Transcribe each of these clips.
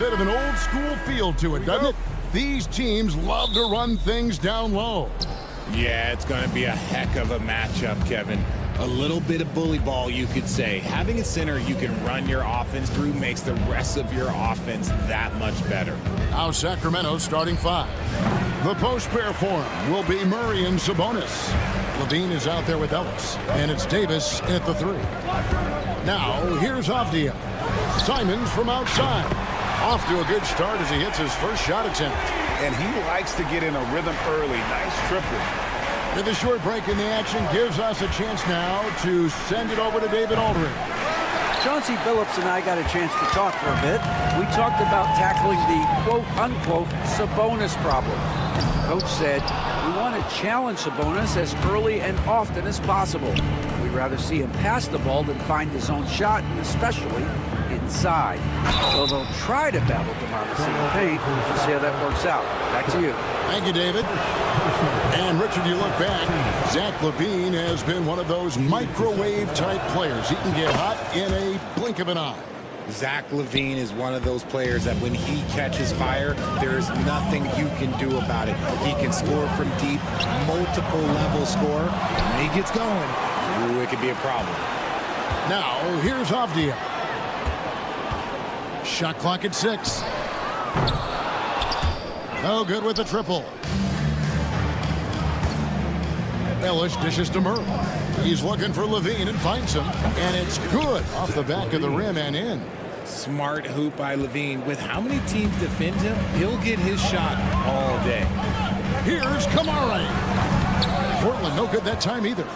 Bit of an old school feel to it, doesn't it? These teams love to run things down low. Yeah, it's going to be a heck of a matchup, Kevin. A little bit of bully ball, you could say. Having a center you can run your offense through makes the rest of your offense that much better. Now Sacramento starting 5. The post pair form will be Murray and Sabonis. Levine is out there with Ellis, and it's Davis at the 3. Now here's Avdia. Simons from outside. Off to a good start as he hits his first shot attempt. And he likes to get in a rhythm early. Nice triple. With a short break in the action gives us a chance now to send it over to David Aldridge. Chauncey Billups and I got a chance to talk for a bit. We talked about tackling the quote-unquote Sabonis problem. And the coach said, we want to challenge Sabonis as early and often as possible. We'd rather see him pass the ball than find his own shot, and especially inside. So they'll try to battle them on the single paint. We'll see how that works out. Back to you. Thank you, David. And Richard, you look back, Zach LaVine has been one of those microwave-type players. He can get hot in a blink of an eye. Zach LaVine is one of those players that when he catches fire, there is nothing you can do about it. He can score from deep, multiple level score. When he gets going, ooh, it could be a problem. Now, here's Avdia. Shot clock at 6. No good with the triple. Ellis dishes to Murray. He's looking for Levine and finds him. And it's good off the back of the rim and in. Smart hoop by Levine. With how many teams defend him, he'll get his shot all day. Here's Kamara. Portland no good that time either.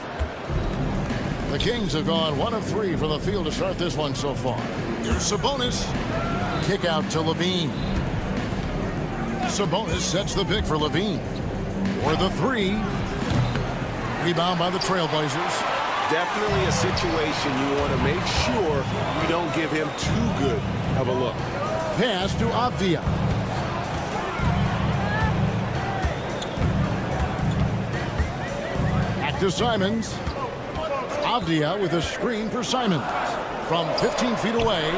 The Kings have gone 1 of 3 from the field to start this one so far. Here's Sabonis. Kick out to Levine. Sabonis sets the pick for Levine. For the 3. Rebound by the Trailblazers. Definitely a situation you want to make sure you don't give him too good of a look. Pass to Avdia. Back to Simons. Avdia with a screen for Simons. From 15 feet away.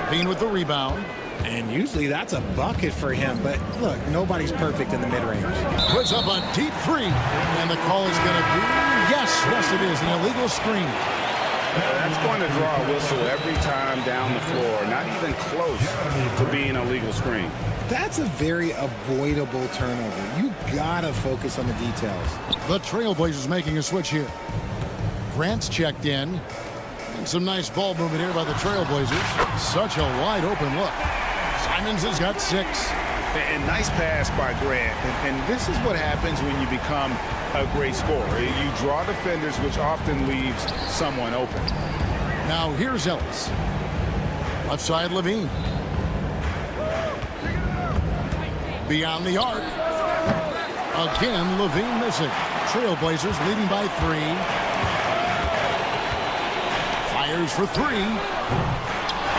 Levine with the rebound. And usually that's a bucket for him. But look, nobody's perfect in the mid-range. Puts up a deep 3. And the call is going to be, yes it is, an illegal screen. That's going to draw a whistle every time down the floor. Not even close to being a legal screen. That's a very avoidable turnover. You gotta focus on the details. The Trailblazers making a switch here. Grant's checked in. And some nice ball movement here by the Trailblazers. Such a wide open look. Simons has got 6. And nice pass by Grant. And this is what happens when you become a great scorer. You draw defenders, which often leaves someone open. Now here's Ellis. Left side Levine. Beyond the arc. Again, Levine missing. Trailblazers leading by 3. Fires for 3.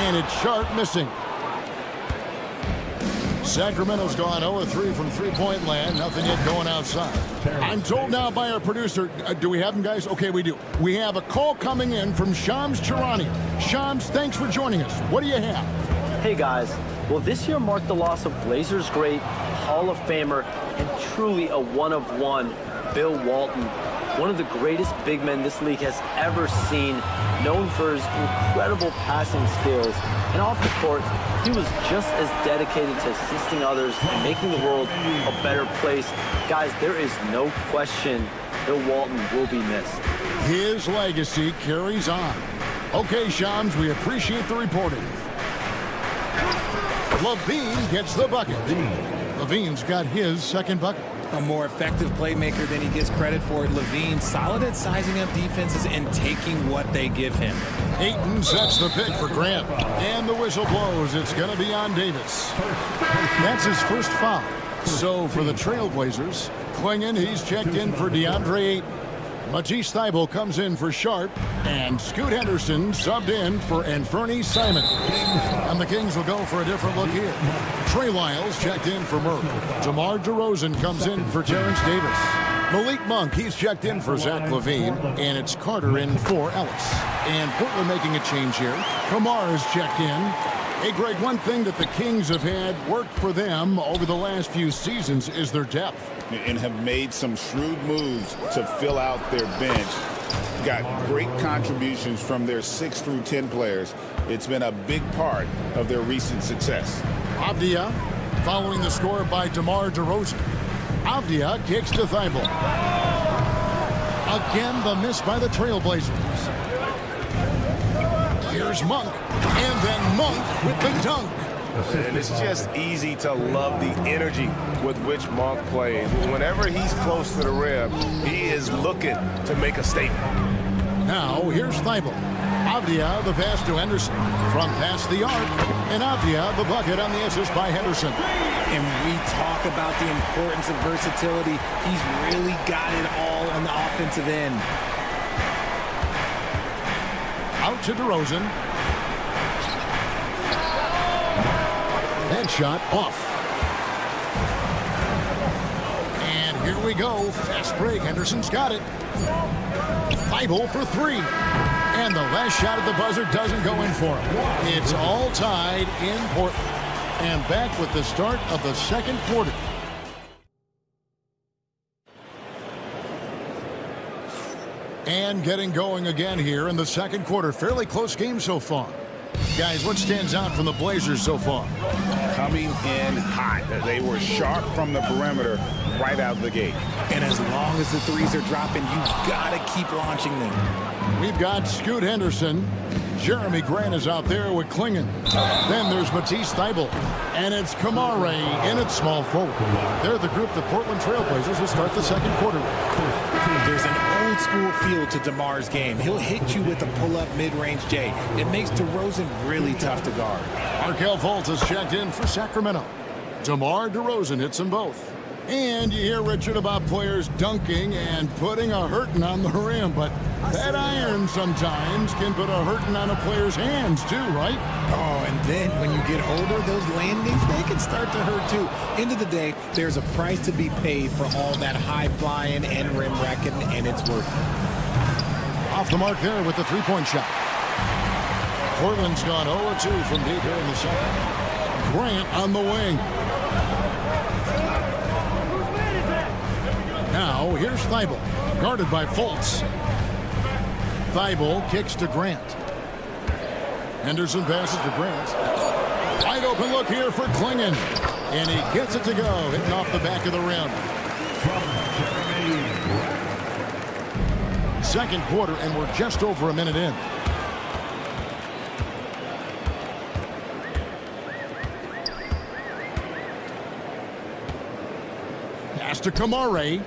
And it's Sharp missing. Sacramento's gone 0-3 from three-point land. Nothing yet going outside. I'm told now by our producer, do we have him, guys? Okay, we do. We have a call coming in from Shams Charania. Shams, thanks for joining us. What do you have? Hey, guys. Well, this year marked the loss of Blazers great, Hall of Famer, and truly a one-of-one, Bill Walton. One of the greatest big men this league has ever seen, known for his incredible passing skills. And off the court, he was just as dedicated to assisting others and making the world a better place. Guys, there is no question Bill Walton will be missed. His legacy carries on. Okay, Shams, we appreciate the reporting. Levine gets the bucket. Levine's got his second bucket. A more effective playmaker than he gets credit for. Levine solid at sizing up defenses and taking what they give him. Ayton sets the pick for Grant. And the whistle blows. It's going to be on Davis. That's his first foul. So for the Trailblazers, Klingon, he's checked in for DeAndre Ayton. Matisse Thybulle comes in for Sharp. And Scoot Henderson subbed in for Anfernee Simon. And the Kings will go for a different look here. Trey Lyles checked in for Murray. DeMar DeRozan comes in for Terrence Davis. Malik Monk, he's checked in for Zach LaVine. And it's Carter in for Ellis. And Portland making a change here. Kamar is checked in. Hey, Greg, one thing that the Kings have had work for them over the last few seasons is their depth. And have made some shrewd moves to fill out their bench. Got great contributions from their 6 through 10 players. It's been a big part of their recent success. Avdia following the score by DeMar DeRozan. Avdia kicks to Thibault. Again, the miss by the Trailblazers. Here's Monk, and then Monk with the dunk. And it's just easy to love the energy with which Monk plays. Whenever he's close to the rim, he is looking to make a statement. Now, here's Thibault. Avdia, the pass to Henderson. From past the arc, and Avdia, the bucket on the assist by Henderson. And we talk about the importance of versatility. He's really got it all on the offensive end. Out to DeRozan. Headshot off. And here we go. Fast break. Henderson's got it. Thibault for 3. And the last shot at the buzzer doesn't go in for him. It's all tied in Portland. And back with the start of the second quarter. And getting going again here in the second quarter. Fairly close game so far. Guys, what stands out from the Blazers so far? Coming in hot. They were sharp from the perimeter right out of the gate. And as long as the threes are dropping, you've got to keep launching them. We've got Scoot Henderson. Jeremy Grant is out there with Klingon. Then there's Matisse Thybulle. And it's Kamare in at small forward. They're the group the Portland Trailblazers will start the second quarter with. There's an old school feel to DeMar's game. He'll hit you with a pull-up mid-range J. It makes DeRozan really tough to guard. Markelle Fultz has checked in for Sacramento. DeMar DeRozan hits them both. And you hear, Richard, about players dunking and putting a hurting on the rim, but that iron sometimes can put a hurting on a player's hands too, right? Oh, and then when you get older, those landings, they can start to hurt too. End of the day, there's a price to be paid for all that high flying and rim wrecking, and it's worth it. Off the mark there with the three-point shot. Portland's gone 0-2 from deep here in the second. Grant on the wing. Now, here's Thybulle, guarded by Fultz. Thybulle kicks to Grant. Henderson passes to Grant. Wide open look here for Klingon. And he gets it to go, hitting off the back of the rim. Second quarter, and we're just over a minute in. Pass to Kamare.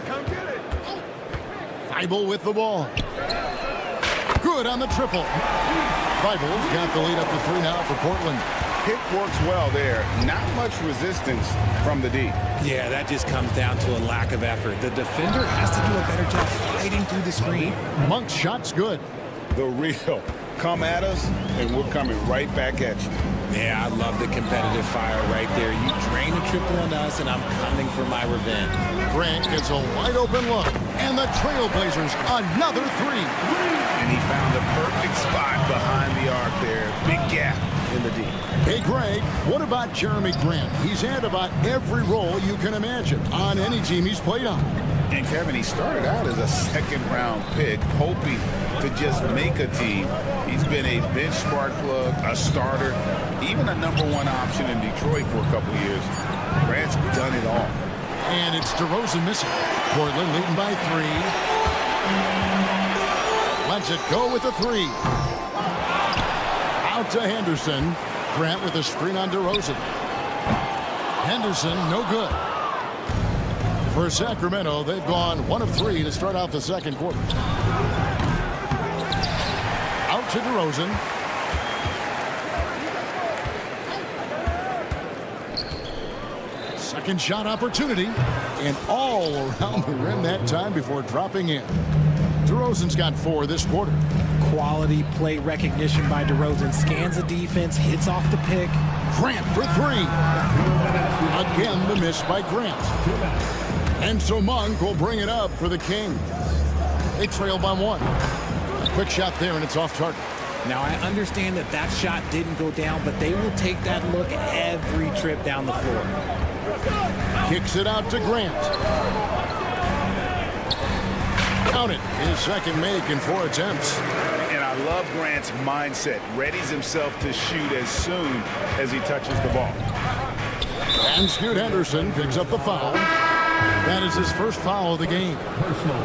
Come get it. Thybulle with the ball. Good on the triple. Thybulle's got the lead up to 3 now for Portland. Pick works well there. Not much resistance from the D. Yeah, that just comes down to a lack of effort. The defender has to do a better job fighting through the screen. Monk's shot's good. The real. Come at us, and we're coming right back at you. Yeah, I love the competitive fire right there. You drain a triple on us, and I'm coming for my revenge. Grant gets a wide open look, and the Trailblazers another 3. And he found the perfect spot behind the arc there. Big gap in the D. Hey, Greg, what about Jeremy Grant? He's had about every role you can imagine on any team he's played on. And Kevin, he started out as a second-round pick, hoping to just make a team. He's been a benchmark plug, a starter, even a #1 option in Detroit for a couple years. Grant's done it all. And it's DeRozan missing. Portland leading by 3. Lets it go with the 3. Out to Henderson. Grant with a screen on DeRozan. Henderson, no good. For Sacramento, they've gone 1 of 3 to start out the second quarter. Out to DeRozan. Second shot opportunity. And all around the rim that time before dropping in. DeRozan's got 4 this quarter. Quality play recognition by DeRozan. Scans the defense, hits off the pick. Grant for 3. Again, the miss by Grant. And so Monk will bring it up for the Kings. They trail by 1. A quick shot there, and it's off target. Now, I understand that that shot didn't go down, but they will take that look every trip down the floor. Kicks it out to Grant. Count it. His second make in 4 attempts. And I love Grant's mindset. Readies himself to shoot as soon as he touches the ball. And Scoot Henderson picks up the foul. That is his first foul of the game.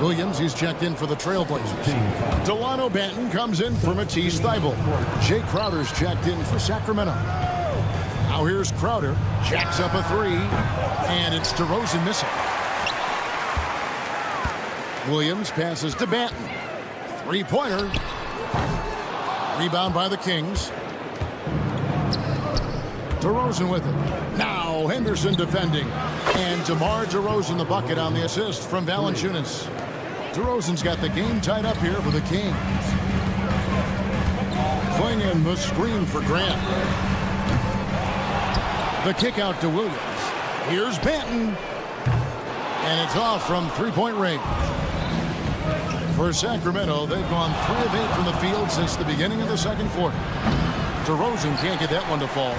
Williams, he's checked in for the Trailblazers. Delano Banton comes in for Matisse Thybulle. Jay Crowder's checked in for Sacramento. Now here's Crowder. Jacks up a 3. And it's DeRozan missing. Williams passes to Banton. 3-pointer. Rebound by the Kings. DeRozan with it. Now Henderson defending. And DeMar DeRozan the bucket on the assist from Valanciunas. DeRozan's got the game tied up here for the Kings. Clinging the screen for Grant. The kick out to Williams. Here's Banton. And it's off from 3-point range. For Sacramento, they've gone 3 of 8 from the field since the beginning of the second quarter. DeRozan can't get that one to fall.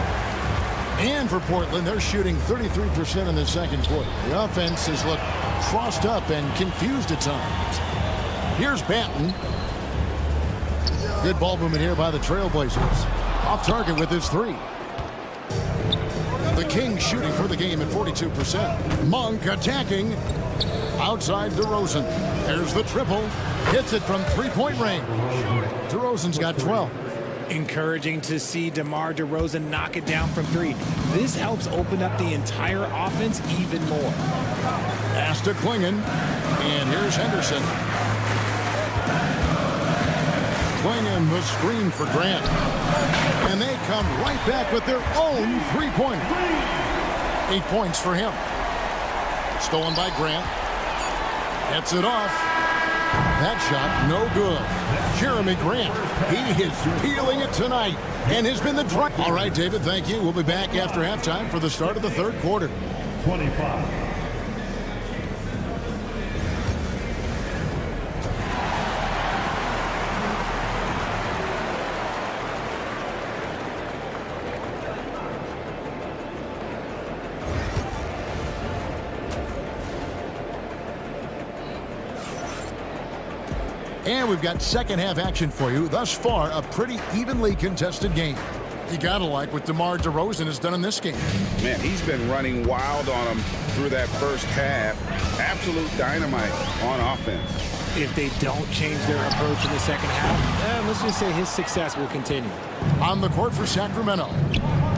And for Portland, they're shooting 33% in the second quarter. The offense has looked crossed up and confused at times. Here's Banton. Good ball movement here by the Trailblazers. Off target with his 3. The Kings shooting for the game at 42%. Monk attacking. Outside DeRozan. There's the triple. Hits it from 3-point range. DeRozan's got 12. Encouraging to see DeMar DeRozan knock it down from 3. This helps open up the entire offense even more. Pass to Klingon. And here's Henderson. Klingon the screen for Grant. And they come right back with their own 3-pointer. 8 points for him. Stolen by Grant. Gets it off. That shot, no good. Jeremy Grant, he is peeling it tonight and has been the drive. All right, David, thank you. We'll be back after halftime for the start of the third quarter. 25. And we've got second half action for you. Thus far, a pretty evenly contested game. You gotta like what DeMar DeRozan has done in this game. Man, he's been running wild on them through that first half. Absolute dynamite on offense. If they don't change their approach in the second half, let's just say his success will continue. On the court for Sacramento,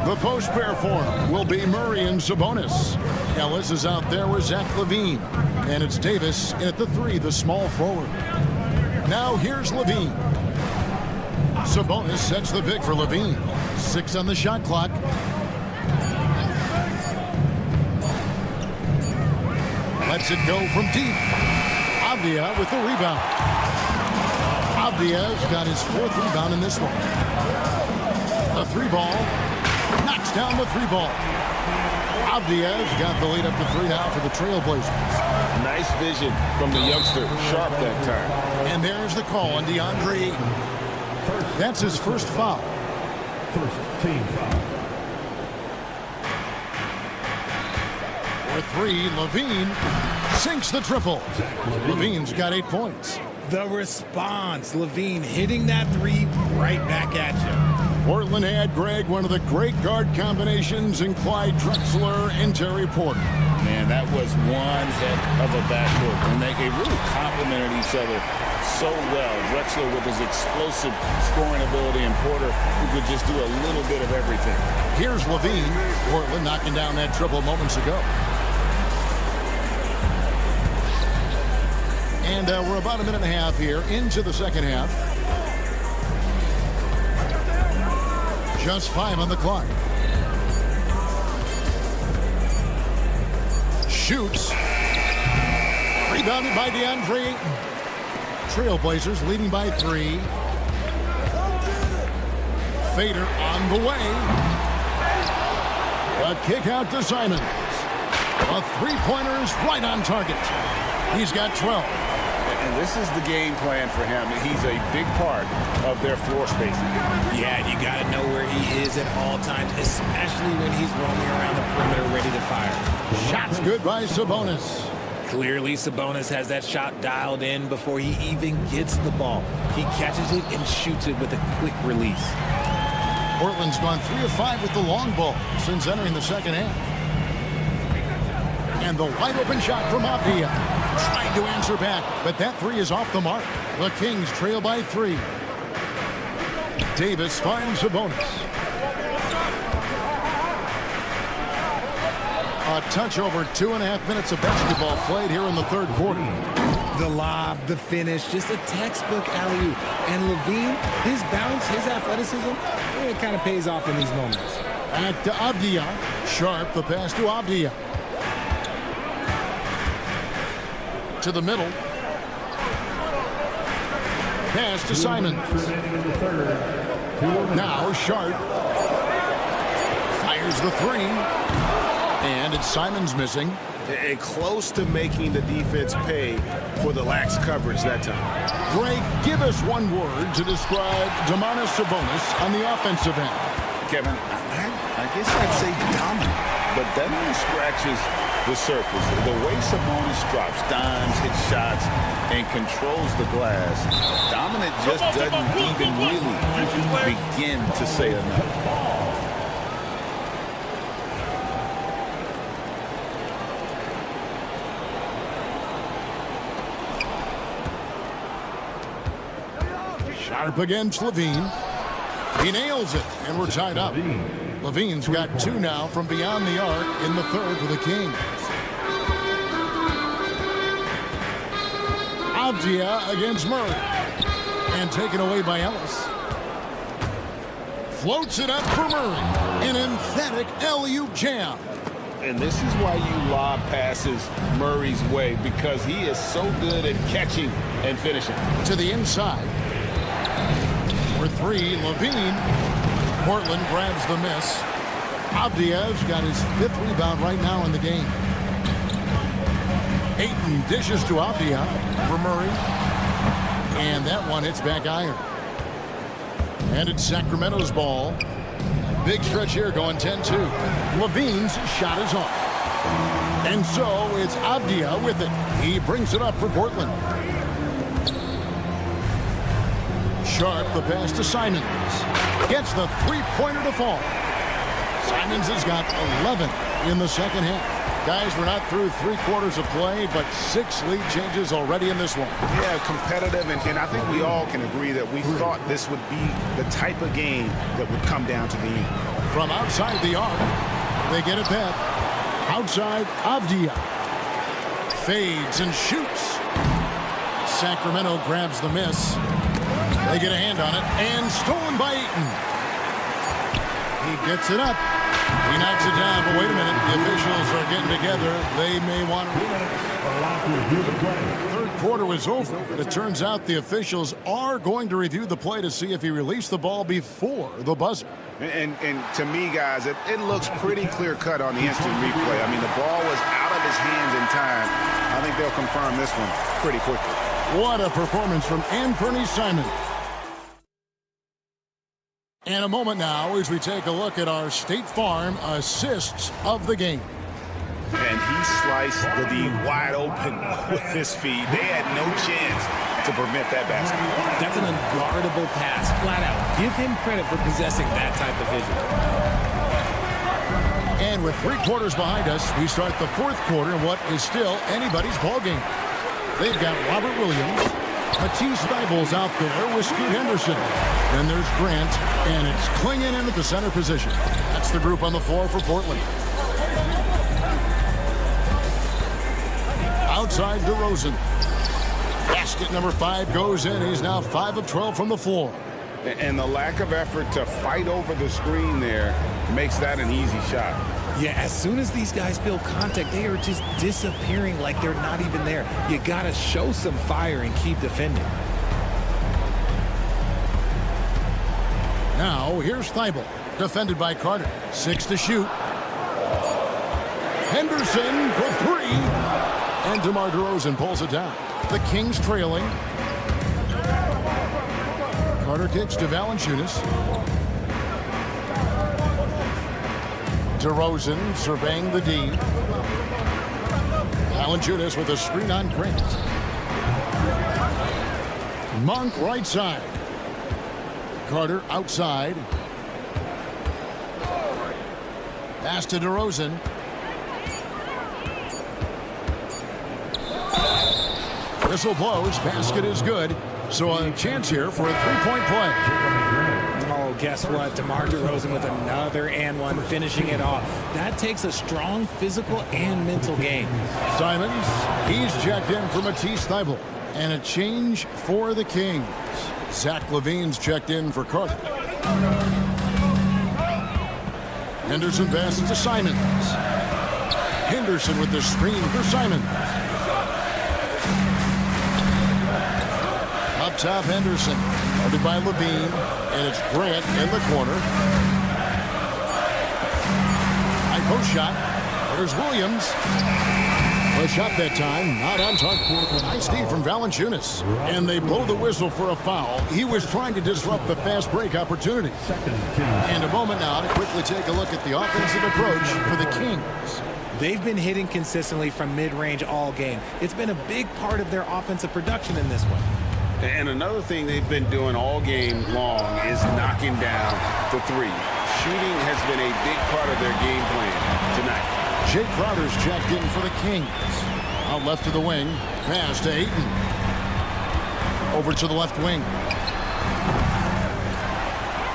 the post pair for him will be Murray and Sabonis. Ellis is out there with Zach LaVine. And it's Davis in at the 3, the small forward. Now here's LaVine. Sabonis sets the pick for LaVine. 6 on the shot clock. Lets it go from deep. Avdia with the rebound. Avdia's got his 4th rebound in this one. The 3-ball. Knocks down the 3-ball. Avdia's got the lead up to 3 now for the Trailblazers. Nice vision from the youngster. Sharp that time. And there's the call on DeAndre Ayton. That's his first foul. First team foul. For 3, LaVine sinks the triple. LaVine's got 8 points. The response, LaVine hitting that 3 right back at you. Portland had, Greg, one of the great guard combinations in Clyde Drexler and Terry Porter. Man, that was one heck of a backcourt. And they really complemented each other so well. Drexler with his explosive scoring ability and Porter who could just do a little bit of everything. Here's LaVine. Portland knocking down that triple moments ago. And we're about a minute and a half here into the second half. Just 5 on the clock. Shoots. Rebounded by DeAndre Ayton. Trailblazers leading by 3. Fader on the way. A kick out to Simons. A 3-pointer is right on target. He's got 12. And this is the game plan for him. He's a big part of their floor spacing. Yeah, you got to know where he is at all times, especially when he's roaming around the perimeter ready to fire. Shots good by Sabonis. Clearly, Sabonis has that shot dialed in before he even gets the ball. He catches it and shoots it with a quick release. Portland's gone 3 of 5 with the long ball since entering the second half. And the wide open shot from Avdia. Trying to answer back, but that three is off the mark. The Kings trail by 3. Davis finds Sabonis. A touch over 2.5 minutes of basketball played here in the third quarter. The lob, the finish, just a textbook alley-oop. And Levine, his bounce, his athleticism, it kind of pays off in these moments. Back to Avdia. Sharp, the pass to Avdia. To the middle. Pass to Simon. Now Sharp fires the three. And it's Simon's missing. And close to making the defense pay for the lax coverage that time. Greg, give us one word to describe Domantas Sabonis on the offensive end. Kevin, I guess I'd say dominant, but that only scratches the surface. The way Sabonis drops dimes, hits shots, and controls the glass, dominant just doesn't even really begin to say enough. Sharp against Levine. He nails it, and we're tied up. Levine's got 2 now from beyond the arc in the third for the Kings. Avdia against Murray. And taken away by Ellis. Floats it up for Murray. An emphatic alley-oop jam. And this is why you lob passes Murray's way, because he is so good at catching and finishing. To the inside. For 3, Levine. Portland grabs the miss. Avdia's got his 5th rebound right now in the game. Ayton dishes to Avdia for Murray. And that one hits back iron. And it's Sacramento's ball. A big stretch here going 10-2. Levine's shot is off. And so it's Avdia with it. He brings it up for Portland. Sharp, the pass to Simons. Gets the three-pointer to fall. Simons has got 11 in the second half. Guys, we're not through 3 quarters of play, but 6 lead changes already in this one. Yeah, competitive, and I think we all can agree that we thought this would be the type of game that would come down to the end. From outside the arc, they get it back. Outside, Avdia. Fades and shoots. Sacramento grabs the miss. They get a hand on it, and stolen by Ayton. He gets it up. He knocks it down, but wait a minute. The officials are getting together. They may want to... Third quarter was over, but it turns out the officials are going to review the play to see if he released the ball before the buzzer. And to me, guys, it looks pretty clear-cut on the instant replay. I mean, the ball was out of his hands in time. I think they'll confirm this one pretty quickly. What a performance from Anthony Simon. And a moment now as we take a look at our State Farm assists of the game. And he sliced the D wide open with his feet. They had no chance to prevent that basket. That's an unguardable pass, flat out. Give him credit for possessing that type of vision. And with 3 quarters behind us, we start the 4th quarter in what is still anybody's ballgame. They've got Robert Williams, Matisse Thybulle out there with Scoot Henderson. Then there's Grant, and it's Klingon in at the center position. That's the group on the floor for Portland. Outside DeRozan. Basket number 5 goes in. He's now 5 of 12 from the floor. And the lack of effort to fight over the screen there makes that an easy shot. Yeah, as soon as these guys feel contact, they are just disappearing like they're not even there. You got to show some fire and keep defending. Now, here's Thybulle, defended by Carter. 6 to shoot. Henderson for 3. And DeMar DeRozan pulls it down. The Kings trailing. Carter kicks to Valanciunas. DeRozan surveying the D. Valanciunas with a screen on Grant. Monk right side. Carter outside. Pass to DeRozan. Whistle blows. Basket is good. So a chance here for a three-point play. Oh, guess what? DeMar DeRozan with another and one, finishing it off. That takes a strong physical and mental game. Simons, he's checked in for Matisse Thybulle. And a change for the Kings. Zach LaVine's checked in for Carter. Henderson passes to Simons. Henderson with the screen for Simons. Up top, Henderson. Guarded by LaVine. And it's Grant in the corner. High post shot. There's Williams. A shot that time, not on target. Nice D from Valanciunas. And they blow the whistle for a foul. He was trying to disrupt the fast break opportunity. And a moment now to quickly take a look at the offensive approach for the Kings. They've been hitting consistently from mid-range all game. It's been a big part of their offensive production in this one. And another thing they've been doing all game long is knocking down the three. Shooting has been a big part of their game plan tonight. Jay Crowder's checked in for the Kings. Out left to the wing. Pass to Ayton. Over to the left wing.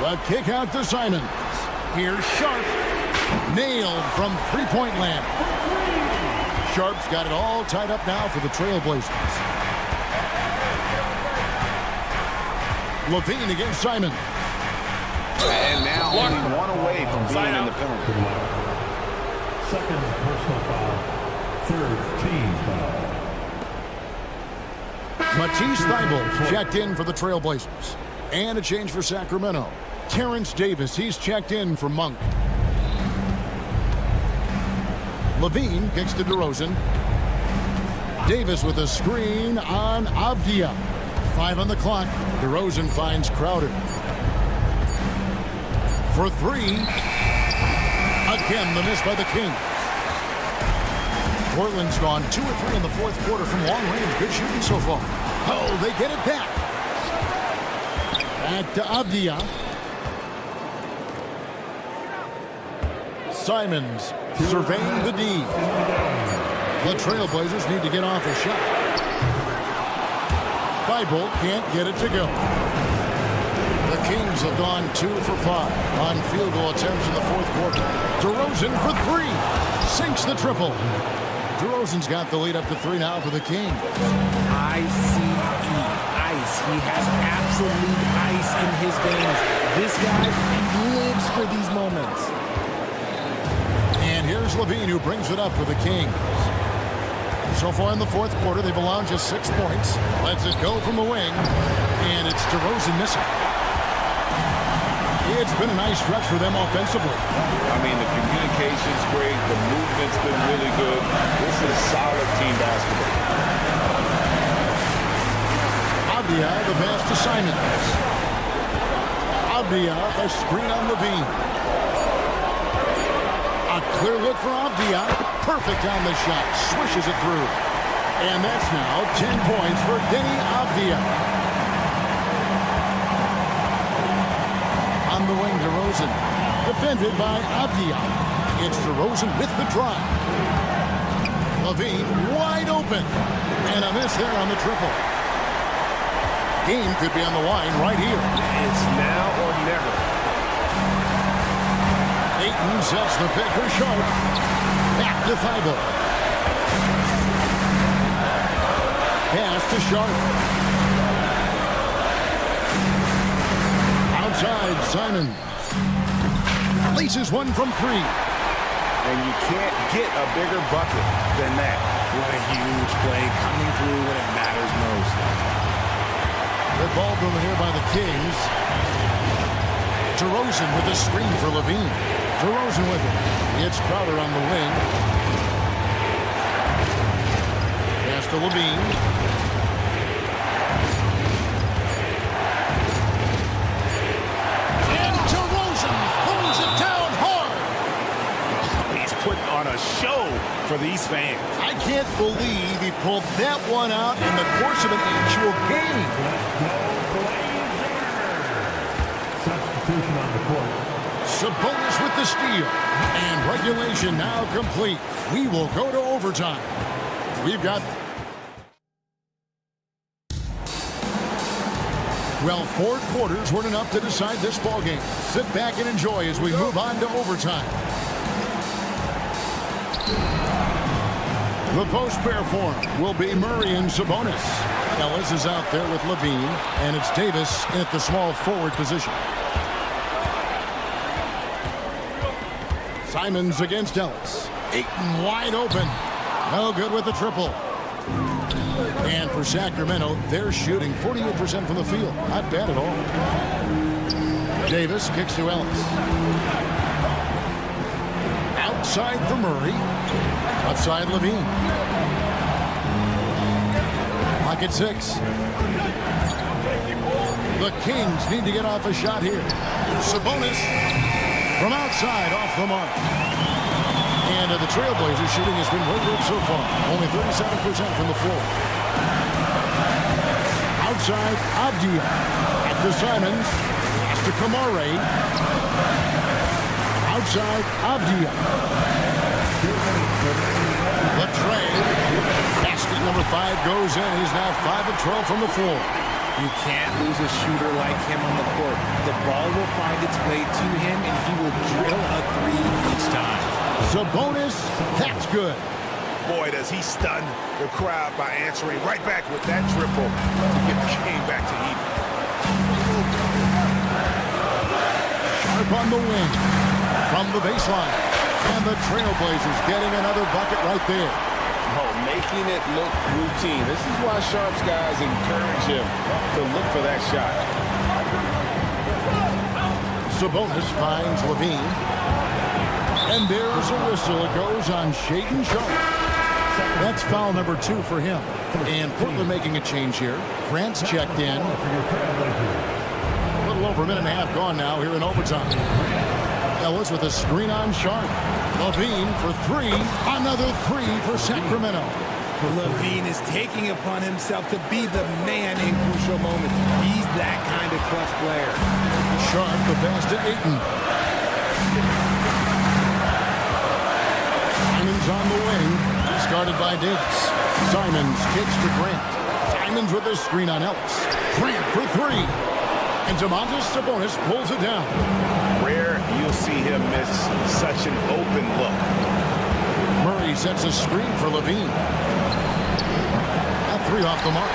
The kick out to Simons. Here's Sharp. Nailed from three-point land. Sharp's got it all tied up now for the Trailblazers. LaVine against Simons. And now only one away from being in the penalty. Second personal foul. Third team foul. Matisse Thybulle checked in for the Trailblazers. And a change for Sacramento. Terrence Davis, he's checked in for Monk. LaVine kicks to DeRozan. Davis with a screen on Avdia. 5 on the clock. DeRozan finds Crowder. For three. Again, the miss by the Kings. Portland's gone 2 of 3 in the fourth quarter from long range. Good shooting so far. Oh, they get it back. Back to Avdia. Simons surveying the D. The Trailblazers need to get off a shot. Thybulle can't get it to go. The Kings have gone 2 for 5 on field goal attempts in the fourth quarter. DeRozan for 3. Sinks the triple. DeRozan's got the lead up to 3 now for the Kings. ICE. Ice. He has absolute ice in his veins. This guy lives for these moments. And here's LaVine who brings it up for the Kings. So far in the fourth quarter, they've allowed just 6 points. Lets it go from the wing. And it's DeRozan missing. It's been a nice stretch for them offensively. I mean, the communication's great. The movement's been really good. This is solid team basketball. Avdia, the pass to Simons. Avdia, a screen on LaVine. A clear look for Avdia. Perfect on the shot. Swishes it through. And that's now 10 points for Denny Avdia. On the wing, DeRozan. Defended by Avdia. It's DeRozan with the drive. LaVine wide open. And a miss there on the triple. Game could be on the line right here. It's now or never. Ayton sets the pick for Sharp. Back to Thybulle. Pass to Sharp. Outside, Simon. Laces one from 3. And you can't get a bigger bucket than that. What a huge play coming through when it matters most. Good ball movement here by the Kings. DeRozan with the screen for LaVine. DeRozan with it. It's Crowder on the wing. to Levine. And DeRozan throws it down hard. He's putting on a show for these fans. I can't believe he pulled that one out in the course of an actual game. Substitution on the court. Sabonis with the steal. And regulation now complete. We will go to overtime. We've got... Well, 4 quarters weren't enough to decide this ballgame. Sit back and enjoy as we move on to overtime. The post pair form will be Murray and Sabonis. Ellis is out there with Levine, and it's Davis at the small forward position. Simons against Ellis. Ayton wide open. No good with the triple. And for Sacramento, they're shooting 48% from the field. Not bad at all. Davis kicks to Ellis. Outside for Murray. Outside Levine. Clock at 6. The Kings need to get off a shot here. Sabonis from outside off the mark. And the Trailblazers shooting has been way good so far. Only 37% from the floor. Outside, Avdia. Back to Simons. Pass to Kamare. Outside, Avdia. The tray. Basket number 5 goes in. He's now 5 of 12 from the floor. You can't lose a shooter like him on the court. The ball will find its way to him, and he will drill a 3 each time. Sabonis, that's good. Boy, does he stun the crowd by answering right back with that triple to get the game back to even. Sharp on the wing from the baseline. And the Trailblazers getting another bucket right there. Oh, making it look routine. This is why Sharp's guys encourage him to look for that shot. Sabonis finds Levine. And there's a whistle. It goes on Shaedon Sharp. That's foul number 2 for him. And Portland making a change here. Grant's checked in. A little over a minute and a half gone now here in overtime. Ellis with a screen on Sharp. Levine for 3. Another 3 for Sacramento. Levine is taking upon himself to be the man in crucial moments. He's that kind of clutch player. Sharp the pass to Ayton. Simons on the wing. Discarded by Davis. Simons kicks to Grant. Simons with a screen on Ellis. Grant for 3. And Domantas Sabonis pulls it down. Rare you'll see him miss such an open look. Murray sets a screen for Levine. That 3 off the mark.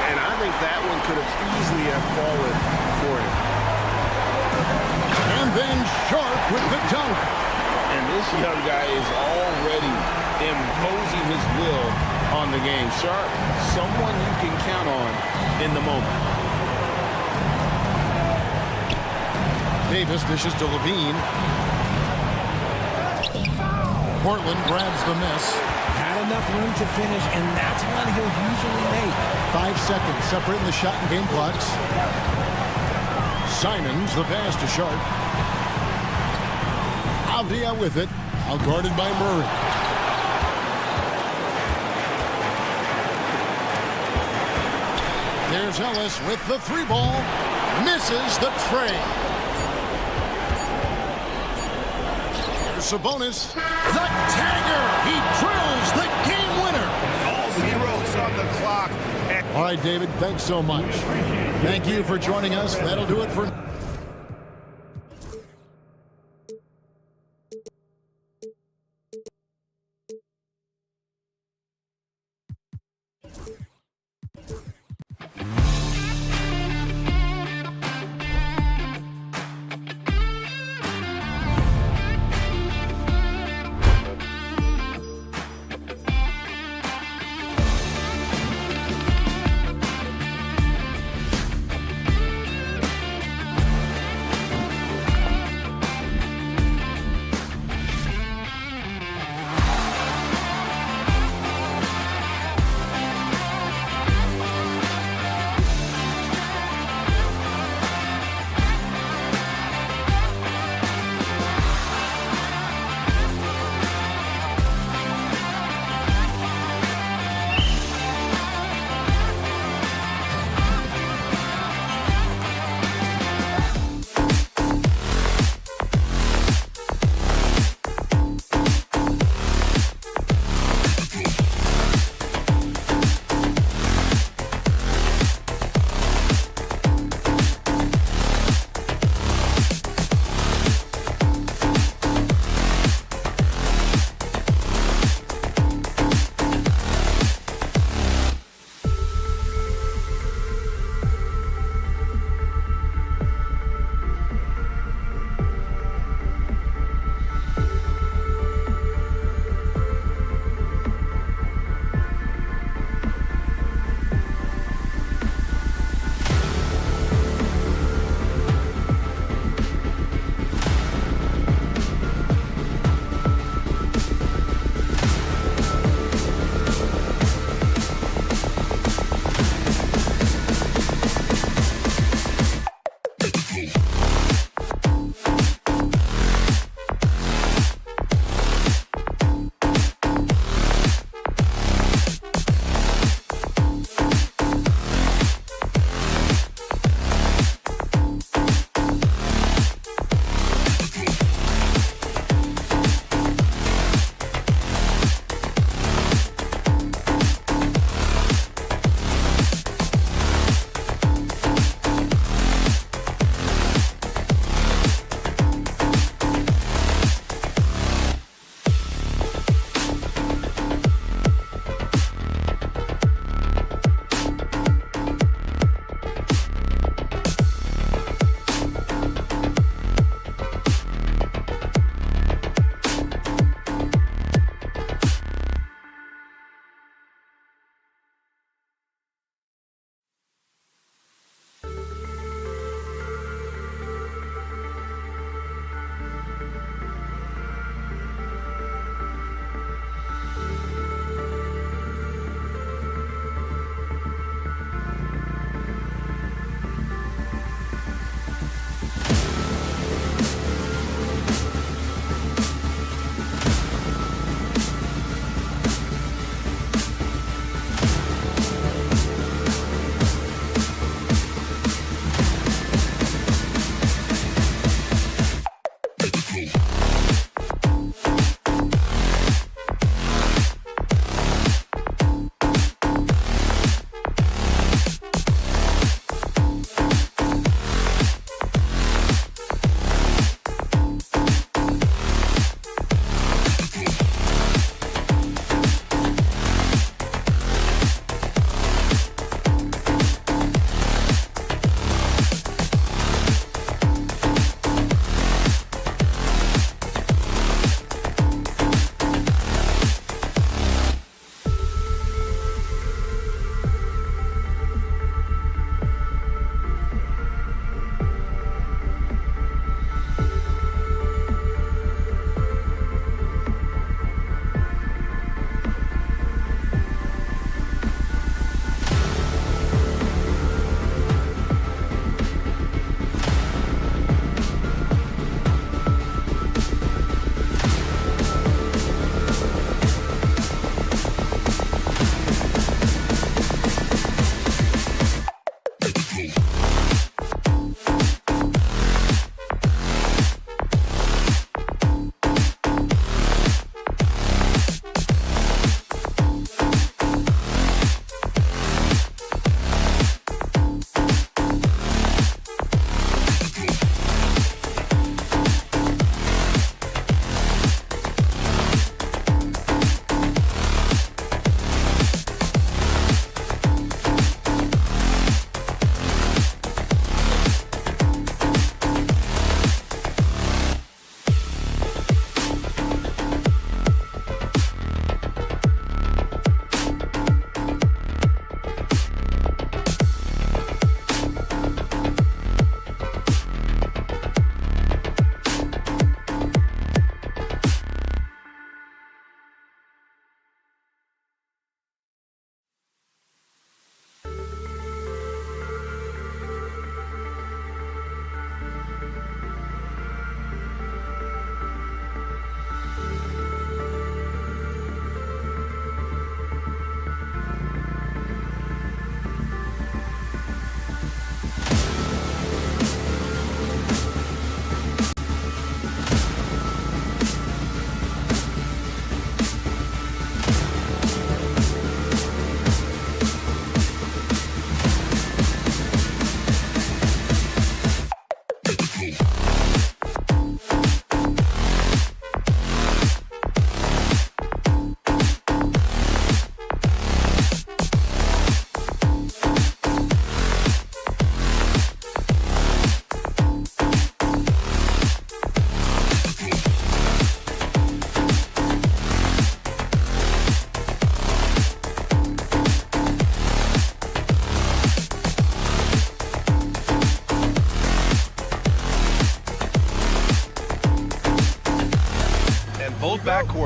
And I think that one could have easily have fallen for him. And then Sharp with the dunk. And this young guy is already imposing his will on the game. Sharp, someone you can count on in the moment. Davis dishes to Levine. Portland grabs the miss. Had enough room to finish, and that's one he'll usually make. 5 seconds separating the shot and game clocks. Simons the pass to Sharp. Avdia with it. Out guarded by Murray. There's Ellis with the 3 ball. Misses the tray. There's Sabonis. The tagger. He drills the game winner. All zeros on the clock. All right, David, thanks so much. Thank you for joining us. That'll do it for...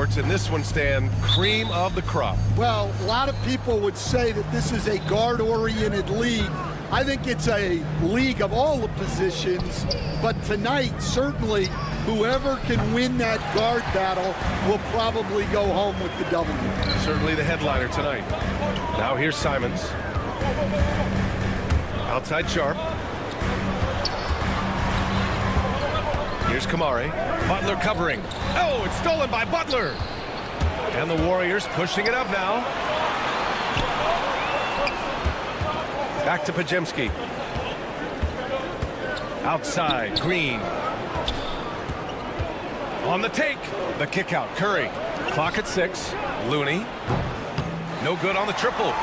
courts, and this one, Stan, cream of the crop. Well, a lot of people would say that this is a guard-oriented league. I think it's a league of all the positions, but tonight, certainly, whoever can win that guard battle will probably go home with the W. Certainly the headliner tonight. Now here's Simons. Outside Sharp. Here's Kamari. Butler covering. Oh, it's stolen by Butler. And the Warriors pushing it up now. Back to Pajemski. Outside, Green. On the take. The kick out, Curry. Clock at 6. Looney. No good on the triple.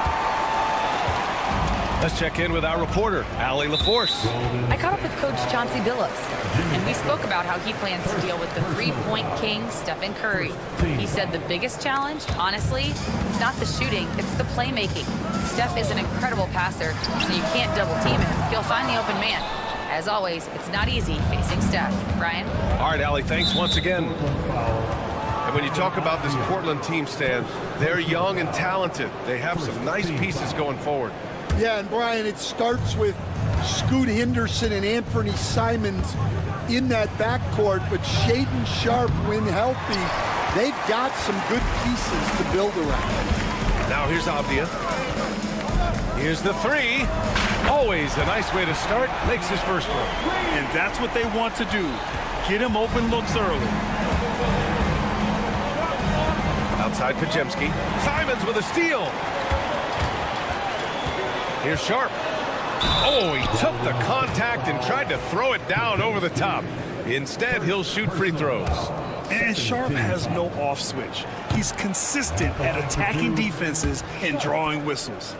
Let's check in with our reporter, Allie LaForce. I caught up with Coach Chauncey Billups, and we spoke about how he plans to deal with the three-point king, Stephen Curry. He said the biggest challenge, honestly, it's not the shooting, it's the playmaking. Steph is an incredible passer, so you can't double-team him. He'll find the open man. As always, it's not easy facing Steph. Brian? All right, Allie, thanks once again. And when you talk about this Portland team, Stan, they're young and talented. They have some nice pieces going forward. Yeah, and Brian, it starts with Scoot Henderson and Anthony Simons in that backcourt, but Shaedon Sharpe, when healthy, they've got some good pieces to build around. Now here's Abdia. Here's the three. Always a nice way to start. Makes his first one. And that's what they want to do. Get him open looks early. Outside Pajemski. Simons with a steal. Here's Sharp. Oh, he took the contact and tried to throw it down over the top. Instead, he'll shoot free throws. And Sharp has no off switch. He's consistent at attacking defenses and drawing whistles.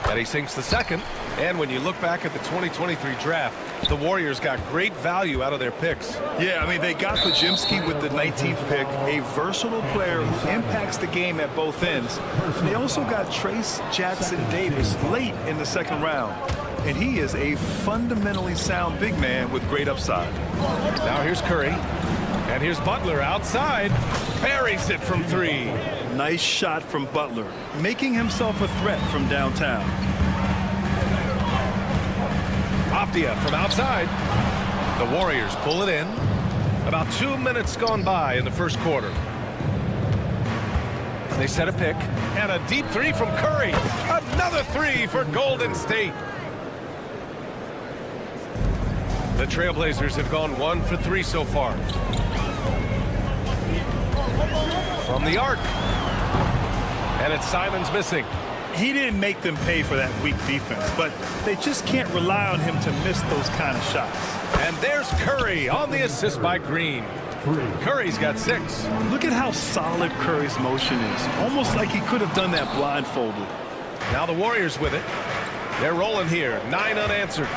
And he sinks the second. And when you look back at the 2023 draft, the Warriors got great value out of their picks. Yeah, I mean, they got Pajemski with the 19th pick, a versatile player who impacts the game at both ends. They also got Trace Jackson Davis late in the second round. And he is a fundamentally sound big man with great upside. Now here's Curry. And here's Butler outside. Buries it from three. Nice shot from Butler, making himself a threat from downtown. Abdia from outside. The Warriors pull it in. About 2 minutes gone by in the first quarter. They set a pick. And a deep three from Curry. Another three for Golden State. The Trailblazers have gone 1 for 3 so far. From the arc. And it's Simons missing. He didn't make them pay for that weak defense, but they just can't rely on him to miss those kind of shots. And there's Curry on the assist by Green. Curry's got 6. Look at how solid Curry's motion is. Almost like he could have done that blindfolded. Now the Warriors with it. They're rolling here. 9 unanswered.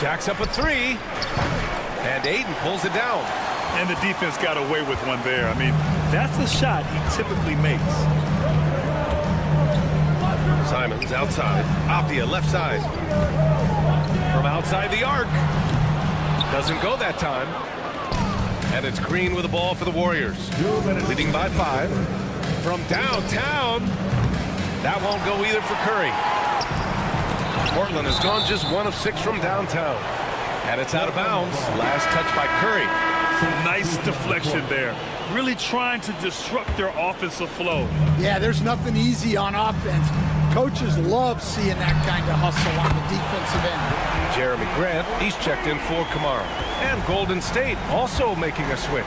Jacks up a 3. And Aiden pulls it down. And the defense got away with one there. I mean, that's the shot he typically makes. Simons outside. Abdia left side. From outside the arc. Doesn't go that time. And it's Green with the ball for the Warriors. Leading by 5. From downtown. That won't go either for Curry. Portland has gone just 1 of 6 from downtown. And it's out of bounds. Last touch by Curry. Nice deflection there. Really trying to disrupt their offensive flow. Yeah, there's nothing easy on offense. Coaches love seeing that kind of hustle on the defensive end. Jeremy Grant, he's checked in for Kamara. And Golden State also making a switch.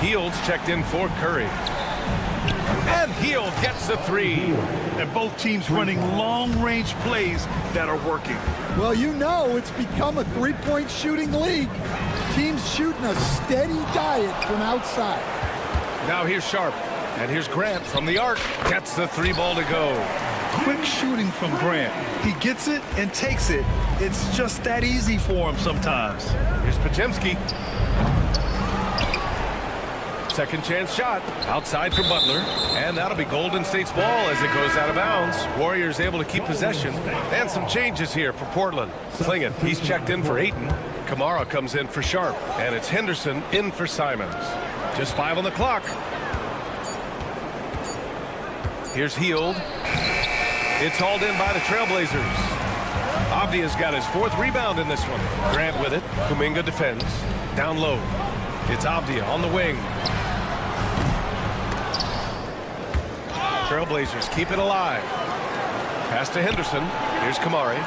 Heald's checked in for Curry. And Hield gets the 3. And both teams running long-range plays that are working. Well, you know it's become a three-point shooting league. Teams shooting a steady diet from outside. Now here's Sharp. And here's Grant from the arc. Gets the 3 ball to go. Quick shooting from Grant. He gets it and takes it. It's just that easy for him sometimes. Here's Pajemski. Second chance shot. Outside for Butler. And that'll be Golden State's ball as it goes out of bounds. Warriors able to keep possession. And some changes here for Portland. Clingan, he's checked in for Ayton. Kamara comes in for Sharp, and it's Henderson in for Simons. Just 5 on the clock. Here's Hield. It's hauled in by the Trailblazers. Avdia's got his 4th rebound in this one. Grant with it. Kuminga defends. Down low. It's Avdia on the wing. Trailblazers keep it alive. Pass to Henderson. Here's Kamari.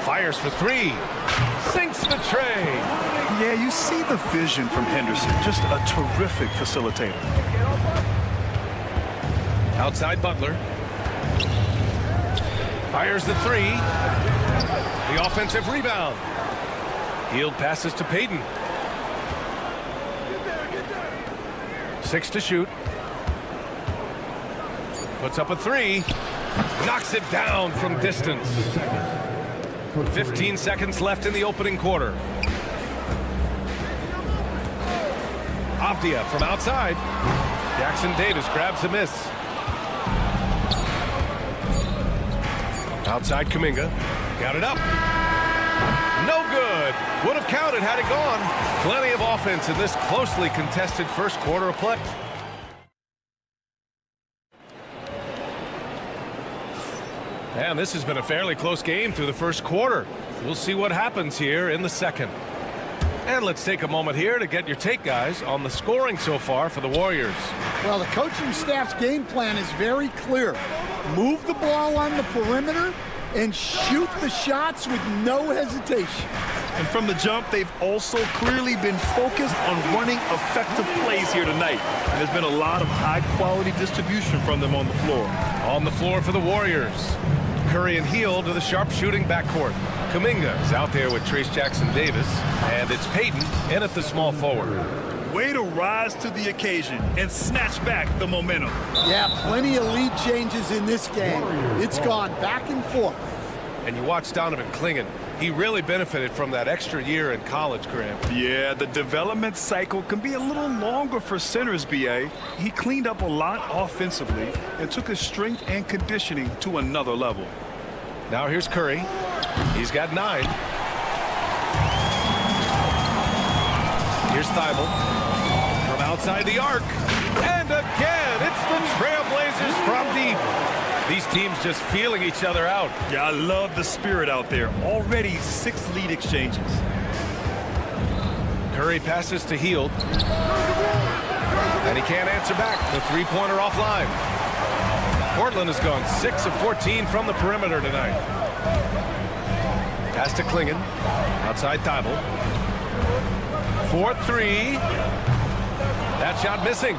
Fires for 3. Sinks the tray. Yeah, you see the vision from Henderson. Just a terrific facilitator. Outside Butler. Fires the 3. The offensive rebound. Hield passes to Payton. 6 to shoot. Puts up a 3. Knocks it down from distance. 15 seconds left in the opening quarter. Avdia from outside. Jackson Davis grabs a miss. Outside Kuminga. Got it up. No good. Would have counted had it gone. Plenty of offense in this closely contested first quarter of play. And this has been a fairly close game through the first quarter. We'll see what happens here in the second. And let's take a moment here to get your take, guys, on the scoring so far for the Warriors. Well, the coaching staff's game plan is very clear. Move the ball on the perimeter and shoot the shots with no hesitation. And from the jump, they've also clearly been focused on running effective plays here tonight. And there's been a lot of high-quality distribution from them on the floor. On the floor for the Warriors. Curry and Hield to the sharpshooting backcourt. Kuminga is out there with Trace Jackson-Davis. And it's Payton in at the small forward. Way to rise to the occasion and snatch back the momentum. Yeah, plenty of lead changes in this game. It's gone back and forth. And you watch Donovan Clingan. He really benefited from that extra year in college, Graham. Yeah, the development cycle can be a little longer for centers, B.A. He cleaned up a lot offensively and took his strength and conditioning to another level. Now here's Curry. He's got 9. Here's Thibault from outside the arc. And again, it's the Trailblazers from deep. These teams just feeling each other out. Yeah, I love the spirit out there. Already 6 lead exchanges. Curry passes to Hield. And he can't answer back. The 3-pointer offline. Portland has gone 6 of 14 from the perimeter tonight. Pass to Clingan. Outside Thibault. 4-3. That shot missing.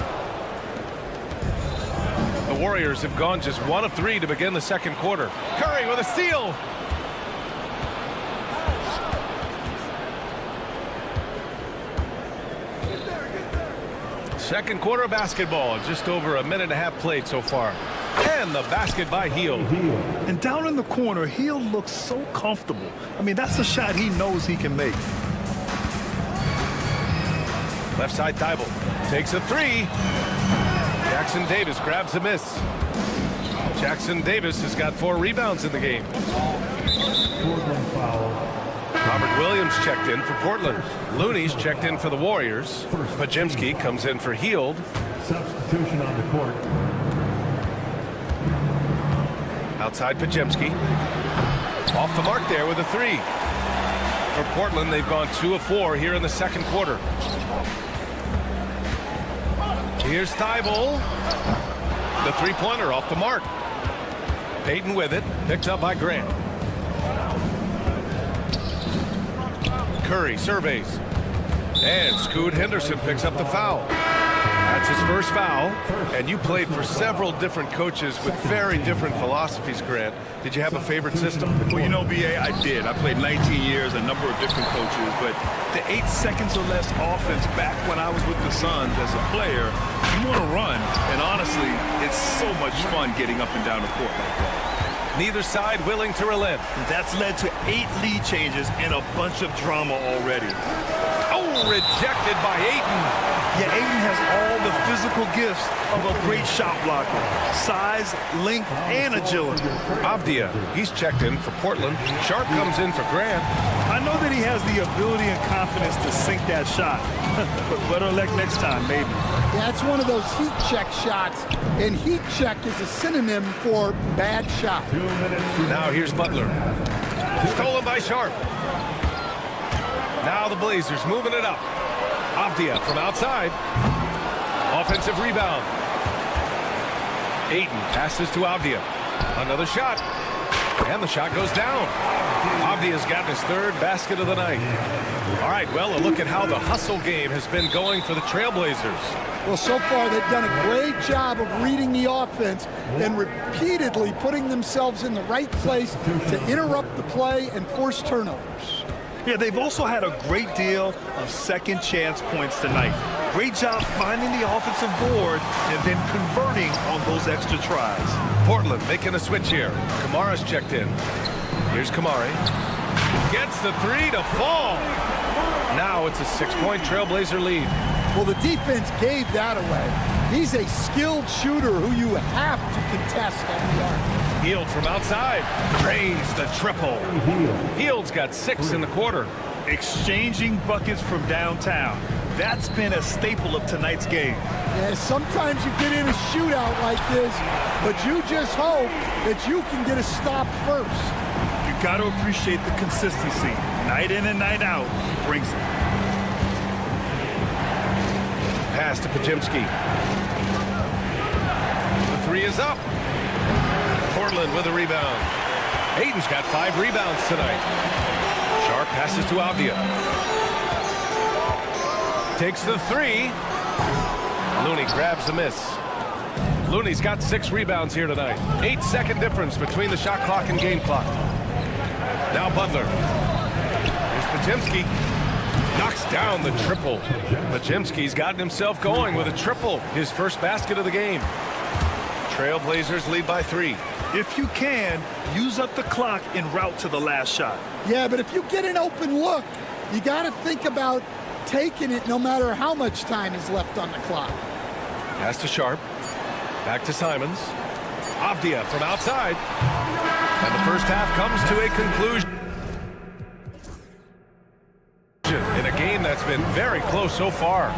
The Warriors have gone just 1 of 3 to begin the second quarter. Curry with a steal. Second quarter of basketball. Just over a minute and a half played so far. And the basket by Hield. And down in the corner, Hield looks so comfortable. I mean, that's a shot he knows he can make. Left side Thibault takes a 3. Jackson Davis grabs a miss. Jackson Davis has got 4 rebounds in the game. Robert Williams checked in for Portland. Looney's checked in for the Warriors. Pajemski comes in for Hield. Substitution on the court. Outside Pajemski. Off the mark there with a 3. For Portland, they've gone 2 of 4 here in the second quarter. Here's Thibault. The 3-pointer off the mark. Payton with it. Picked up by Grant. Curry surveys. And Scoot Henderson picks up the foul. That's his first foul. And you played for several different coaches with very different philosophies, Grant. Did you have a favorite system? Well, you know, B.A., I did. I played 19 years, a number of different coaches. But the 8 seconds or less offense back when I was with the Suns as a player, you want to run. And honestly, it's so much fun getting up and down the court like that. Neither side willing to relent. That's led to 8 lead changes and a bunch of drama already. Oh, rejected by Ayton. Yeah, Ayton has all the physical gifts of a great shot blocker. Size, length, and agility. Avdia, he's checked in for Portland. Sharp comes in for Grant. I know that he has the ability and confidence to sink that shot. But better luck next time, maybe. Yeah, it's one of those heat check shots, and heat check is a synonym for bad shot. Now here's Butler. Stolen by Sharp. Now the Blazers moving it up. Avdia from outside. Offensive rebound. Ayton passes to Avdia. Another shot. And the shot goes down. Avdia's gotten his third basket of the night. All right, well, a look at how the hustle game has been going for the Trailblazers. Well, so far they've done a great job of reading the offense and repeatedly putting themselves in the right place to interrupt the play and force turnovers. Yeah, they've also had a great deal of second chance points tonight. Great job finding the offensive board and then converting on those extra tries. Portland making a switch here. Kamara's checked in. Here's Kamari. Gets the three to fall. Now it's a 6-point Trailblazer lead. Well, the defense gave that away. He's a skilled shooter who you have to contest on the arc. Hield from outside. Drains the triple. Hield's got 6 in the quarter. Exchanging buckets from downtown. That's been a staple of tonight's game. Yeah, sometimes you get in a shootout like this, but you just hope that you can get a stop first. You got to appreciate the consistency. Night in and night out, he brings it. Pass to Pajimski. The three is up. Portland with a rebound. Ayton's got 5 rebounds tonight. Sharp passes to Avdia. Takes the three. Looney grabs the miss. Looney's got 6 rebounds here tonight. 8-second difference between the shot clock and game clock. Now Butler. Here's Pajimski. Knocks down the triple. Pajimski's gotten himself going with a triple. His first basket of the game. Trailblazers lead by 3. If you can, use up the clock en route to the last shot. Yeah, but if you get an open look, you got to think about taking it no matter how much time is left on the clock. Pass to Sharp. Back to Simons. Avdia from outside. And the first half comes to a conclusion. In a game that's been very close so far.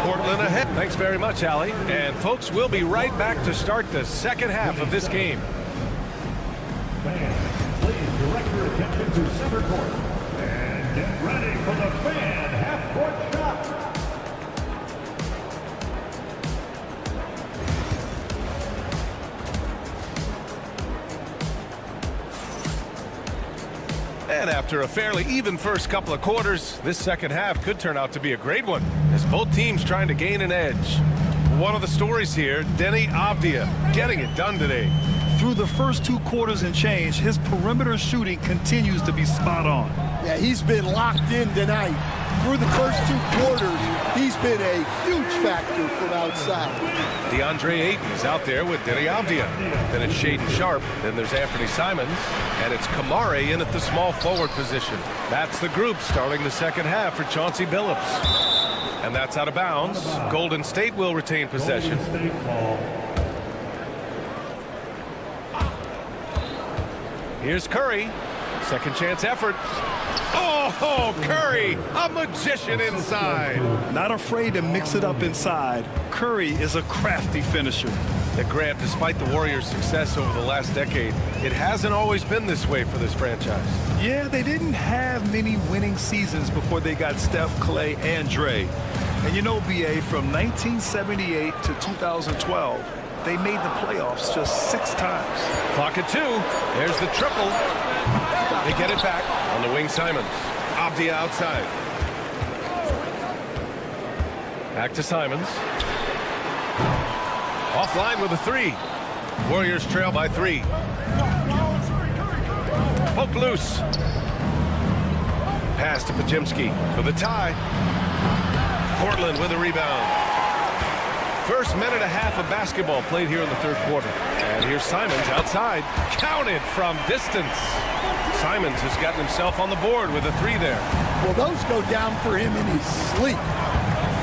Portland ahead. Thanks very much, Allie. And folks, we'll be right back to start the second half of this game. Fans, please direct your attention to center court and get ready for the fan half-court shot. And after a fairly even first couple of quarters, this second half could turn out to be a great one, as both teams trying to gain an edge. One of the stories here, Denny Avdia, getting it done today. Through the first 2 quarters and change, his perimeter shooting continues to be spot on. Yeah, he's been locked in tonight. Through the first 2 quarters, he's been a huge factor from outside. DeAndre Ayton is out there with Denny Avdia. Then it's Shaedon Sharp. Then there's Anthony Simons. And it's Kamari in at the small forward position. That's the group starting the second half for Chauncey Billups. And that's out of bounds. Golden State will retain possession. Here's Curry. Second chance effort. Oh, Curry, a magician inside. Not afraid to mix it up inside. Curry is a crafty finisher. That Grant, despite the Warriors' success over the last decade, it hasn't always been this way for this franchise. Yeah, they didn't have many winning seasons before they got Steph, Clay, and Dre. And you know, BA, from 1978 to 2012, they made the playoffs just 6 times. Clock at 2. There's the triple. They get it back on the wing. Simons. Avdia outside. Back to Simons. Offline with a 3. Warriors trail by 3. Poke loose. Pass to Pajimski for the tie. Portland with a rebound. First minute and a half of basketball played here in the third quarter. And here's Simons outside. Counted from distance. Simons has gotten himself on the board with a 3 there. Well, those go down for him in his sleep.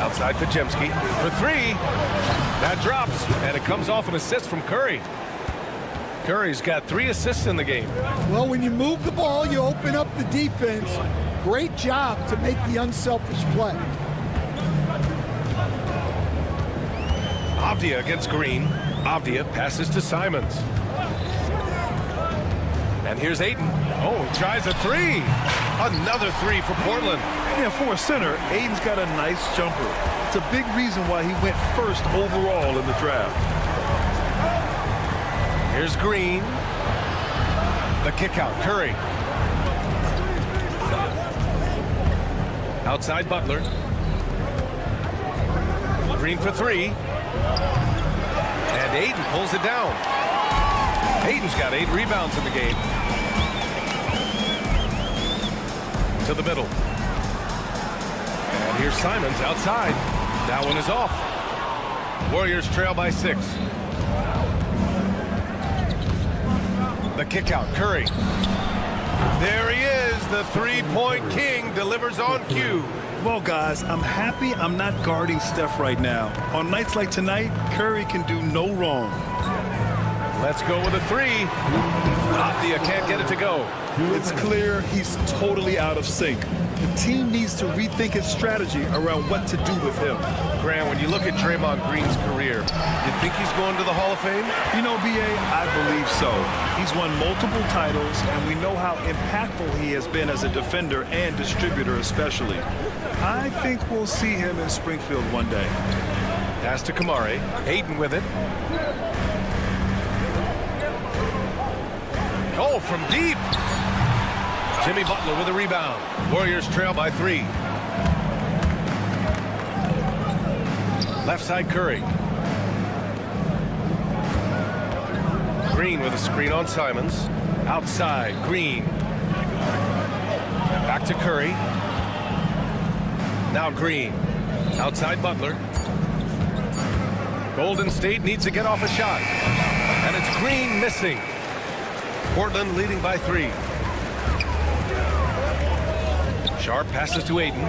Outside Pajemski for three. That drops, and it comes off an assist from Curry. Curry's got 3 assists in the game. Well, when you move the ball, you open up the defense. Great job to make the unselfish play. Avdia against Green. Avdia passes to Simons. And here's Ayton. Oh, he tries a three. Another three for Portland. Yeah, for a center, Ayton's got a nice jumper. It's a big reason why he went first overall in the draft. Here's Green. The kick out, Curry. Outside Butler. Green for three. And Ayton pulls it down. Ayton's got 8 rebounds in the game. To the middle. And here's Simons outside. That one is off. Warriors trail by 6. The kick out, Curry. There he is, the three-point king delivers on cue. Well, guys, I'm happy I'm not guarding Steph right now. On nights like tonight, Curry can do no wrong. Let's go with a three. Avdia can't get it to go. It's clear he's totally out of sync. The team needs to rethink its strategy around what to do with him. Grant, when you look at Draymond Green's career, you think he's going to the Hall of Fame? You know, B.A., I believe so. He's won multiple titles, and we know how impactful he has been as a defender and distributor especially. I think we'll see him in Springfield one day. Pass to Kamari. Ayton with it. Oh, from deep. Jimmy Butler with a rebound. Warriors trail by 3. Left side Curry. Green with a screen on Simons. Outside Green. Back to Curry. Now Green. Outside Butler. Golden State needs to get off a shot. And it's Green missing. Portland leading by 3. Sharp passes to Ayton.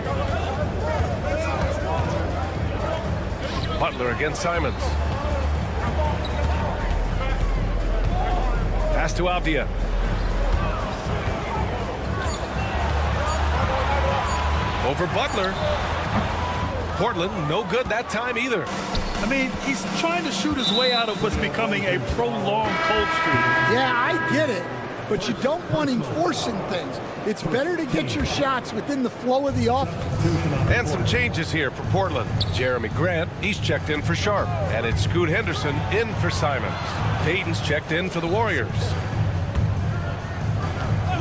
Butler against Simons. Pass to Avdia. Over Butler. Portland, no good that time either. I mean, he's trying to shoot his way out of what's becoming a prolonged cold streak. Yeah, I get it. But you don't want him forcing things. It's better to get your shots within the flow of the offense. And some changes here for Portland. Jeremy Grant, he's checked in for Sharp. And it's Scoot Henderson in for Simons. Payton's checked in for the Warriors.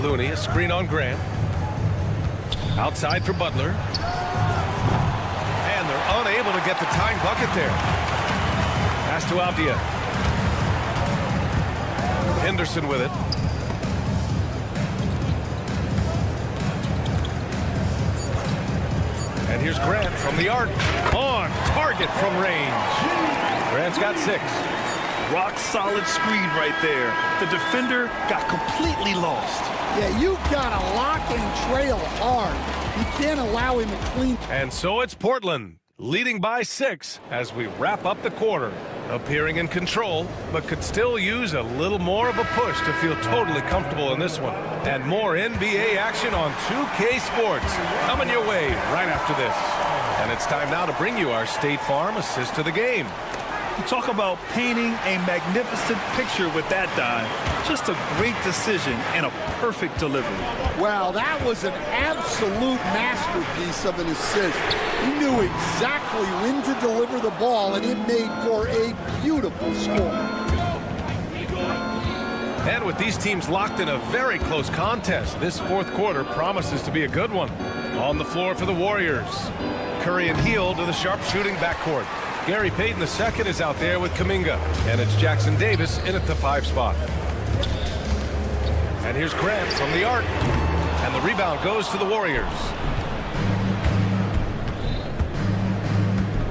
Looney, a screen on Grant. Outside for Butler. And they're unable to get the tying bucket there. Pass to Avdia. Henderson with it. And here's Grant from the arc. On target from range. Grant's got 6. Rock solid screen right there. The defender got completely lost. Yeah, you've got to lock and trail hard. You can't allow him to clean. And so it's Portland, leading by 6 as we wrap up the quarter. Appearing in control, but could still use a little more of a push to feel totally comfortable in this one. And more NBA action on 2K Sports coming your way right after this. And it's time now to bring you our State Farm assist to the game. You talk about painting a magnificent picture with that dime. Just a great decision and a perfect delivery. Wow, that was an absolute masterpiece of an assist. He knew exactly when to deliver the ball, and it made for a beautiful score. And with these teams locked in a very close contest, this fourth quarter promises to be a good one. On the floor for the Warriors. Curry and Hield to the sharp shooting backcourt. Gary Payton II is out there with Kuminga. And it's Jackson Davis in at the 5 spot. And here's Grant from the arc. And the rebound goes to the Warriors.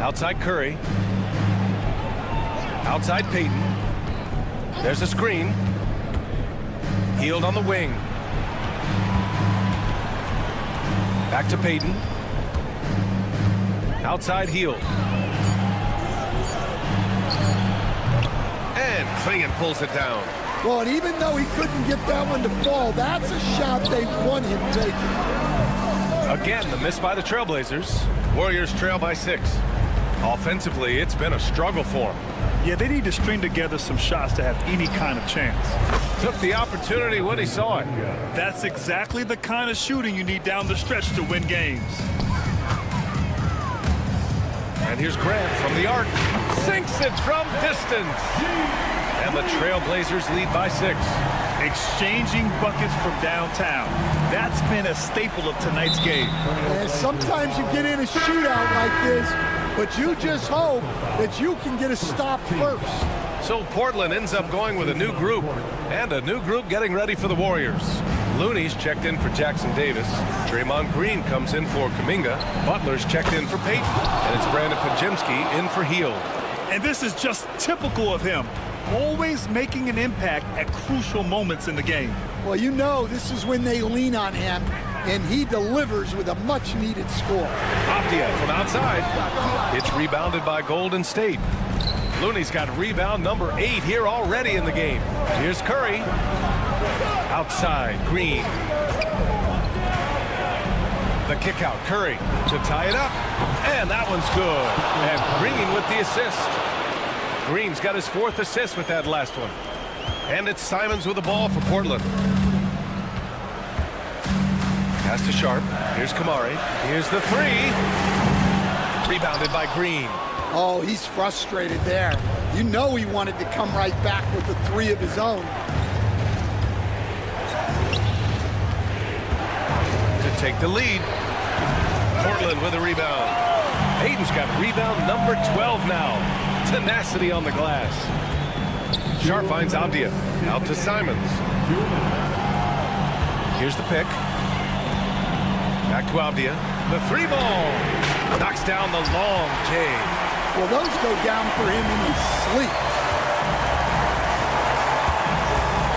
Outside Curry. Outside Payton. There's a screen. Hield on the wing. Back to Payton. Outside heel. And Klingon pulls it down. Well, and even though he couldn't get that one to fall, that's a shot they want him taking. Again, the miss by the Trailblazers. Warriors trail by 6. Offensively, it's been a struggle for them. Yeah, they need to string together some shots to have any kind of chance. Took the opportunity when he saw it. That's exactly the kind of shooting you need down the stretch to win games. And here's Grant from the arc. Sinks it from distance. And the Trailblazers lead by 6. Exchanging buckets from downtown. That's been a staple of tonight's game. And sometimes you get in a shootout like this, but you just hope that you can get a stop first. So Portland ends up going with a new group, and a new group getting ready for the Warriors. Looney's checked in for Jackson Davis. Draymond Green comes in for Kuminga. Butler's checked in for Payton. And it's Brandon Podziemski in for Hield. And this is just typical of him. Always making an impact at crucial moments in the game. Well, you know this is when they lean on him, and he delivers with a much-needed score. Avdia from outside. It's rebounded by Golden State. Looney's got rebound number 8 here already in the game. Here's Curry. Outside, Green. The kick out, Curry to tie it up. And that one's good. And Green with the assist. Green's got his 4th assist with that last one. And it's Simons with the ball for Portland. Pass to Sharp. Here's Kamari. Here's the 3. Rebounded by Green. Oh, he's frustrated there. You know he wanted to come right back with the 3 of his own. To take the lead. Portland with a rebound. Hayden's got rebound number 12 now. Tenacity on the glass. Sharp finds Avdia. Out to Simons. Here's the pick. Back to Avdia. The 3 ball. Knocks down the long J. Well, those go down for him in his sleep.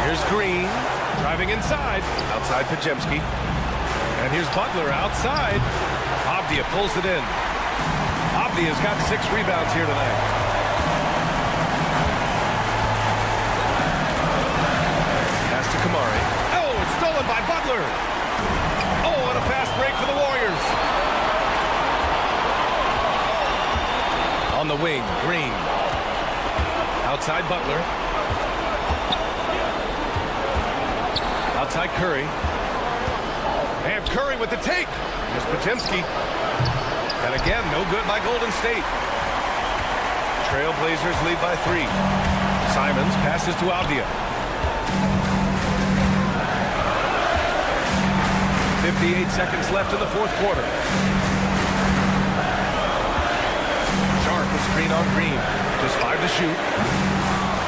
Here's Green. Driving inside. Outside Podziemski. And here's Butler outside. Avdia pulls it in. Avdia's got 6 rebounds here tonight. Kamari. Oh, it's stolen by Butler. Oh, and a fast break for the Warriors. On the wing, Green. Outside Butler. Outside Curry. And Curry with the take. Here's Podziemski. And again, no good by Golden State. Trailblazers lead by 3. Simons passes to Avdia. 58 seconds left in the 4th quarter. Sharp, a screen on Green. Just 5 to shoot.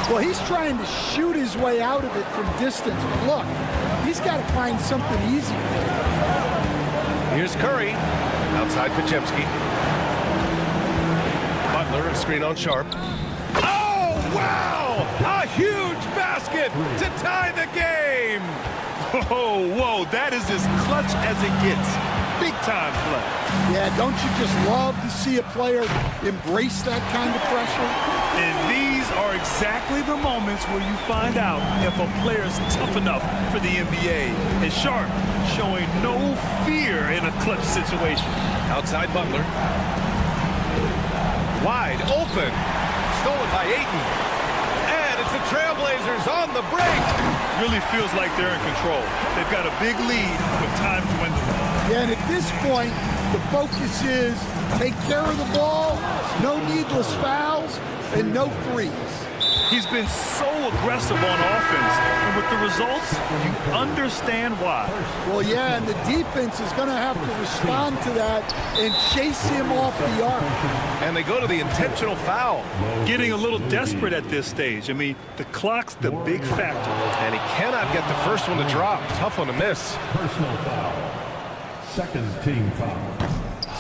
Well, he's trying to shoot his way out of it from distance. But look, he's got to find something easier. Here's Curry. Outside Podziemski. Butler, a screen on Sharp. Oh, wow! A huge basket to tie the game! Oh, whoa, that is as clutch as it gets. Big time play. Yeah, don't you just love to see a player embrace that kind of pressure? And these are exactly the moments where you find out if a player's tough enough for the NBA. And Sharp showing no fear in a clutch situation. Outside Butler. Wide open. Stolen by Ayton. And it's the Trailblazers on the break. Really feels like they're in control. They've got a big lead with time dwindling. Yeah, and at this point, the focus is take care of the ball, no needless fouls, and no threes. He's been so aggressive on offense, and with the results, you understand why. Well, yeah, and the defense is going to have to respond to that and chase him off the arc. And they go to the intentional foul. Getting a little desperate at this stage. I mean, the clock's the big factor. And he cannot get the first one to drop. Tough one to miss. Personal foul. Second team foul.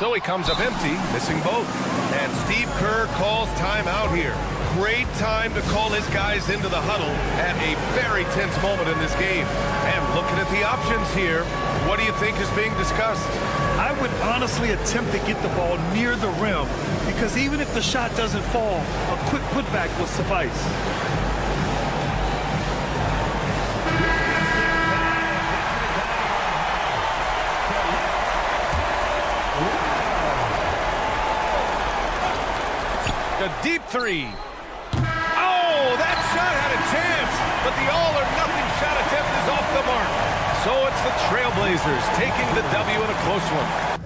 So he comes up empty, missing both. And Steve Kerr calls timeout here. Great time to call his guys into the huddle at a very tense moment in this game. And looking at the options here, what do you think is being discussed? I would honestly attempt to get the ball near the rim because even if the shot doesn't fall, a quick putback will suffice. A deep three. Oh, that shot had a chance, but the all-or-nothing shot attempt is off the mark. So it's the Trailblazers taking the W in a close one.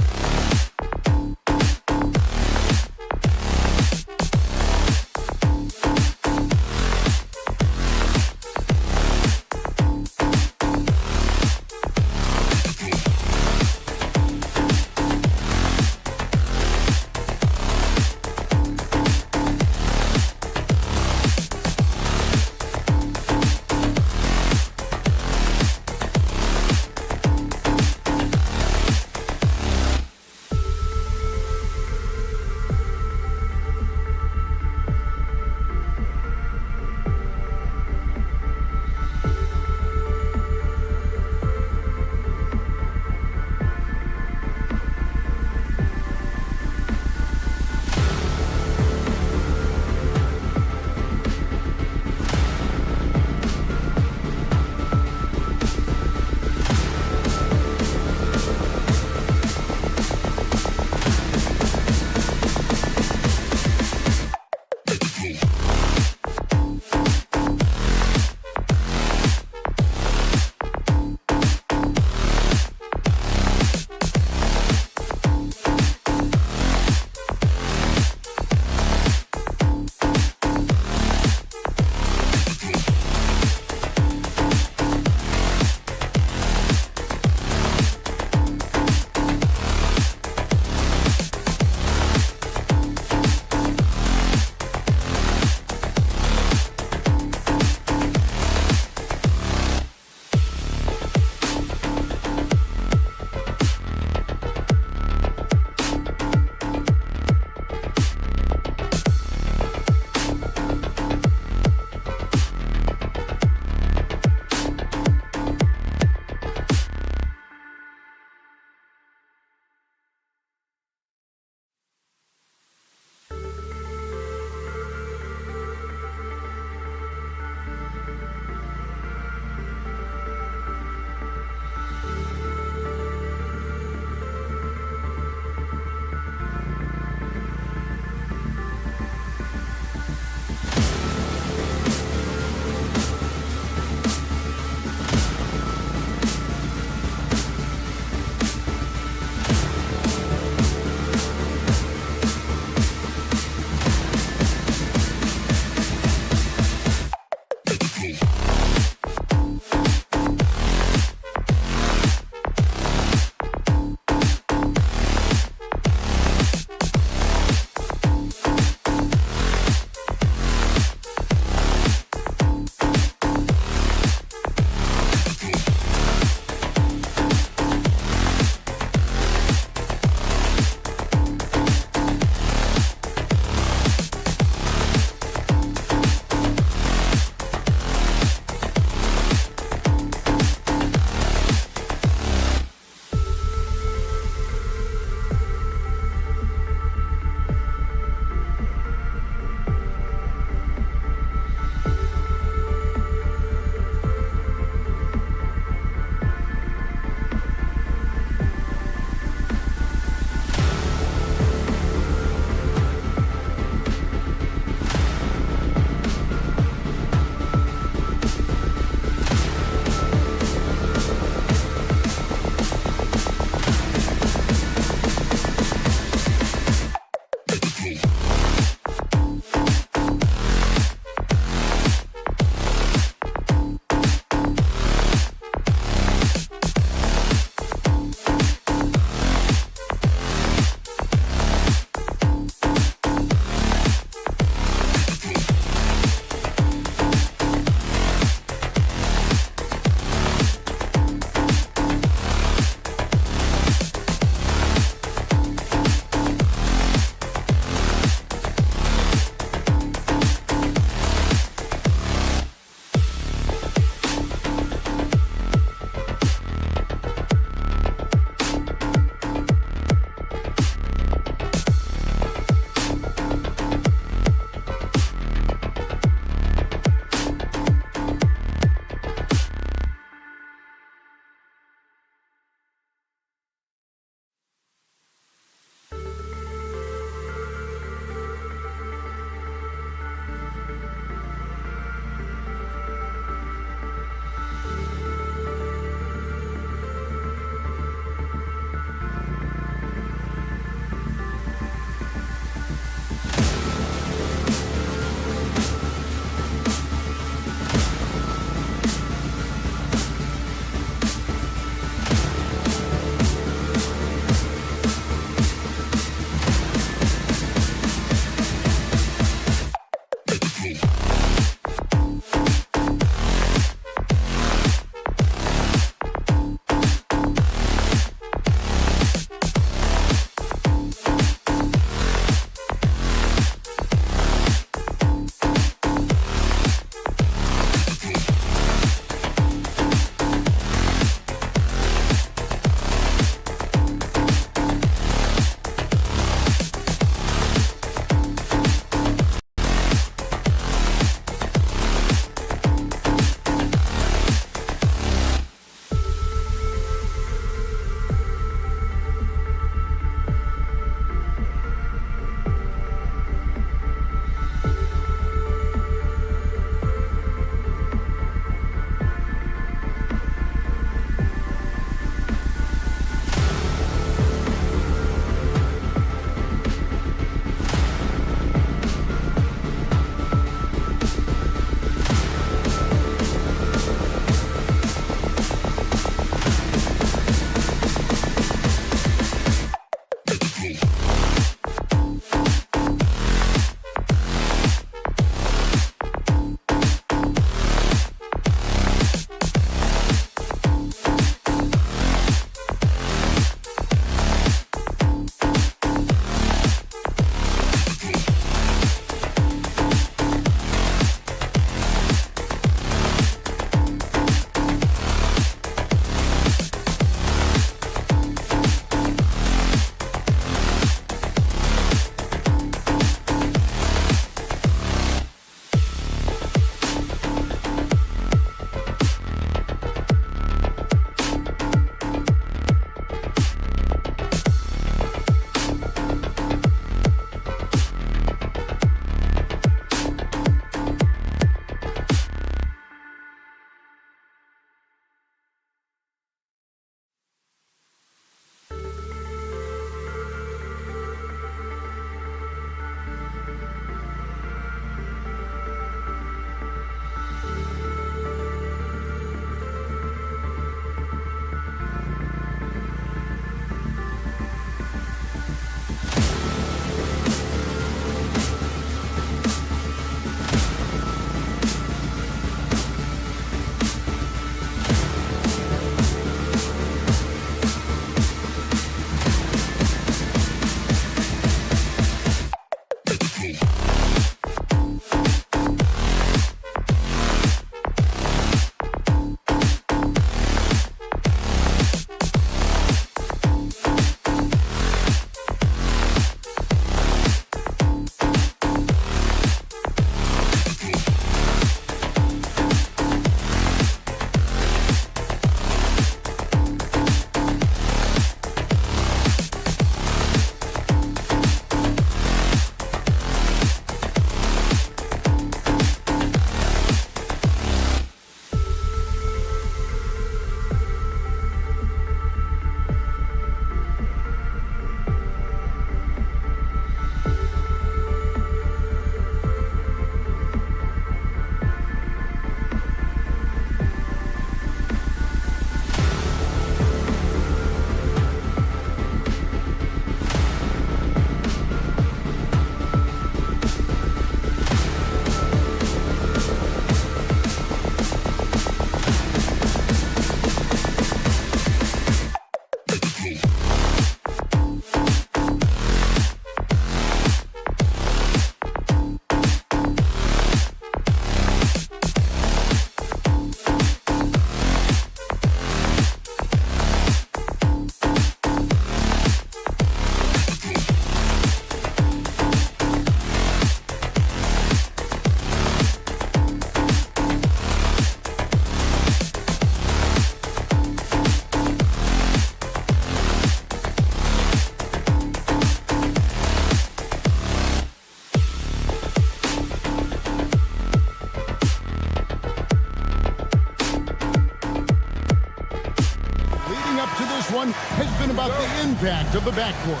one has been about the impact of the backcourt.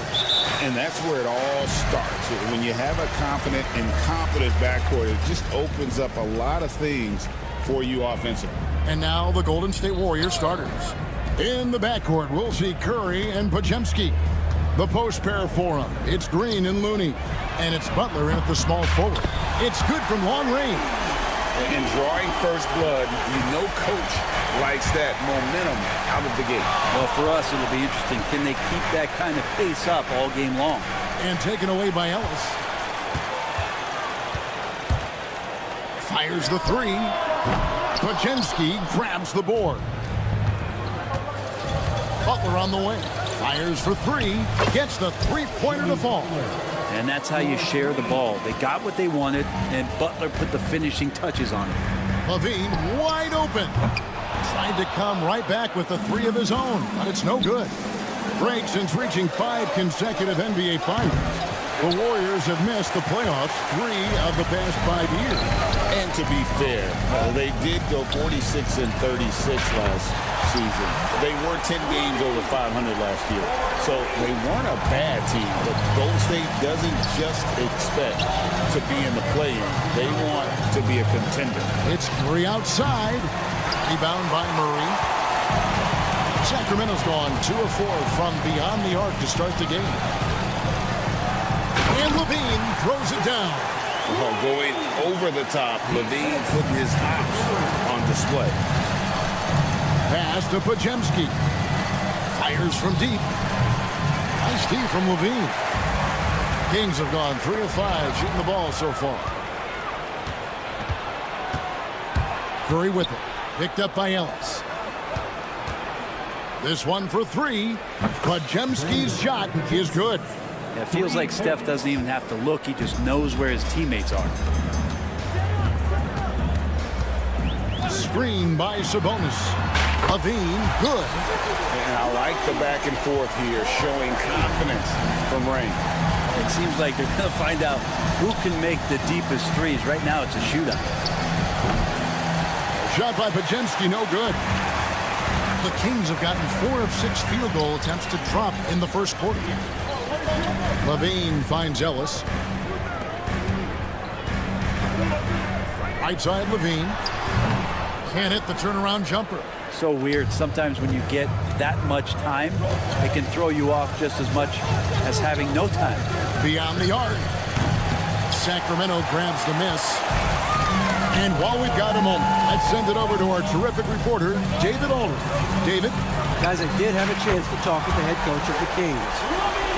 And that's where it all starts. When you have a confident and competent backcourt, it just opens up a lot of things for you offensively. And now the Golden State Warriors starters. In the backcourt, we'll see Curry and Podziemski. The post pair for them. It's Green and Looney. And it's Butler in at the small forward. It's good from long range. And drawing first blood, you know coach likes that momentum out of the gate. Well, for us, it'll be interesting. Can they keep that kind of pace up all game long? And taken away by Ellis. Fires the three. Podziemski grabs the board. Butler on the way. Fires for three. Gets the three-pointer to fall. And that's how you share the ball. They got what they wanted, and Butler put the finishing touches on it. Levine wide open. Tried to come right back with the three of his own, but it's no good. Break since reaching 5 consecutive NBA Finals. The Warriors have missed the playoffs 3 of the past 5 years. And to be fair, they did go 46-36 last season. They were 10 games over 500 last year. So they weren't a bad team, but Golden State doesn't just expect to be in the play-in. They want to be a contender. It's Curry outside. Rebound by Murray. Sacramento's gone 2 of 4 from beyond the arc to start the game. And Levine throws it down. Oh, going over the top. Levine putting his hops on display. Pass to Pajemski. Fires from deep. Nice D from Levine. Kings have gone 3 of 5 shooting the ball so far. Curry with it. Picked up by Ellis. This one for 3. Pajemski's shot is good. It feels like Steph doesn't even have to look. He just knows where his teammates are. Screen by Sabonis. Levine, good. And I like the back and forth here, showing confidence from Rain. It seems like they're going to find out who can make the deepest threes. Right now, it's a shootout. Shot by Pajemski, no good. The Kings have gotten 4 of 6 field goal attempts to drop in the first quarter. Levine finds Ellis. Right side, Levine. Can't hit the turnaround jumper. So weird. Sometimes when you get that much time, it can throw you off just as much as having no time. Beyond the arc. Sacramento grabs the miss. And while we've got a moment, let's send it over to our terrific reporter, David Aldridge. David? Guys, I did have a chance to talk with the head coach of the Kings.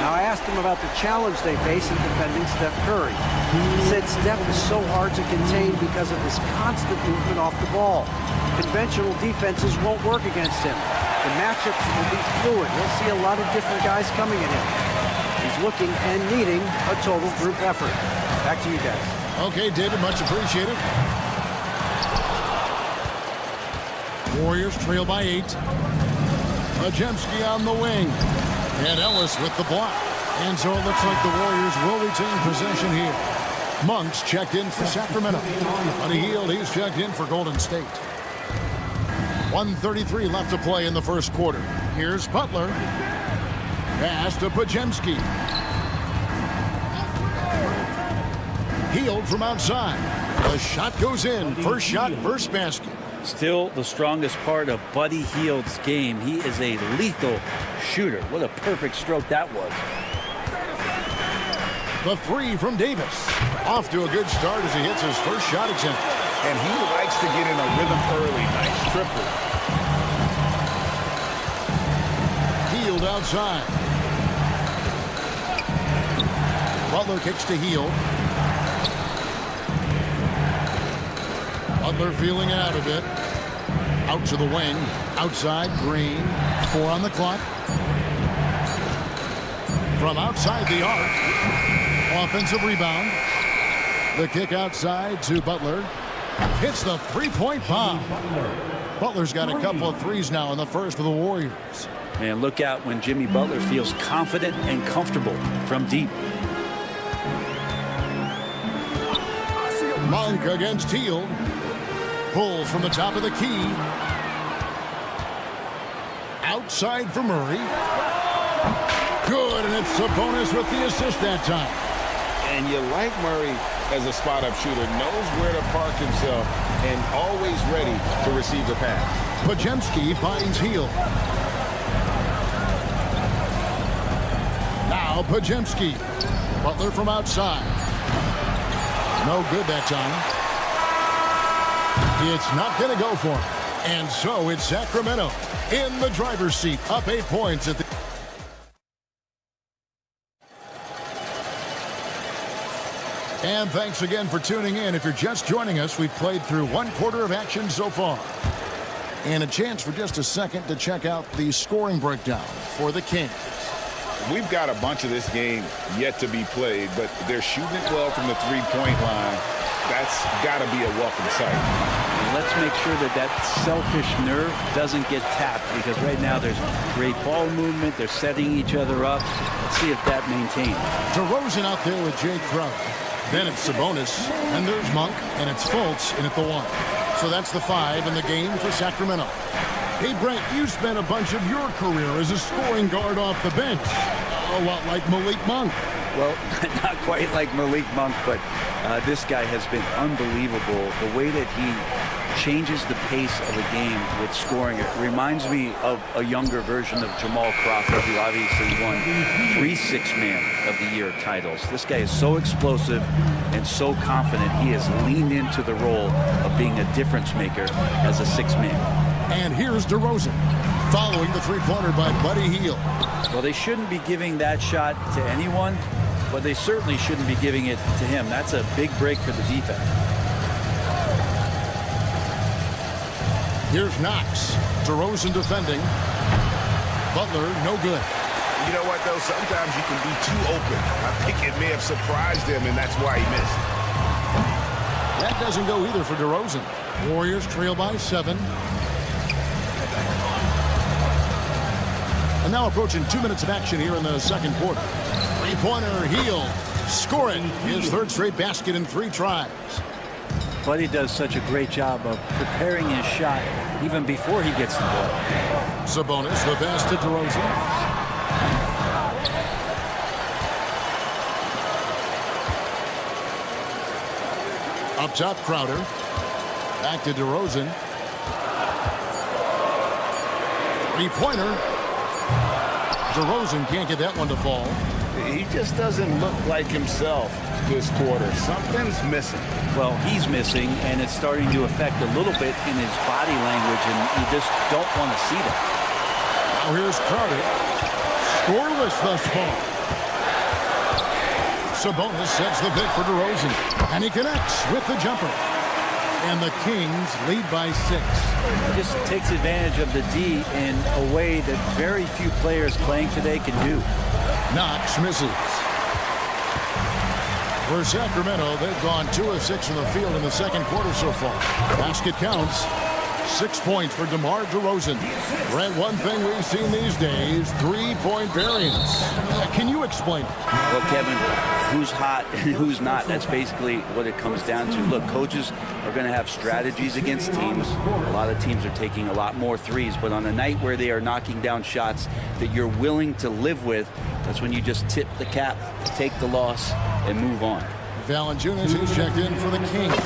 Now, I asked him about the challenge they face in defending Steph Curry. He said Steph is so hard to contain because of his constant movement off the ball. Conventional defenses won't work against him. The matchups will be fluid. We'll see a lot of different guys coming at him. He's looking and needing a total group effort. Back to you guys. Okay, David, much appreciated. Warriors trail by 8. Pajemski on the wing. And Ellis with the block. And so it looks like the Warriors will retain possession here. Monk's checked in for Sacramento. Buddy Hield, he's checked in for Golden State. 1:33 left to play in the first quarter. Here's Butler. Pass to Pajemski. Hield from outside. The shot goes in. First shot, first basket. Still the strongest part of Buddy Hield's game. He is a lethal shooter. What a perfect stroke that was. The 3 from Davis. Off to a good start as he hits his first shot attempt. And he likes to get in a rhythm early. Nice triple. Hield outside. Butler kicks to Hield. Butler feeling it out a bit. Out to the wing. Outside, Green. 4 on the clock. From outside the arc. Offensive rebound. The kick outside to Butler. Hits the three-point bomb. Butler's got a couple of threes now in the first for the Warriors. Man, look out when Jimmy Butler feels confident and comfortable from deep. Monk against Hield. Pulls from the top of the key. Outside for Murray. Good, and it's Sabonis with the assist that time. And you like Murray as a spot-up shooter. Knows where to park himself and always ready to receive the pass. Pajemski finds Hield. Now Pajemski. Butler from outside. No good that time. It's not going to go for him. And so it's Sacramento in the driver's seat, up 8 points at the... And thanks again for tuning in. If you're just joining us, we've played through 1 quarter of action so far. And a chance for just a second to check out the scoring breakdown for the Kings. We've got a bunch of this game yet to be played, but they're shooting it well from the three-point line. That's got to be a welcome sight. And let's make sure that that selfish nerve doesn't get tapped, because right now there's great ball movement. They're setting each other up. Let's see if that maintains. DeRozan out there with Jay Crowder. Then it's Sabonis, and there's Monk, and it's Fultz in at the 1. So that's the 5 in the game for Sacramento. Hey, Brent, you spent a bunch of your career as a scoring guard off the bench. A lot like Malik Monk. Well, not quite like Malik Monk, but this guy has been unbelievable. The way that he changes the pace of a game with scoring. It reminds me of a younger version of Jamal Crawford, who obviously won 3 Six-Man of the Year titles. This guy is so explosive and so confident. He has leaned into the role of being a difference maker as a six-man. And here's DeRozan, following the three-pointer by Buddy Hield. Well, they shouldn't be giving that shot to anyone, but they certainly shouldn't be giving it to him. That's a big break for the defense. Here's Knox. DeRozan defending. Butler, no good. You know what, though? Sometimes you can be too open. I think it may have surprised him, and that's why he missed. That doesn't go either for DeRozan. Warriors trail by 7. And now approaching 2 minutes of action here in the second quarter. Three-pointer, Hield. Score it. His third straight basket in 3 tries. Buddy does such a great job of preparing his shot even before he gets the ball. Sabonis, the pass to DeRozan. Up top, Crowder. Back to DeRozan. Three-pointer. DeRozan can't get that one to fall. He just doesn't look like himself this quarter. Something's missing. Well, he's missing, and it's starting to affect a little bit in his body language, and you just don't want to see that. Now here's Crowder. Scoreless thus far. Sabonis sets the pick for DeRozan, and he connects with the jumper. And the Kings lead by 6. He just takes advantage of the D in a way that very few players playing today can do. Knox misses. For Sacramento, they've gone 2 of 6 from the field in the second quarter so far. Basket counts. 6 points for DeMar DeRozan. Brent, one thing we've seen these days, 3-point variance. Can you explain it? Well, Kevin, who's hot and who's not, that's basically what it comes down to. Look, coaches are going to have strategies against teams. A lot of teams are taking a lot more threes, but on a night where they are knocking down shots that you're willing to live with, that's when you just tip the cap, take the loss, and move on. Valanciunas, who's checked in for the Kings.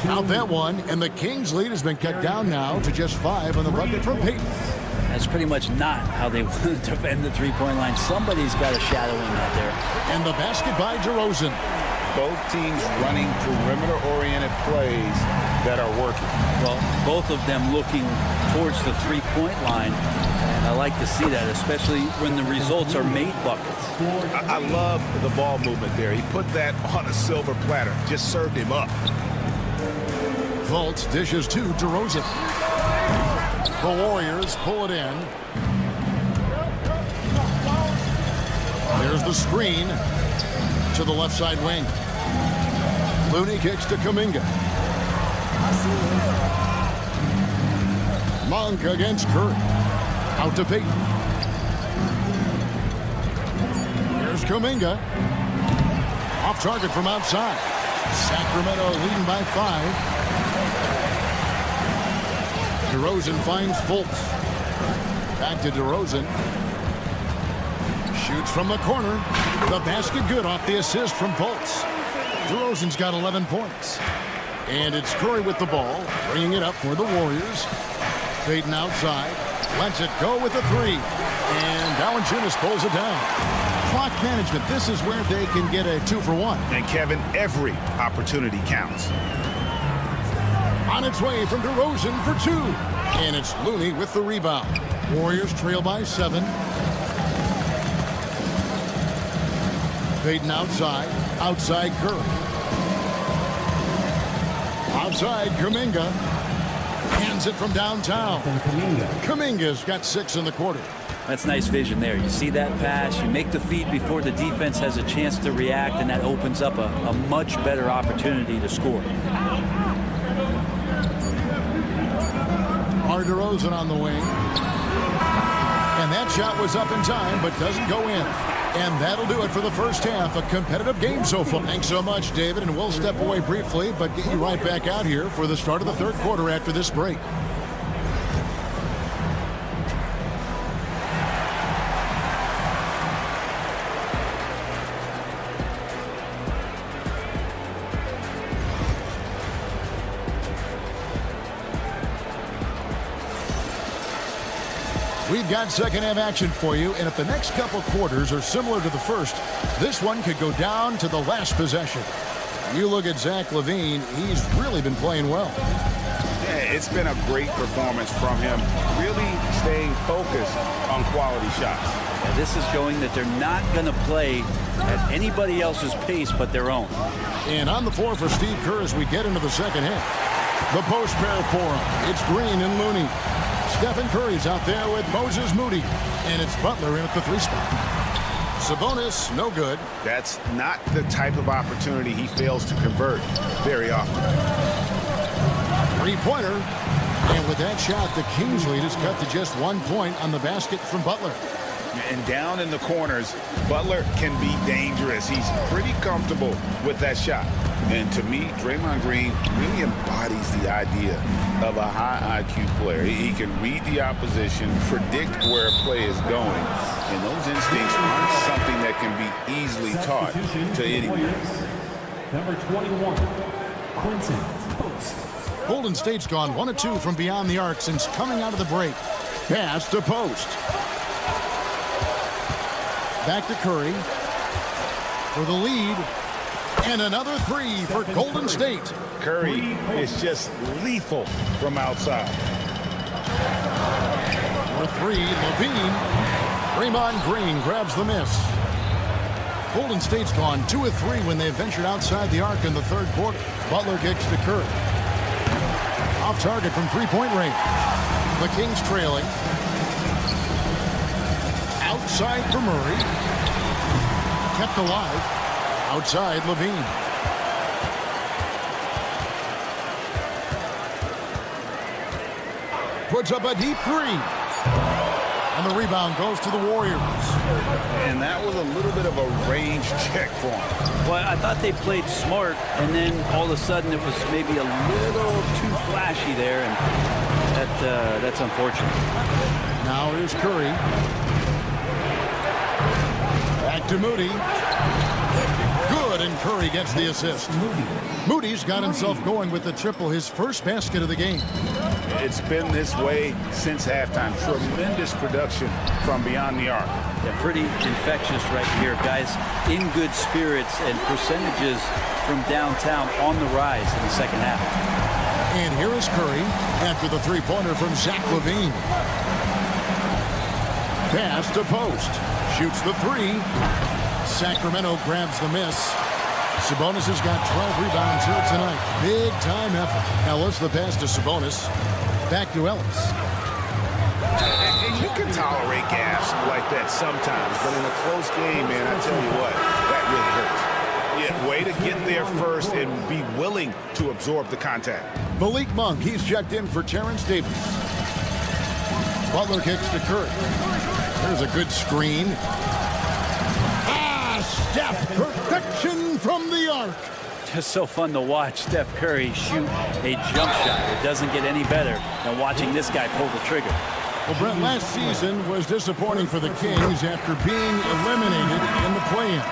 Out that one, and the Kings' lead has been cut down now to just 5 on the bucket from Payton. That's pretty much not how they want to defend the three-point line. Somebody's got to shadow him out there. And the basket by DeRozan. Both teams running perimeter-oriented plays that are working. Well, both of them looking towards the three-point line. And I like to see that, especially when the results are made buckets. I love the ball movement there. He put that on a silver platter. Just served him up. Fultz dishes to DeRozan. The Warriors pull it in. There's the screen to the left side wing. Looney kicks to Kuminga. Monk against Curry. Out to Payton. Here's Kuminga. Off target from outside. Sacramento leading by 5. DeRozan finds Fultz. Back to DeRozan. Shoots from the corner. The basket good off the assist from Fultz. DeRozan's got 11 points. And it's Curry with the ball, bringing it up for the Warriors. Payton outside. Lets it go with the 3. And Valanciunas pulls it down. Clock management. This is where they can get a 2-for-1. And Kevin, every opportunity counts. On its way from DeRozan for 2. And it's Looney with the rebound. Warriors trail by 7. Payton outside. Outside Curry. Outside Kuminga. Hands it from downtown. Kuminga's got 6 in the quarter. That's nice vision there. You see that pass, you make the feed before the defense has a chance to react, and that opens up a much better opportunity to score. DeRozan on the wing. And that shot was up in time, but doesn't go in. And that'll do it for the first half. A competitive game so far. Thanks so much, David. And we'll step away briefly, but get you right back out here for the start of the third quarter after this break. We've got second half action for you, and if the next couple quarters are similar to the first, this one could go down to the last possession. You look at Zach LaVine, he's really been playing well. Yeah, it's been a great performance from him, really staying focused on quality shots. Yeah, this is showing that they're not going to play at anybody else's pace but their own. And on the floor for Steve Kerr as we get into the second half. The post pair for him. It's Green and Looney. Stephen Curry's out there with Moses Moody. And it's Butler in at the 3 spot. Sabonis, no good. That's not the type of opportunity he fails to convert very often. 3-pointer. And with that shot, the Kings lead is cut to just 1 point on the basket from Butler. And down in the corners, Butler can be dangerous. He's pretty comfortable with that shot. And to me, Draymond Green really embodies the idea of a high IQ player. He can read the opposition, predict where a play is going, and those instincts aren't something that can be easily taught to anyone. Number 21, Quentin Post. Golden State's gone 1 of 2 from beyond the arc since coming out of the break. Pass to Post. Back to Curry for the lead. And another 3 for Golden State. Curry is just lethal from outside. For 3, LaVine. Draymond Green grabs the miss. Golden State's gone 2 of 3 when they ventured outside the arc in the third quarter. Butler kicks to Curry. Off target from 3-point range. The Kings trailing. Outside for Murray. Kept alive. Outside, LaVine. Puts up a deep 3. And the rebound goes to the Warriors. And that was a little bit of a range check for him. Well, I thought they played smart, and then all of a sudden it was maybe a little too flashy there, and that's unfortunate. Now here's Curry. Back to Moody. Good, and Curry gets the assist. Moody's got himself going with the triple, his first basket of the game. It's been this way since halftime. Tremendous production from beyond the arc. Yeah, pretty infectious right here, guys. In good spirits and percentages from downtown on the rise in the second half. And here is Curry after the 3-pointer from Zach LaVine. Pass to Post. Shoots the 3. Sacramento grabs the miss. Sabonis has got 12 rebounds here tonight. Big time effort. Ellis, the pass to Sabonis. Back to Ellis. And you can tolerate gas like that sometimes, but in a close game, man, I tell you what, that really hurts. Yeah, way to get there first and be willing to absorb the contact. Malik Monk, he's checked in for Terrence Davis. Butler kicks to Curry. There's a good screen. Steph, perfection from the arc. Just so fun to watch Steph Curry shoot a jump shot. It doesn't get any better than watching this guy pull the trigger. Well, Brent, last season was disappointing for the Kings after being eliminated in the play-in.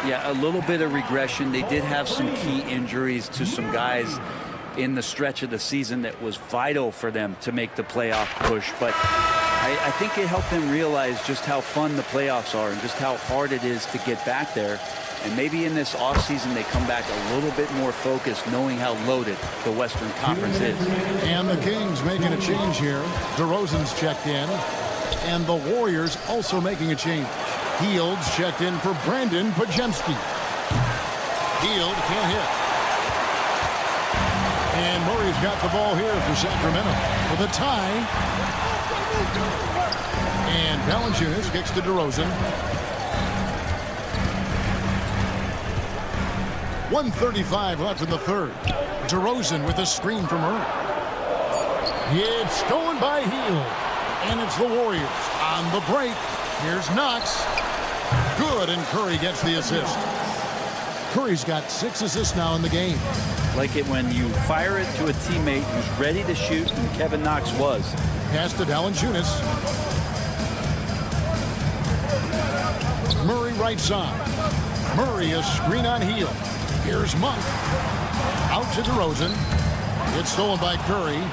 Yeah, a little bit of regression. They did have some key injuries to some guys in the stretch of the season that was vital for them to make the playoff push. But I think it helped them realize just how fun the playoffs are and just how hard it is to get back there. And maybe in this offseason they come back a little bit more focused, knowing how loaded the Western Conference is. And the Kings making a change here. DeRozan's checked in. And the Warriors also making a change. Hield's checked in for Brandon Pajemski. Hield can't hit. And Murray's got the ball here for Sacramento for the tie. And Valanciunas kicks to DeRozan. 1:35 left in the third. DeRozan with a screen from Murray. It's stolen by Hield. And it's the Warriors on the break. Here's Knox. Good, and Curry gets the assist. Curry's got 6 assists now in the game. Like it when you fire it to a teammate who's ready to shoot, and Kevin Knox was. Pass to Valanciunas. Murray right side. Murray a screen on Hield. Here's Monk. Out to DeRozan. It's stolen by Curry.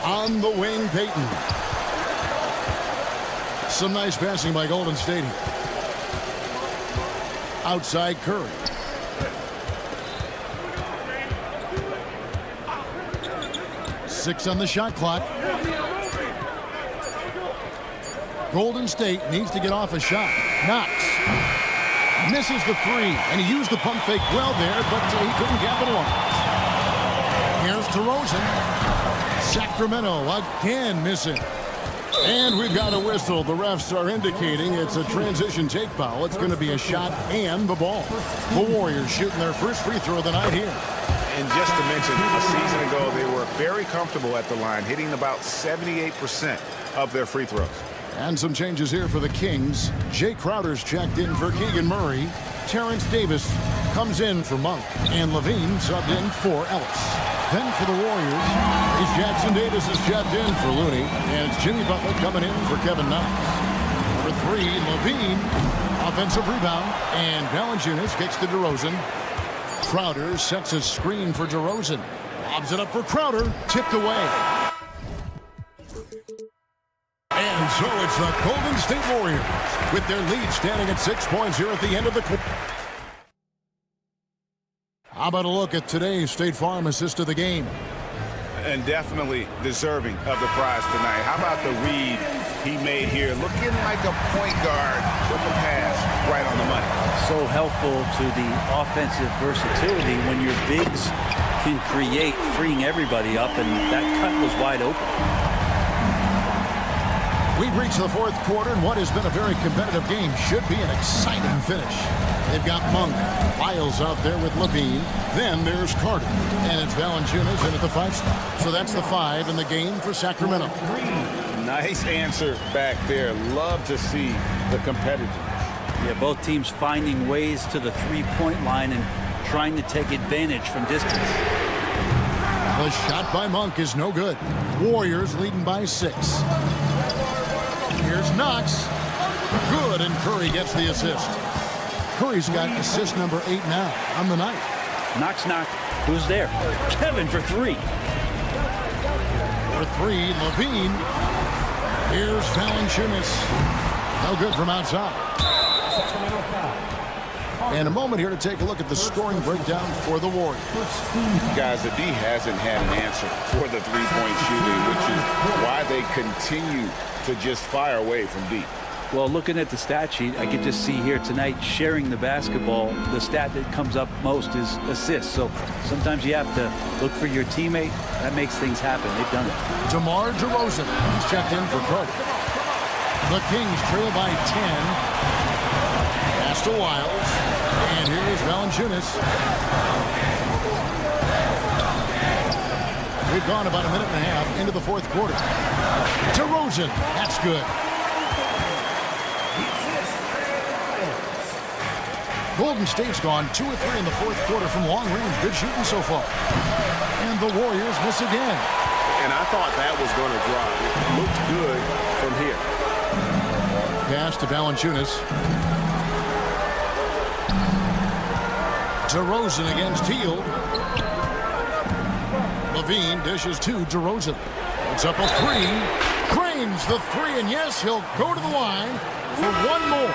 On the wing, Payton. Some nice passing by Golden State here. Outside Curry. Six on the shot clock. Golden State needs to get off a shot. Knox misses the three, and he used the pump fake well there, but he couldn't capitalize. Here's DeRozan. Sacramento again missing. And we've got a whistle. The refs are indicating it's a transition take foul. It's going to be a shot and the ball. The Warriors shooting their first free throw of the night here. And just to mention, a season ago, they were very comfortable at the line, hitting about 78% of their free throws. And some changes here for the Kings. Jay Crowder's checked in for Keegan Murray. Terrence Davis comes in for Monk. And Levine subbed in for Ellis. Then for the Warriors, is Jackson Davis is checked in for Looney. And it's Jimmy Butler coming in for Kevin Knox. Number 3, Levine. Offensive rebound. And Valanciunas kicks to DeRozan. Crowder sets a screen for DeRozan. Lobs it up for Crowder. Tipped away. And so it's the Golden State Warriors with their lead standing at 6 points here at the end of the quarter. How about a look at today's State Farm assist of the game? And definitely deserving of the prize tonight. How about the read he made here? Looking like a point guard with the pass right on the money. So helpful to the offensive versatility when your bigs can create, freeing everybody up, and that cut was wide open. We've reached the fourth quarter, and what has been a very competitive game should be an exciting finish. They've got Monk, Lyles out there with Levine. Then there's Carter, and it's Valanciunas in at the 5 spot. So that's the 5 in the game for Sacramento. Nice answer back there. Love to see the competitiveness. Yeah, both teams finding ways to the three-point line and trying to take advantage from distance. The shot by Monk is no good. Warriors leading by 6. Here's Knox. Good, and Curry gets the assist. Curry's got assist number 8 now on the night. Knox. Who's there? Kevin for 3. For 3, Levine. Here's Valanciunas. No good from outside. And a moment here to take a look at the scoring breakdown for the Warriors. Guys, the D hasn't had an answer for the three-point shooting, which is why they continue to just fire away from deep. Well, looking at the stat sheet, I can just see here tonight sharing the basketball. The stat that comes up most is assists. So sometimes you have to look for your teammate. That makes things happen. They've done it. DeMar DeRozan. He's checked in for Carter. The Kings trail by 10. Pass to Lyles. And here's Valanciunas. We've gone about a minute and a half into the fourth quarter. DeRozan. That's good. Golden State's gone 2 or 3 in the fourth quarter from long range. Good shooting so far. And the Warriors miss again. And I thought that was going to drop. It looked good from here. Pass to Valanciunas. DeRozan against Teal. Levine dishes to DeRozan. It's up a 3. Cranes the 3, and yes, he'll go to the line for one more.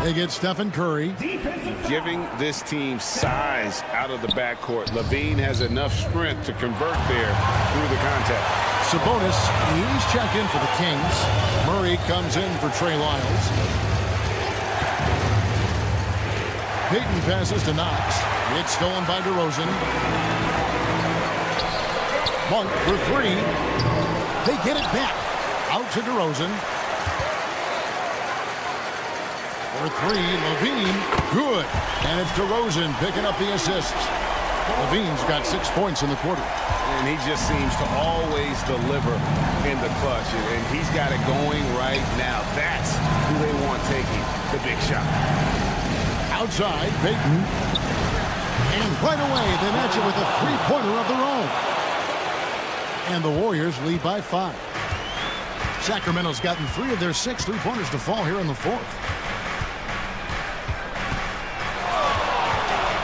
They get Stephen Curry. Giving this team size out of the backcourt. Levine has enough strength to convert there through the contact. Sabonis, he's checked in for the Kings. Murray comes in for Trey Lyles. Payton passes to Knox. It's stolen by DeRozan. Monk for 3. They get it back. Out to DeRozan. For 3, Levine. Good. And it's DeRozan picking up the assist. Levine's got 6 points in the quarter. And he just seems to always deliver in the clutch. And he's got it going right now. That's who they want taking the big shot. Outside, Payton. And right away, they match it with a three-pointer of their own. And the Warriors lead by 5. Sacramento's gotten 3 of their 6 three-pointers to fall here in the fourth.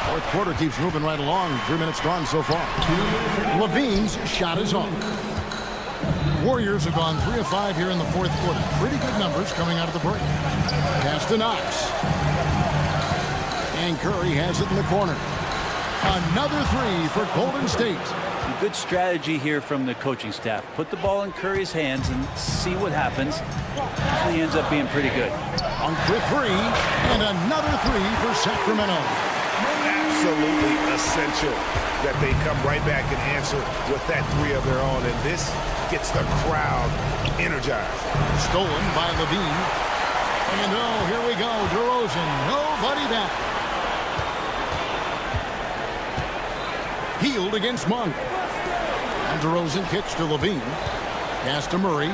Fourth quarter keeps moving right along. 3 minutes gone so far. Levine's shot is off. Warriors have gone 3 of 5 here in the fourth quarter. Pretty good numbers coming out of the break. Pass to Knox. And Curry has it in the corner. Another three for Golden State. A good strategy here from the coaching staff. Put the ball in Curry's hands and see what happens. He ends up being pretty good. On for three, and another three for Sacramento. Absolutely essential that they come right back and answer with that three of their own, and this gets the crowd energized. Stolen by Levine. And oh, here we go, DeRozan, nobody back. Healed against Monk. And DeRozan kicks to Levine. Pass to Murray.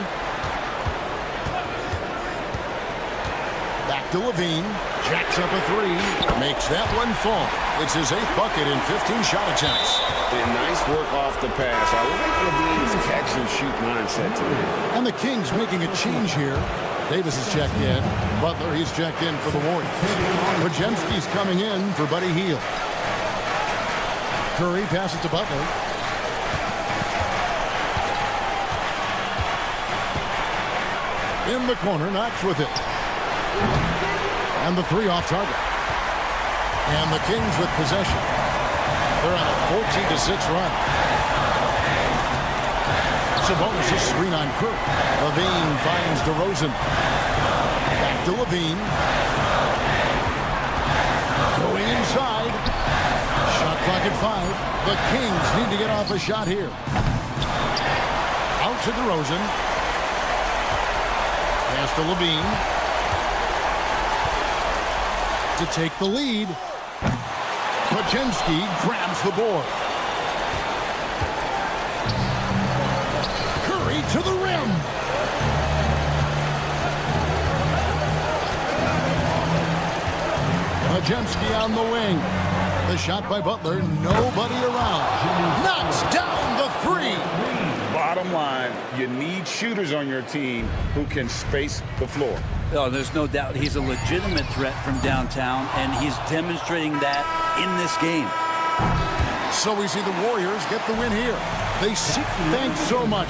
Back to Levine. Jacks up a three. Makes that one fall. It's his 8th bucket in 15 shot attempts. And nice work off the pass. I like Levine's catch and shoot mindset today. And the Kings making a change here. Davis is checked in. Butler, he's checked in for the Warriors. Podziemski's coming in for Buddy Hield. Curry passes to Butler. In the corner, Knox with it. And the three off target. And the Kings with possession. They're on a 14-6 run. Sabonis' screen on Curry. Levine finds DeRozan. Back to Levine. Going inside. Shot clock at 5. The Kings need to get off a shot here. Out to DeRozan. Pass to Levine. To take the lead. Podziemski grabs the board. Curry to the rim. Podziemski on the wing. The shot by Butler, nobody around. Knocks down the three. Bottom line, you need shooters on your team who can space the floor. Oh, there's no doubt he's a legitimate threat from downtown, and he's demonstrating that in this game. So we see the Warriors get the win here. They seek thanks so much.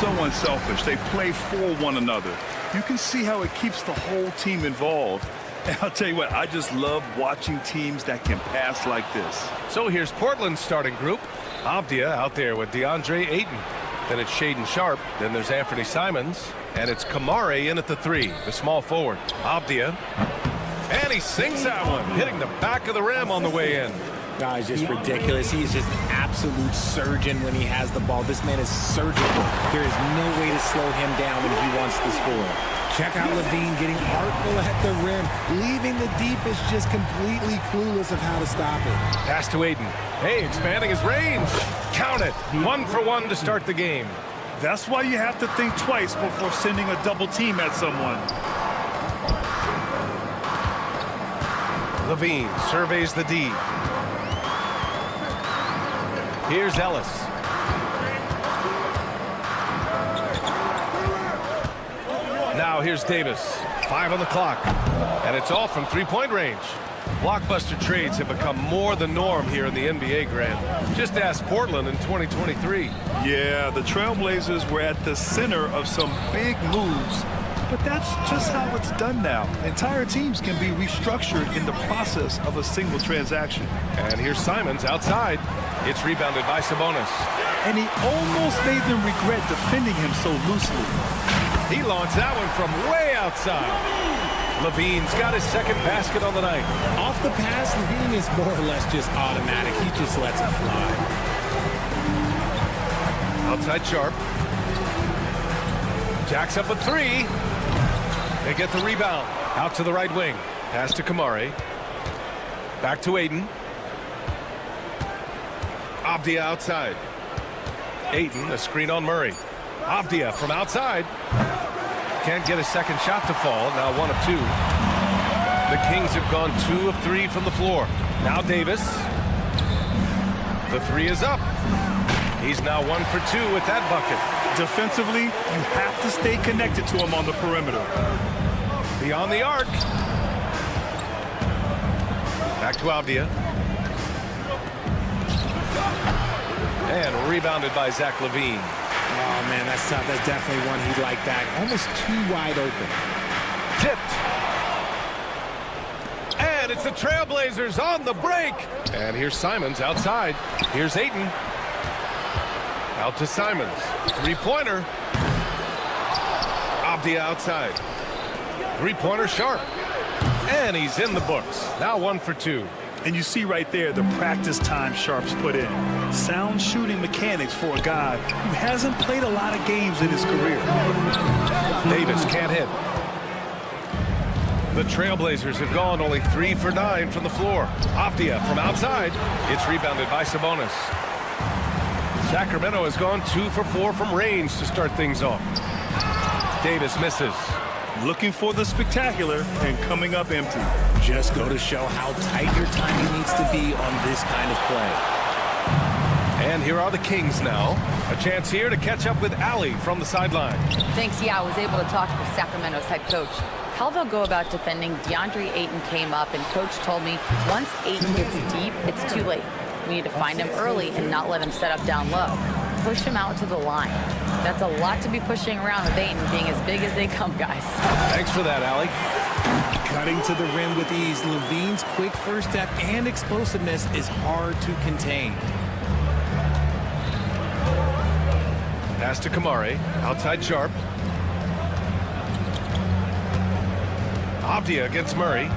so unselfish. They play for one another. You can see how it keeps the whole team involved. And I'll tell you what, I just love watching teams that can pass like this. So here's Portland's starting group. Avdia out there with DeAndre Ayton. Then it's Shaden Sharp. Then there's Anthony Simons. And it's Kamare in at the 3, the small forward. Avdia. And he sinks that one, hitting the back of the rim on the way in. Guys, just ridiculous. He's just an absolute surgeon when he has the ball. This man is surgical. There is no way to slow him down when he wants to score. Check out Levine getting artful at the rim, leaving the defense just completely clueless of how to stop it. Pass to Ayton. Hey, expanding his range. Count it. 1 for 1 to start the game. That's why you have to think twice before sending a double team at someone. Levine surveys the D. Here's Ellis. Now here's Davis. 5 on the clock. And it's off from three-point range. Blockbuster trades have become more the norm here in the NBA, Grant. Just ask Portland in 2023. Yeah, the Trailblazers were at the center of some big moves, but that's just how it's done now. Entire teams can be restructured in the process of a single transaction. And here's Simons outside. It's rebounded by Sabonis. And he almost made them regret defending him so loosely. He launched that one from way outside. Levine's got his second basket on the night. Off the pass, Levine is more or less just automatic. He just lets it fly. Outside Sharp. Jacks up a 3. They get the rebound. Out to the right wing. Pass to Kamare. Back to Ayton. Avdia outside. Ayton, a screen on Murray. Avdia from outside. Can't get a second shot to fall. Now 1 of 2. The Kings have gone 2 of 3 from the floor. Now Davis. The 3 is up. He's now 1 for 2 with that bucket. Defensively, you have to stay connected to him on the perimeter. Beyond the arc. Back to Avdia. And rebounded by Zach LaVine. Oh, man, that's tough. That's definitely one he'd like back. Almost too wide open. Tipped. And it's the Trailblazers on the break. And here's Simons outside. Here's Ayton. Out to Simons. Three-pointer. Avdia outside. Three-pointer Sharp. And he's in the books. Now 1 for 2. And you see right there the practice time Sharp's put in. Sound shooting mechanics for a guy who hasn't played a lot of games in his career. Davis can't hit. The Trailblazers have gone only 3 for 9 from the floor. Avdia from outside. It's rebounded by Sabonis. Sacramento has gone 2 for 4 from range to start things off. Davis misses. Looking for the spectacular and coming up empty. Just go to show how tight your timing needs to be on this kind of play. And here are the Kings now. A chance here to catch up with Allie from the sideline. Thanks, yeah, I was able to talk with Sacramento's head coach. How they'll go about defending DeAndre Ayton came up, and coach told me once Ayton gets deep, it's too late. We need to find him early and not let him set up down low. Push him out to the line. That's a lot to be pushing around with Ayton being as big as they come, guys. Thanks for that, Allie. Cutting to the rim with ease, Levine's quick first step and explosiveness is hard to contain. Pass to Kamare. Outside Sharp. Avdia against Murray.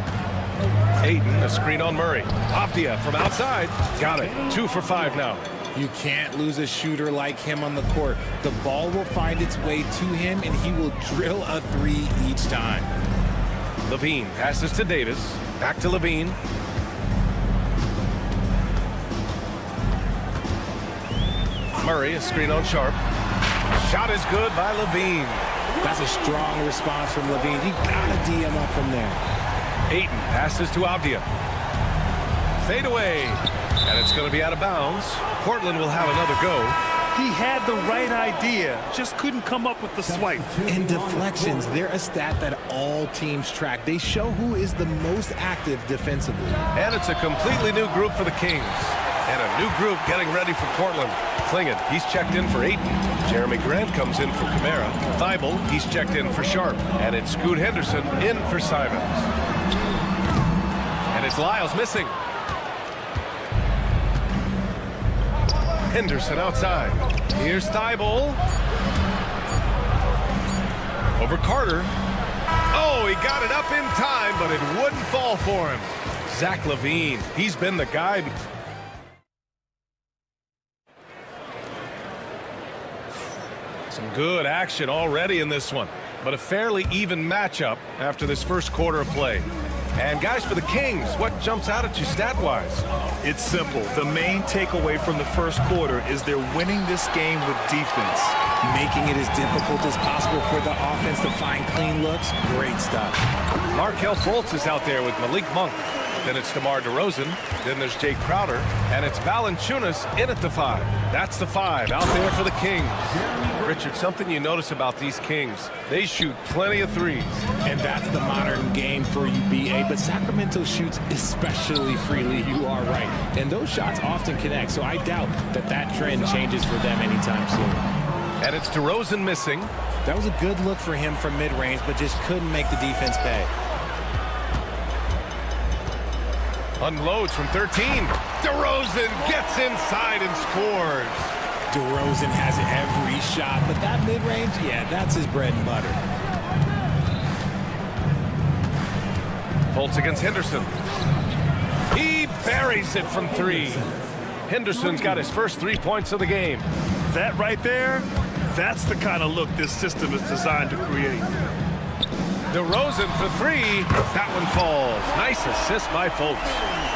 Ayton, a screen on Murray. Avdia from outside. Got it. 2 for 5 now. You can't lose a shooter like him on the court. The ball will find its way to him, and he will drill a 3 each time. Levine passes to Davis. Back to Levine. Murray, a screen on Sharp. Shot is good by Levine. That's a strong response from Levine. You gotta D him up from there. Ayton passes to Avdia. Fade away. And it's going to be out of bounds. Portland will have another go. He had the right idea, just couldn't come up with the swipe. And deflections, they're a stat that all teams track. They show who is the most active defensively. And it's a completely new group for the Kings. And a new group getting ready for Portland. Klingon, he's checked in for Ayton. Jeremy Grant comes in for Kamara. Thibault, he's checked in for Sharp. And it's Scoot Henderson in for Simons. And it's Lyles missing. Henderson outside. Here's Thibault. Over Carter. Oh, he got it up in time, but it wouldn't fall for him. Zach LaVine, he's been the guy. Some good action already in this one, but a fairly even matchup after this first quarter of play. And guys, for the Kings, what jumps out at you stat-wise? It's simple. The main takeaway from the first quarter is they're winning this game with defense. Making it as difficult as possible for the offense to find clean looks. Great stuff. Markelle Fultz is out there with Malik Monk. Then it's DeMar DeRozan. Then there's Jay Crowder. And it's Valanciunas in at the 5. That's the 5 out there for the Kings. Richard, something you notice about these Kings, they shoot plenty of threes. And that's the modern game for you, B.A. But Sacramento shoots especially freely. You are right. And those shots often connect. So I doubt that that trend changes for them anytime soon. And it's DeRozan missing. That was a good look for him from mid-range, but just couldn't make the defense pay. Unloads from 13. DeRozan gets inside and scores. DeRozan has every shot, but that mid-range, yeah, that's his bread and butter. Fultz against Henderson. He buries it from 3. Henderson's got his first 3 points of the game. That right there, that's the kind of look this system is designed to create. DeRozan for 3. That one falls. Nice assist by Fultz.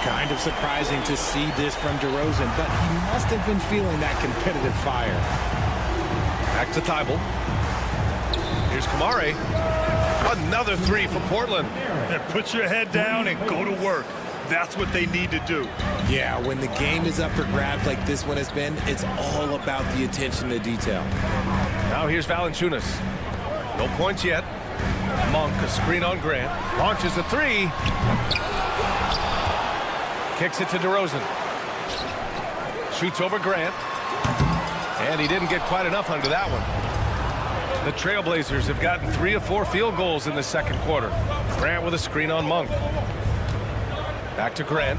Kind of surprising to see this from DeRozan, but he must have been feeling that competitive fire. Back to Thibault. Here's Kamara. Another 3 for Portland. Put your head down and go to work. That's what they need to do. Yeah, when the game is up for grabs like this one has been, it's all about the attention to detail. Now here's Valanciunas. No points yet. Monk, a screen on Grant. Launches a 3. Kicks it to DeRozan. Shoots over Grant. And he didn't get quite enough under that one. The Trailblazers have gotten 3 of 4 field goals in the second quarter. Grant with a screen on Monk. Back to Grant.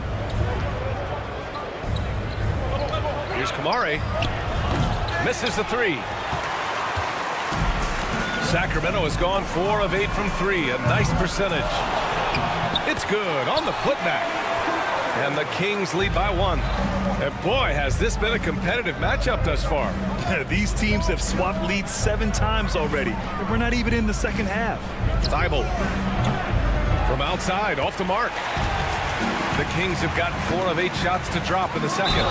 Here's Kamara. Misses the 3. Sacramento has gone 4 of 8 from 3. A nice percentage. It's good on the putback. And the Kings lead by 1. And boy, has this been a competitive matchup thus far. These teams have swapped leads 7 times already. And we're not even in the second half. Thibault. From outside, off the mark. The Kings have gotten 4 of 8 shots to drop in the second.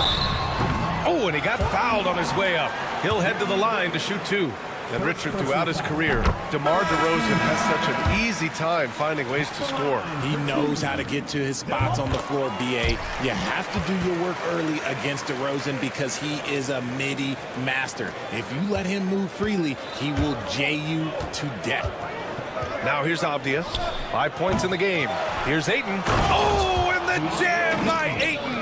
Oh, and he got fouled on his way up. He'll head to the line to shoot 2. And Richard, throughout his career, DeMar DeRozan has such an easy time finding ways to score. He knows how to get to his spots on the floor, B.A. You have to do your work early against DeRozan because he is a midi master. If you let him move freely, he will jay you to death. Now here's Avdia. 5 points in the game. Here's Ayton. Oh, and the jam by Ayton.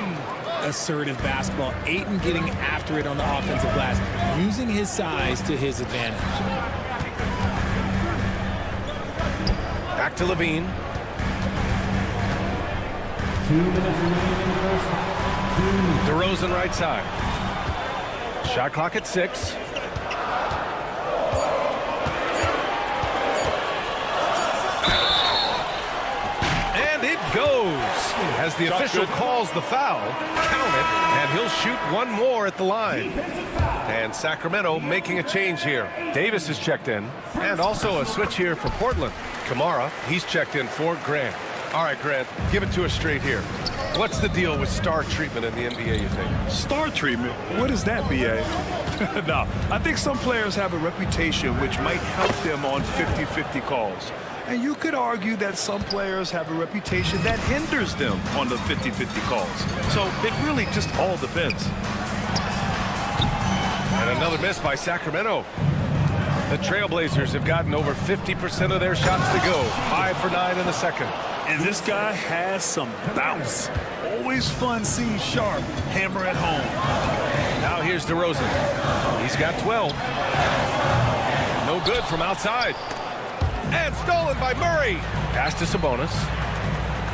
Assertive basketball. Ayton getting after it on the offensive glass, using his size to his advantage. Back to LaVine. 2 minutes remaining in the first half. DeRozan right side. Shot clock at 6. And it goes. As the official calls the foul, count it, and he'll shoot 1 more at the line. And Sacramento making a change here. Davis is checked in, and also a switch here for Portland. Kamara, he's checked in for Grant. All right, Grant, give it to us straight here. What's the deal with star treatment in the NBA, you think? Star treatment? What is that, B.A.? No, I think some players have a reputation which might help them on 50-50 calls. And you could argue that some players have a reputation that hinders them on the 50-50 calls. So it really just all depends. And another miss by Sacramento. The Trailblazers have gotten over 50% of their shots to go. 5 for 9 in the second. And this guy has some bounce. Always fun seeing Sharp hammer at home. Now here's DeRozan. He's got 12. No good from outside. And stolen by Murray. Pass to Sabonis.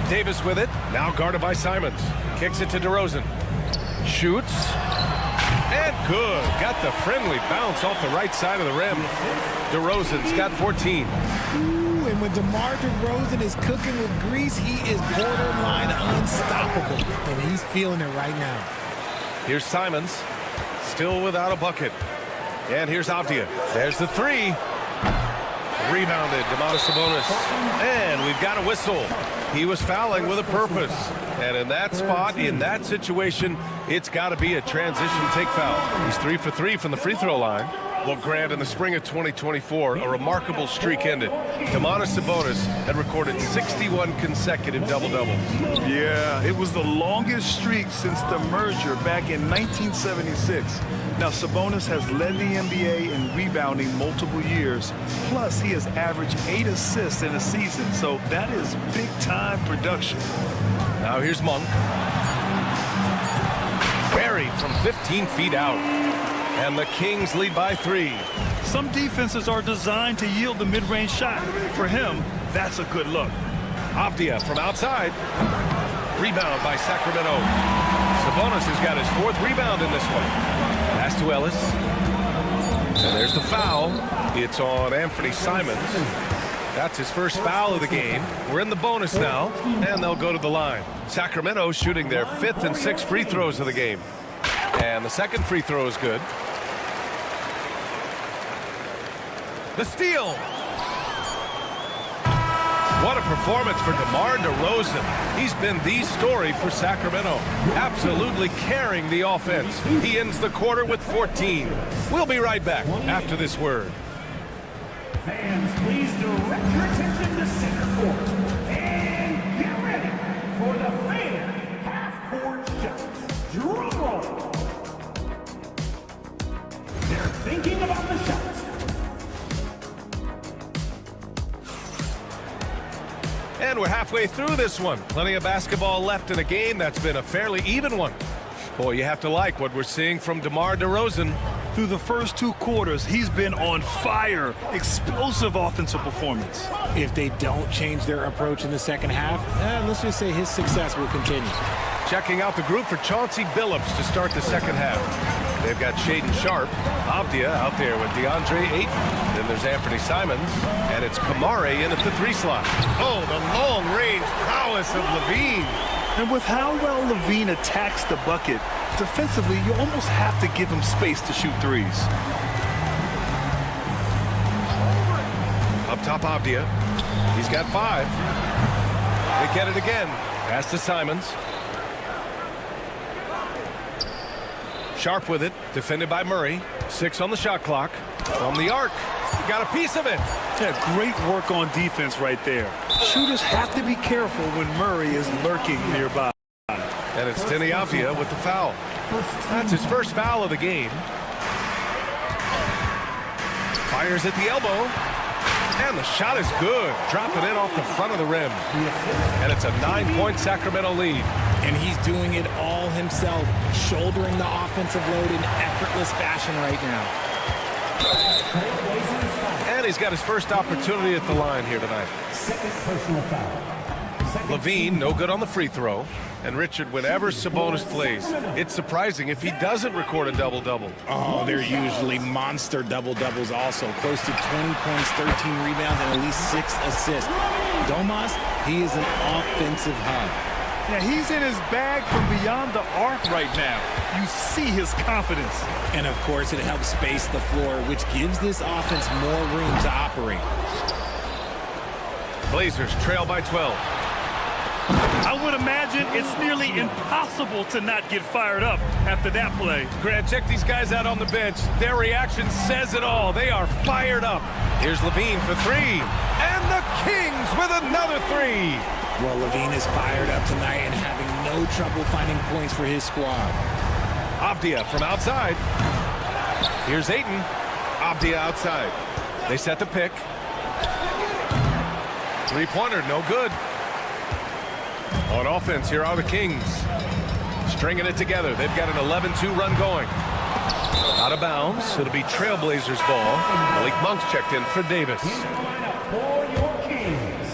Davis with it. Now guarded by Simons. Kicks it to DeRozan. Shoots. And good. Got the friendly bounce off the right side of the rim. DeRozan's got 14. Ooh, and when DeMar DeRozan is cooking with grease, he is borderline unstoppable. And he's feeling it right now. Here's Simons. Still without a bucket. And here's Avdia. There's the three. Rebounded, Domantas Sabonis. And we've got a whistle. He was fouling with a purpose. And in that spot, in that situation, it's got to be a transition take foul. He's 3 for 3 from the free throw line. Well, Grant, in the spring of 2024, a remarkable streak ended. Domantas Sabonis had recorded 61 consecutive double-doubles. Yeah, it was the longest streak since the merger back in 1976. Now, Sabonis has led the NBA in rebounding multiple years. Plus, he has averaged 8 assists in a season, so that is big-time production. Now here's Monk. Buried from 15 feet out. And the Kings lead by 3. Some defenses are designed to yield the mid-range shot. For him, that's a good look. Avdia from outside. Rebound by Sacramento. Sabonis has got his 4th rebound in this one. Pass to Ellis. And there's the foul. It's on Anthony Simons. That's his first foul of the game. We're in the bonus now, and they'll go to the line. Sacramento shooting their 5th and 6th free throws of the game. And the second free throw is good. The steal. What a performance for DeMar DeRozan. He's been the story for Sacramento, absolutely carrying the offense. He ends the quarter with 14. We'll be right back after this word. Fans, please direct your attention to center court. And get ready for the fan half-court shots. Drum roll. They're thinking about the shots. And we're halfway through this one. Plenty of basketball left in a game that's been a fairly even one. Boy, you have to like what we're seeing from DeMar DeRozan. Through the first 2 quarters, he's been on fire. Explosive offensive performance. If they don't change their approach in the second half, let's just say his success will continue. Checking out the group for Chauncey Billups to start the second half. They've got Shaedon Sharp, Avdia out there with DeAndre Ayton. Then there's Anthony Simons, and it's Kamare in at the 3 slot. Oh, the long-range prowess of Levine. And with how well Levine attacks the bucket, defensively, you almost have to give him space to shoot threes. Up top, Avdia. He's got 5. They get it again. Pass to Simons. Sharp with it, defended by Murray. 6 on the shot clock. From the arc, got a piece of it. Yeah, great work on defense right there. Shooters have to be careful when Murray is lurking nearby. And it's Deni Avdia with the foul. That's his first foul of the game. Fires at the elbow. And the shot is good. Dropping in off the front of the rim. And it's a 9-point Sacramento lead. And he's doing it all himself, shouldering the offensive load in effortless fashion right now. And he's got his first opportunity at the line here tonight. Second personal foul. Levine, no good on the free throw. And Richard, whenever Sabonis plays, it's surprising if he doesn't record a double-double. Oh, they're usually monster double-doubles also. Close to 20 points, 13 rebounds, and at least 6 assists. Domas, he is an offensive hub. Yeah, he's in his bag from beyond the arc right now. You see his confidence. And, of course, it helps space the floor, which gives this offense more room to operate. Blazers trail by 12. I would imagine it's nearly impossible to not get fired up after that play. Grant, check these guys out on the bench. Their reaction says it all. They are fired up. Here's Levine for 3. And the Kings with another 3. Well, Levine is fired up tonight and having no trouble finding points for his squad. Avdia from outside. Here's Ayton. Avdia outside. They set the pick. 3-pointer, no good. On offense, here are the Kings. Stringing it together. They've got an 11-2 run going. Out of bounds. It'll be Trailblazers ball. Malik Monk's checked in for Davis. For your Kings,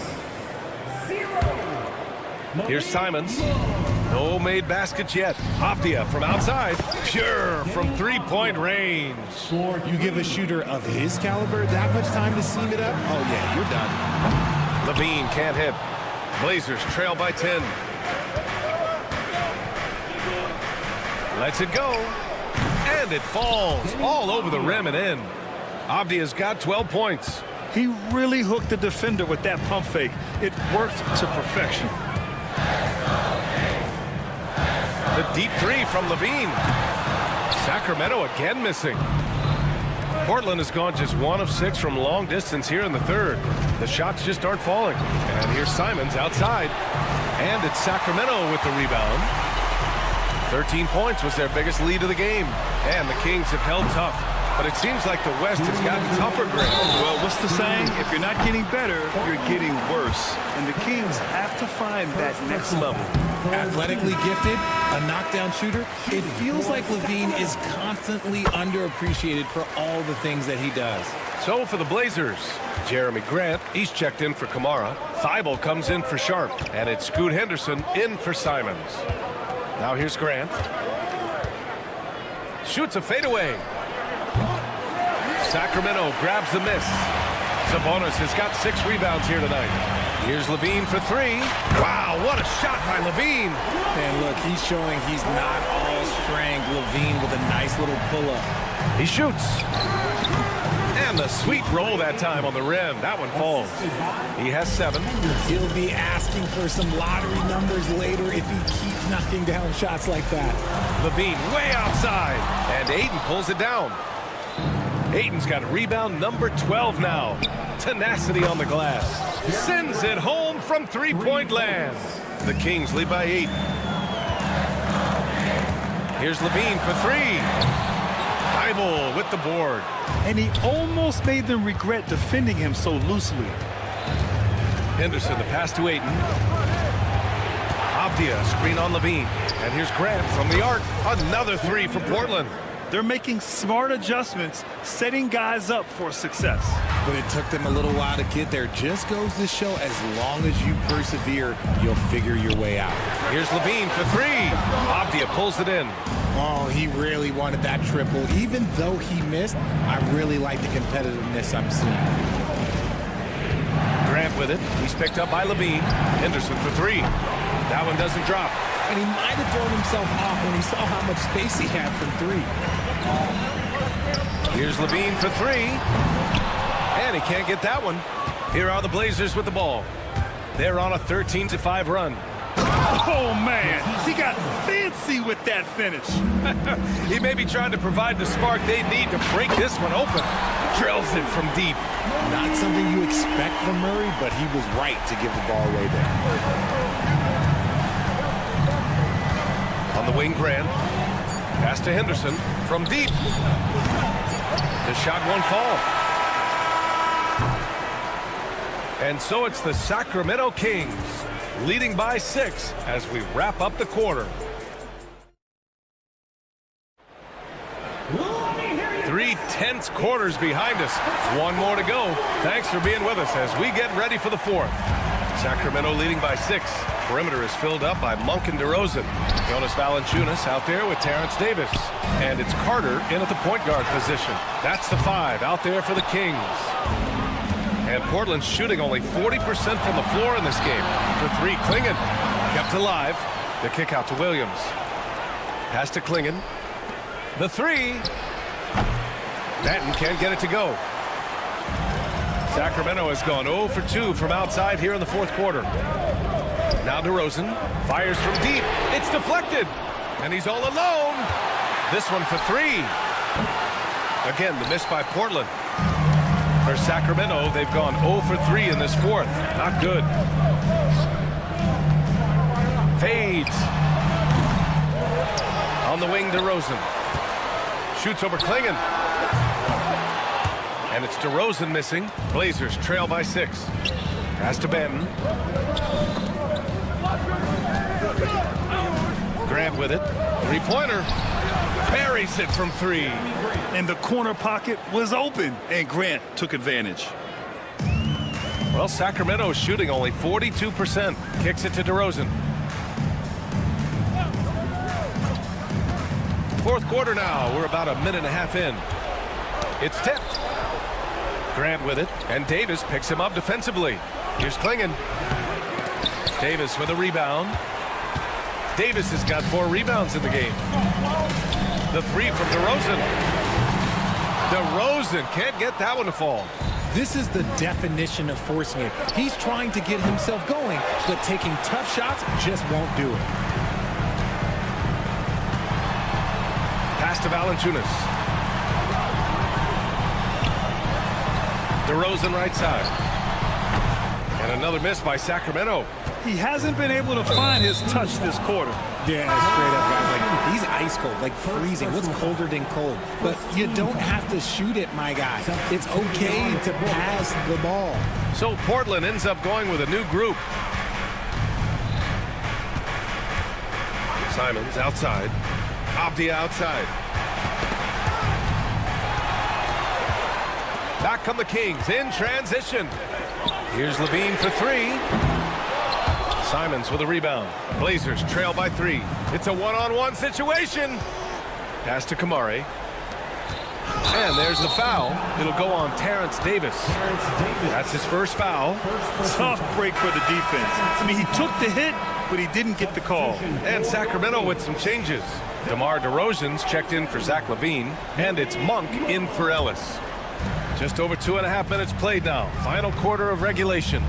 0. Here's Simons. No made baskets yet. Avdia from outside. Pure from three-point range. You give a shooter of his caliber that much time to seam it up? Oh, yeah, you're done. Levine can't hit. Blazers trail by 10. Lets it go. And it falls all over the rim and in. Avdia's got 12 points. He really hooked the defender with that pump fake. It worked to perfection. The deep three from Levine. Sacramento again missing. Portland has gone just 1 of 6 from long distance here in the third. The shots just aren't falling. And here's Simons outside. And it's Sacramento with the rebound. 13 points was their biggest lead of the game. And the Kings have held tough. But it seems like the West has gotten tougher, Grant. Well, what's the saying? If you're not getting better, you're getting worse. And the Kings have to find that next level. Athletically gifted, a knockdown shooter. It feels like Levine is constantly underappreciated for all the things that he does. So for the Blazers, Jeremy Grant, he's checked in for Kamara. Thibault comes in for Sharp. And it's Scoot Henderson in for Simons. Now here's Grant. Shoots a fadeaway. Sacramento grabs the miss. Sabonis has got 6 rebounds here tonight. Here's Levine for 3. Wow, what a shot by Levine. And look, he's showing he's not all strength. Levine with a nice little pull-up. He shoots. And the sweet roll that time on the rim. That one falls. He has 7. He'll be asking for some lottery numbers later if he keeps knocking down shots like that. Levine way outside. And Ayton pulls it down. Ayton's got rebound number 12 now. Tenacity on the glass. Sends it home from three-point land. The Kings lead by 8. Here's Levine for 3. Thibault with the board. And he almost made them regret defending him so loosely. Henderson, the pass to Ayton. Avdia, screen on Levine. And here's Grant from the arc. Another 3 for Portland. They're making smart adjustmts, setting guys up for success. But it took them a little while to get there. Just goes to show as long as you persevere, you'll figure your way out. Here's Levine for 3. Avdia pulls it in. Oh, he really wanted that triple. Even though he missed, I really like the competitiveness I'm seeing. Grant with it. He's picked up by Levine. Henderson for 3. That one doesn't drop. And he might have thrown himself off when he saw how much space he had from 3. Here's Levine for 3. And he can't get that one. Here are the Blazers with the ball. They're on a 13-5 run. Oh, man. He got fancy with that finish. He may be trying to provide the spark they need to break this one open. Drills it from deep. Not something you expect from Murray, but he was right to give the ball away there. On the wing, Grant. Pass to Henderson from deep. The shot won't fall. And so it's the Sacramento Kings leading by 6 as we wrap up the quarter. 3 tense quarters behind us. 1 more to go. Thanks for being with us as we get ready for the 4th. Sacramento leading by 6. Perimeter is filled up by Monk and DeRozan. Jonas Valanciunas out there with Terrence Davis. And it's Carter in at the point guard position. That's the 5 out there for the Kings. And Portland's shooting only 40% from the floor in this game. For 3, Klingon kept alive. The kick out to Williams. Pass to Klingon. The 3. Benton can't get it to go. Sacramento has gone 0 for 2 from outside here in the 4th quarter. Now DeRozan fires from deep. It's deflected. And he's all alone. This one for 3. Again, the miss by Portland. For Sacramento, they've gone 0 for 3 in this 4th. Not good. Fades. On the wing, DeRozan. Shoots over Klingon. And it's DeRozan missing. Blazers trail by 6. Pass to Benton. Grant with it. Three-pointer. Buries it from three. And the corner pocket was open, and Grant took advantage. Well, Sacramento is shooting only 42%. Kicks it to DeRozan. Fourth quarter now. We're about a minute and a half in. It's tipped. Grant with it, and Davis picks him up defensively. Here's Klingon. Davis with a rebound. Davis has got 4 rebounds in the game. The three from DeRozan. DeRozan can't get that one to fall. This is the definition of forcing it. He's trying to get himself going, but taking tough shots just won't do it. Pass to Valanciunas. DeRozan right side. And another miss by Sacramento. He hasn't been able to find his touch this quarter. Yeah, straight up, guys. Like, he's ice cold, like freezing. What's colder than cold? But you don't have to shoot it, my guy. It's okay to pass the ball. So Portland ends up going with a new group. Simons outside. Avdia outside. Back come the Kings in transition. Here's Levine for three. Simons with a rebound. Blazers trail by 3. It's a one-on-one situation. Pass to Kamari. And there's the foul. It'll go on Terrence Davis. That's his first foul. Tough break for the defense. I mean, he took the hit, but he didn't get the call. And Sacramento with some changes. DeMar DeRozan's checked in for Zach LaVine, and it's Monk in for Ellis. Just over 2.5 minutes played now. Final quarter of regulation.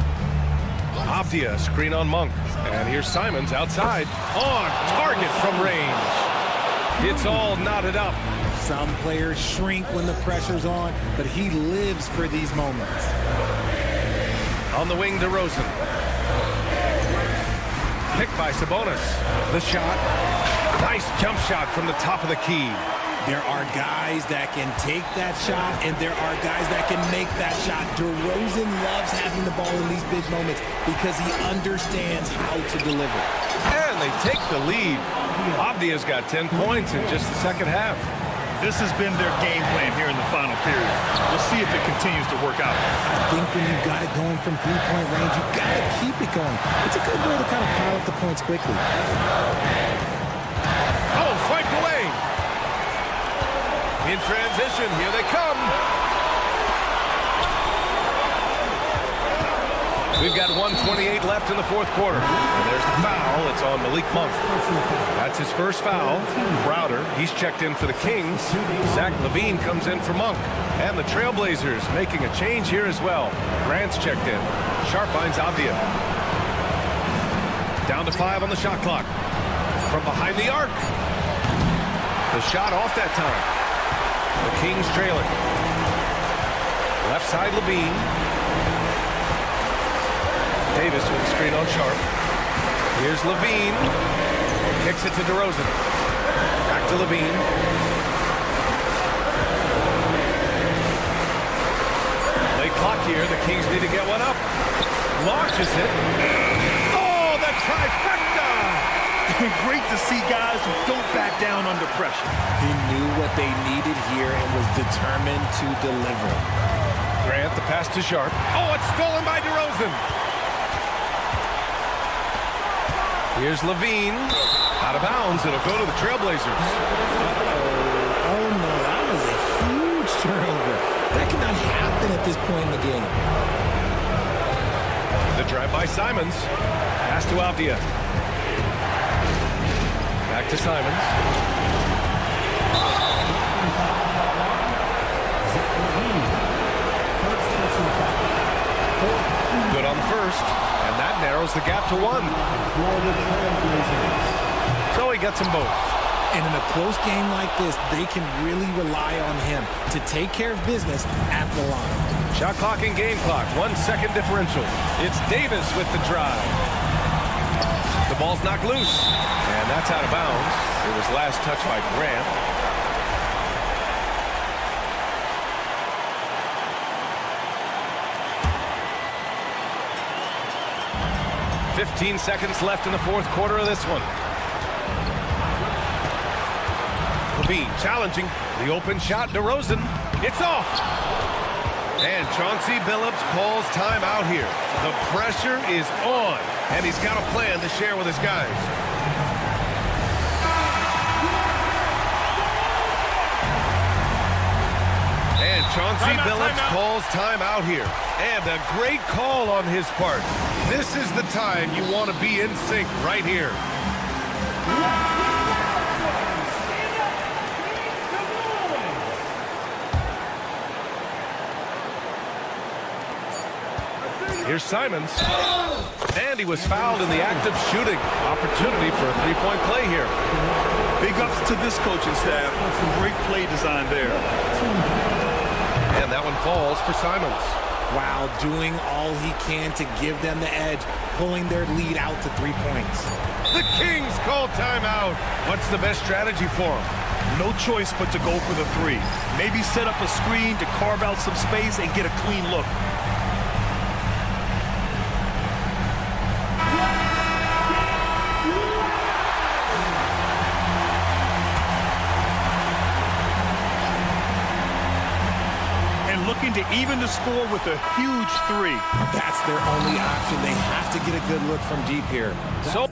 Avdia screen on Monk. And here's Simons outside. On target from range. It's all knotted up. Some players shrink when the pressure's on, but he lives for these moments. On the wing, DeRozan. Picked by Sabonis. The shot. Nice jump shot from the top of the key. There are guys that can take that shot, and there are guys that can make that shot. DeRozan loves having the ball in these big moments because he understands how to deliver. And they take the lead. Avdia's got 10 points in just the second half. This has been their game plan here in the final period. We'll see if it continues to work out. I think when you've got it going from three-point range, you've got to keep it going. It's a good way to kind of pile up the points quickly. Oh, swiped away. In transition, here they come. We've got 1:28 left in the fourth quarter. And there's the foul. It's on Malik Monk. That's his first foul. Browder, he's checked in for the Kings. Zach LaVine comes in for Monk. And the Trailblazers making a change here as well. Grant's checked in. Sharp finds Avdia. Down to 5 on the shot clock. From behind the arc. The shot off that time. The Kings trailing. Left side, Levine. Davis with the screen on Sharp. Here's Levine. Kicks it to DeRozan. Back to Levine. Late clock here. The Kings need to get one up. Launches it. Oh, the trifecta! Great to see guys who don't back down under pressure. He knew what they needed here and was determined to deliver. Grant, the pass to Sharp. Oh, it's stolen by DeRozan. Here's Levine. Out of bounds. It'll go to the Trailblazers. Oh, no, that was a huge turnover. That cannot happen at this point in the game. The drive by Simons. Pass to Avdia. Back to Simons. Good on the first, and that narrows the gap to 1. So he gets them both. And in a close game like this, they can really rely on him to take care of business at the line. Shot clock and game clock, 1 second differential. It's Davis with the drive. The ball's knocked loose, and that's out of bounds. It was last touched by Grant. 15 seconds left in the fourth quarter of this one. Levine challenging the open shot. DeRozan, it's off. And Chauncey Billups calls timeout here. The pressure is on, and he's got a plan to share with his guys. And Chauncey Billups calls timeout here. And a great call on his part. This is the time you want to be in sync right here. Here's Simons. And he was fouled in the act of shooting. Opportunity for a three-point play here. Big ups to this coaching staff. Great play design there. And that one falls for Simons. Wow, doing all he can to give them the edge, pulling their lead out to 3 points. The Kings call timeout. What's the best strategy for them? No choice but to go for the three. Maybe set up a screen to carve out some space and get a clean look. Looking to even the score with a huge three. That's their only option. They have to get a good look from deep here. So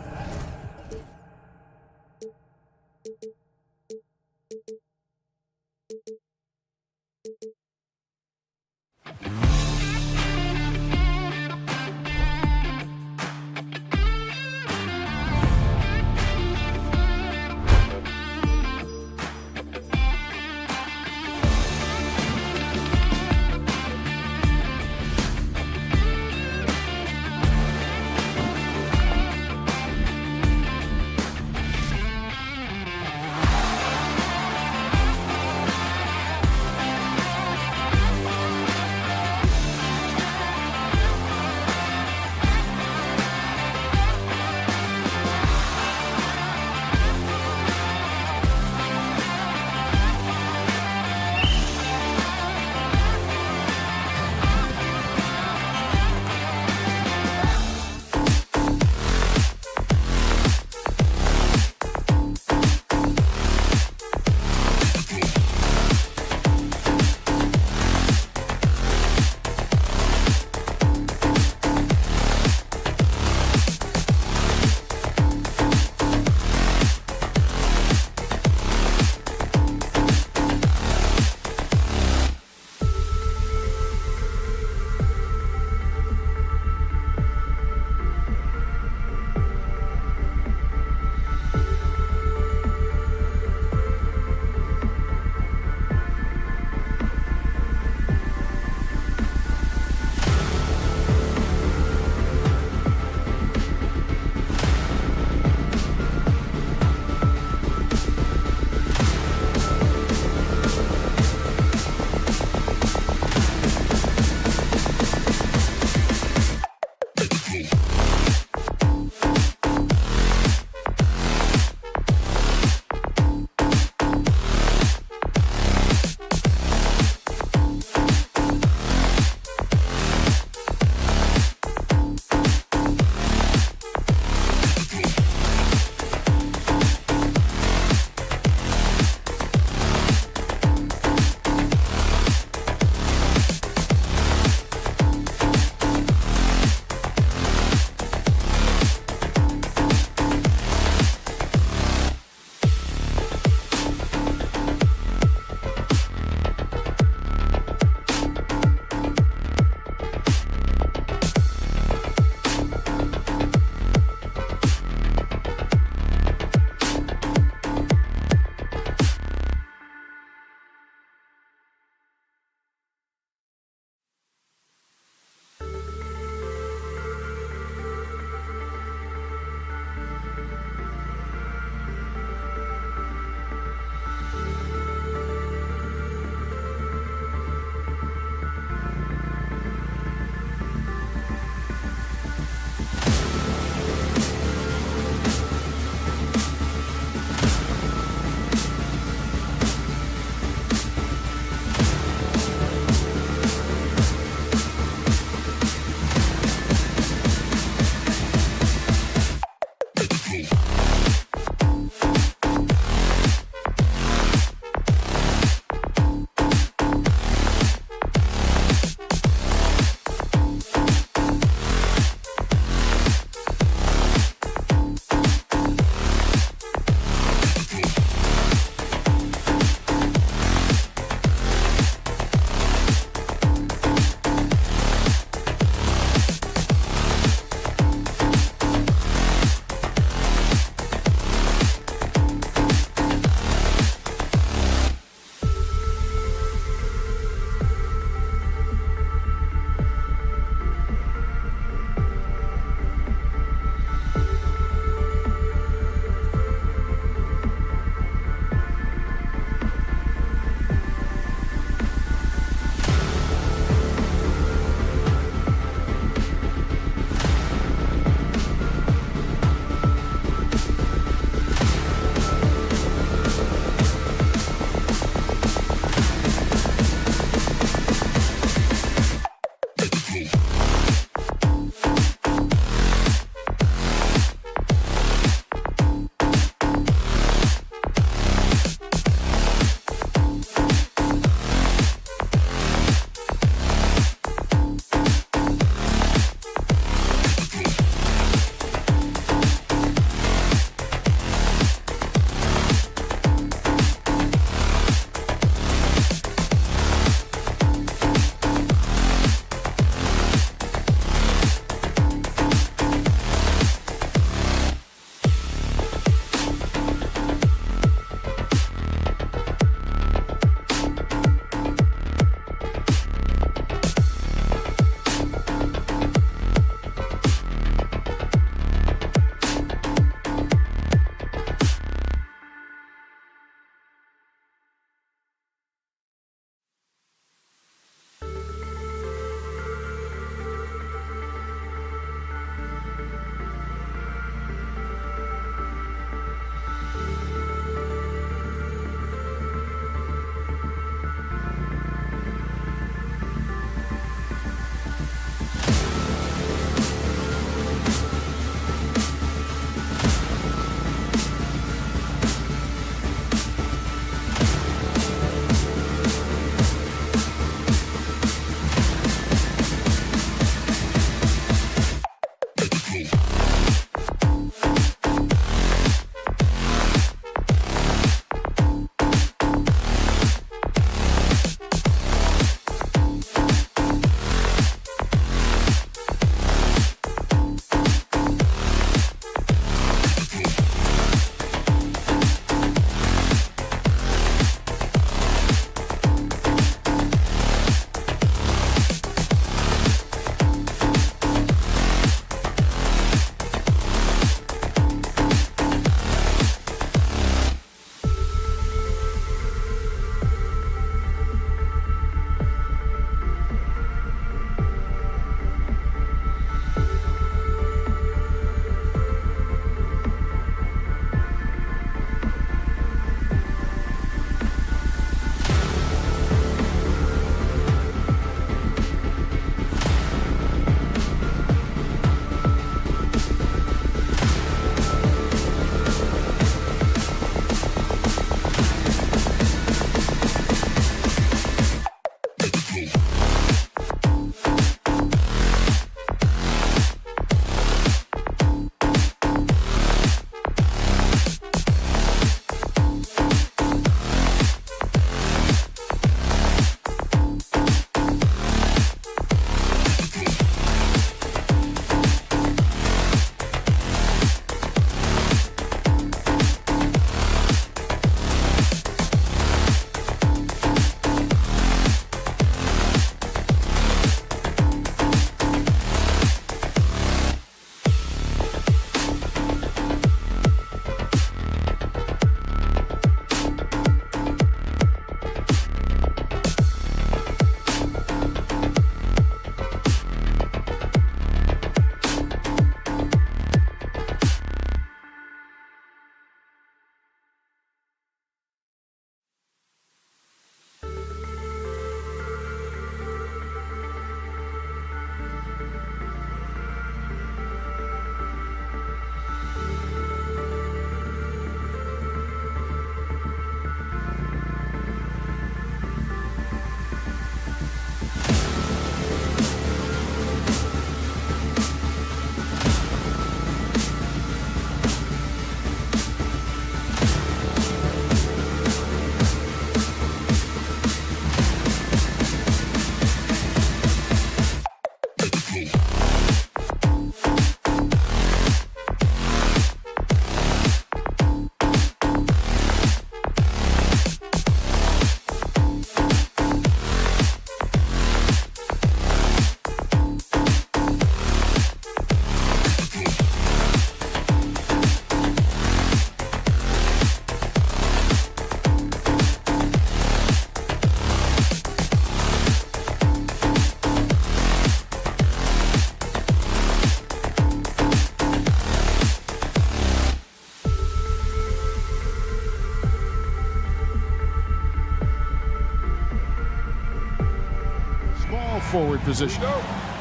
forward position.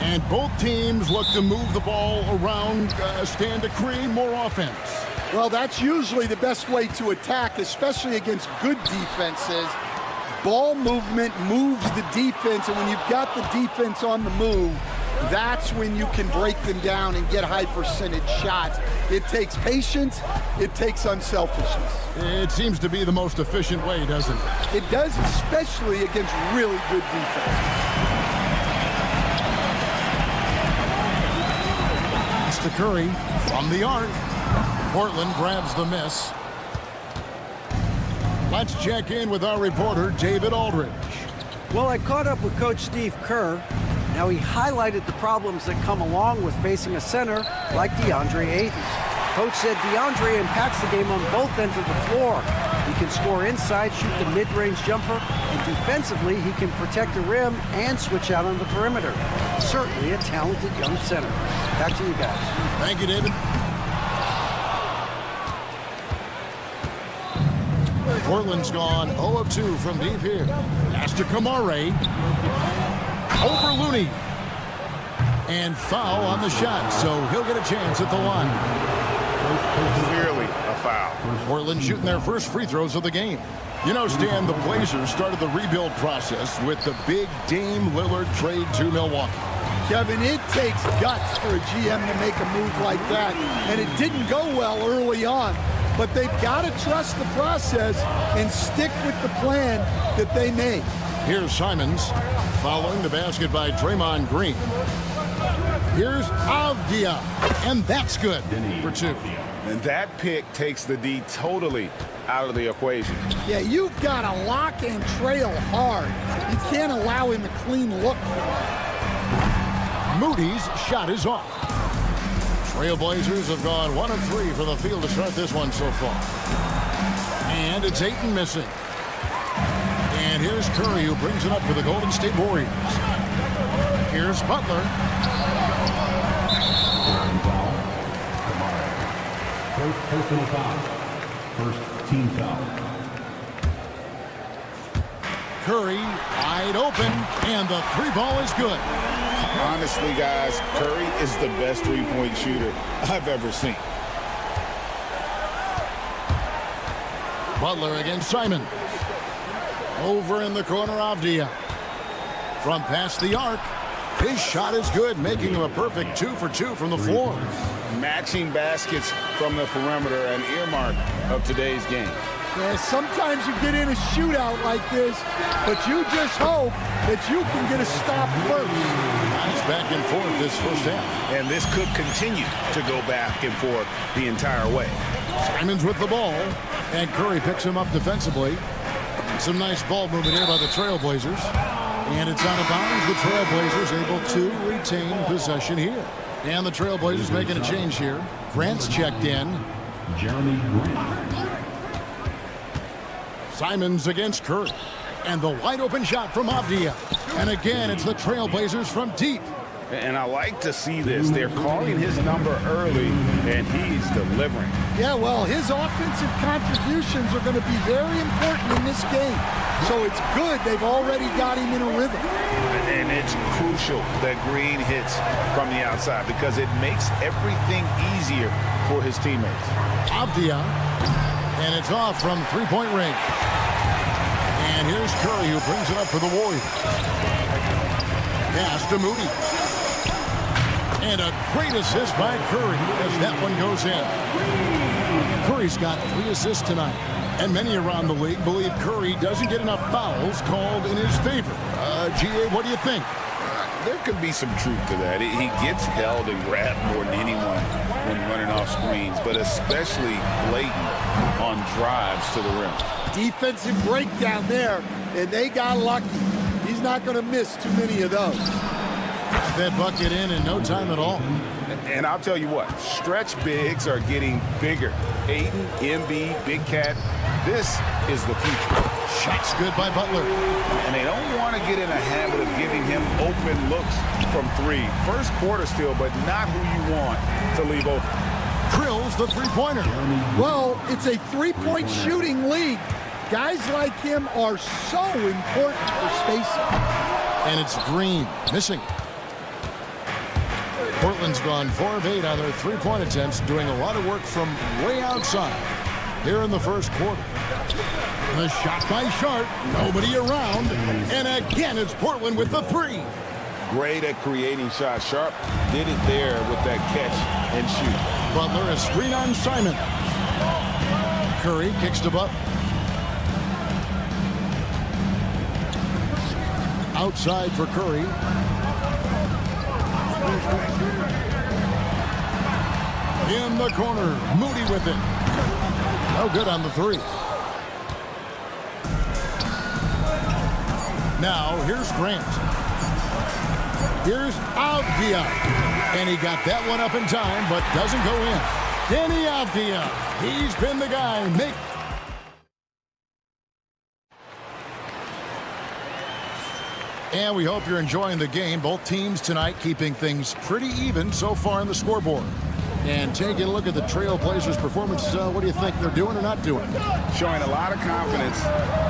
And both teams look to move the ball around, stand to create more offense. Well, that's usually the best way to attack, especially against good defenses. Ball movement moves the defense, and when you've got the defense on the move, that's when you can break them down and get high percentage shots. It takes patience. It takes unselfishness. It seems to be the most efficient way, doesn't it? It does, especially against really good defense. Pass to Curry from the arc. Portland grabs the miss. Let's check in with our reporter, David Aldridge. Well, I caught up with Coach Steve Kerr. Now, he highlighted the problems that come along with facing a center like DeAndre Ayton. Coach said DeAndre impacts the game on both ends of the floor. He can score inside, shoot the mid-range jumper, and defensively, he can protect the rim and switch out on the perimeter. Certainly a talented young center. Back to you guys. Thank you, David. Portland's gone 0 of 2 from deep here. Pass to Kamare. Over Looney. And foul on the shot, so he'll get a chance at the line. Clearly a foul. Portland shooting their first free throws of the game. You know, Stan, the Blazers started the rebuild process with the big Dame Lillard trade to Milwaukee. Kevin, it takes guts for a GM to make a move like that, and it didn't go well early on. But they've got to trust the process and stick with the plan that they made. Here's Simons following the basket by Draymond Green. Here's Avdia, and that's good for 2. And that pick takes the D totally out of the equation. Yeah, you've got to lock and trail hard. You can't allow him a clean look for that. Moody's shot is off. Trailblazers have gone 1 of 3 from the field to start this one so far. And it's Ayton missing. And here's Curry, who brings it up for the Golden State Warriors. Here's Butler. First personal foul. First team foul. Curry wide open, and the 3 ball is good. Honestly, guys, Curry is the best three-point shooter I've ever seen. Butler against Simon. Over in the corner, Avdia. From past the arc. His shot is good, making him a perfect 2 for 2 from the floor. Matching baskets from the perimeter, an earmark of today's game. Yeah, sometimes you get in a shootout like this, but you just hope that you can get a stop first. Nice back and forth this first half. And this could continue to go back and forth the entire way. Simons with the ball, and Curry picks him up defensively. Some nice ball movement here by the Trailblazers. And it's out of bounds. The Trailblazers able to retain possession here. And the Trailblazers making a change here. Grant's checked in. Jeremy Grant. Simons against Curry. And the wide open shot from Avdia. And again, it's the Trailblazers from deep. And I like to see this. They're calling his number early, and he's delivering. Yeah, well, his offensive contributions are going to be very important in this game. So it's good they've already got him in a rhythm. And it's crucial that Green hits from the outside because it makes everything easier for his teammates. Avdia. And it's off from three-point range. And here's Curry, who brings it up for the Warriors. Pass to Moody. And a great assist by Curry as that one goes in. Curry's got 3 assists tonight. And many around the league believe Curry doesn't get enough fouls called in his favor. G.A., what do you think? There could be some truth to that. He gets held and grabbed more than anyone when running off screens, but especially blatant on drives to the rim. Defensive breakdown there, and they got lucky. He's not going to miss too many of those. Got that bucket in no time at all. And I'll tell you what, stretch bigs are getting bigger. Ayton, Embiid, Big Cat, this is the future. Shots good by Butler. And they don't want to get in a habit of giving him open looks from 3. First quarter still, but not who you want to leave open. Drills the three-pointer. Well, it's a three-point shooting league. Guys like him are so important for spacing. And it's Green missing. Portland's gone 4 of 8 on their three-point attempts, doing a lot of work from way outside here in the first quarter. The shot by Sharp, nobody around, and again it's Portland with the three. Great at creating shots. Sharp did it there with that catch and shoot. Butler, a screen on Simon. Curry kicks to Butler. Outside for Curry. In the corner, Moody with it. No good on the three. Now, here's Grant. Here's Avdia. And he got that one up in time, but doesn't go in. Danny Avdia. He's been the guy. And we hope you're enjoying the game. Both teams tonight keeping things pretty even so far on the scoreboard. And taking a look at the Trailblazers' performance, what do you think they're doing or not doing? Showing a lot of confidence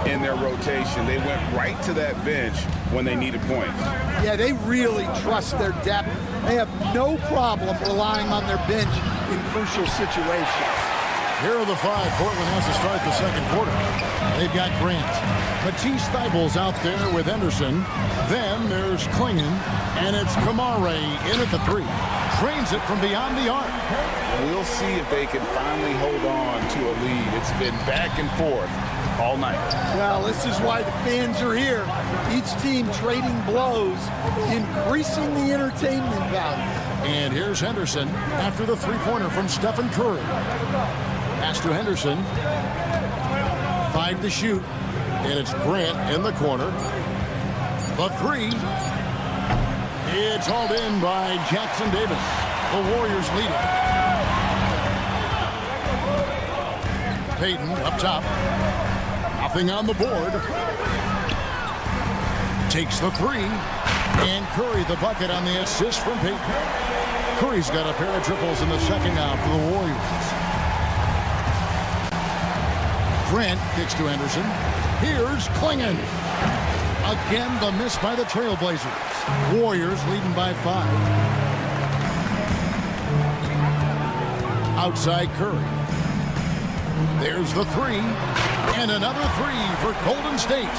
in their rotation. They went right to that bench when they needed points. Yeah, they really trust their depth. They have no problem relying on their bench in crucial situations. Here are the five. Portland has to start the second quarter. They've got Grant. Matisse Thybulle's out there with Henderson. Then there's Klingon, and it's Kamare in at the three. Drains it from beyond the arc. We'll see if they can finally hold on to a lead. It's been back and forth all night. Well, this is why the fans are here. Each team trading blows, increasing the entertainment value. And here's Henderson after the three-pointer from Stephen Curry. Pass to Henderson. 5 to shoot. And it's Grant in the corner. The three. It's hauled in by Jackson Davis. The Warriors lead it. Payton up top. Nothing on the board. Takes the three. And Curry the bucket on the assist from Payton. Curry's got a pair of triples in the second half for the Warriors. Grant kicks to Henderson. Here's Klingon. Again, the miss by the Trailblazers. Warriors leading by 5. Outside Curry. There's the three. And another three for Golden State.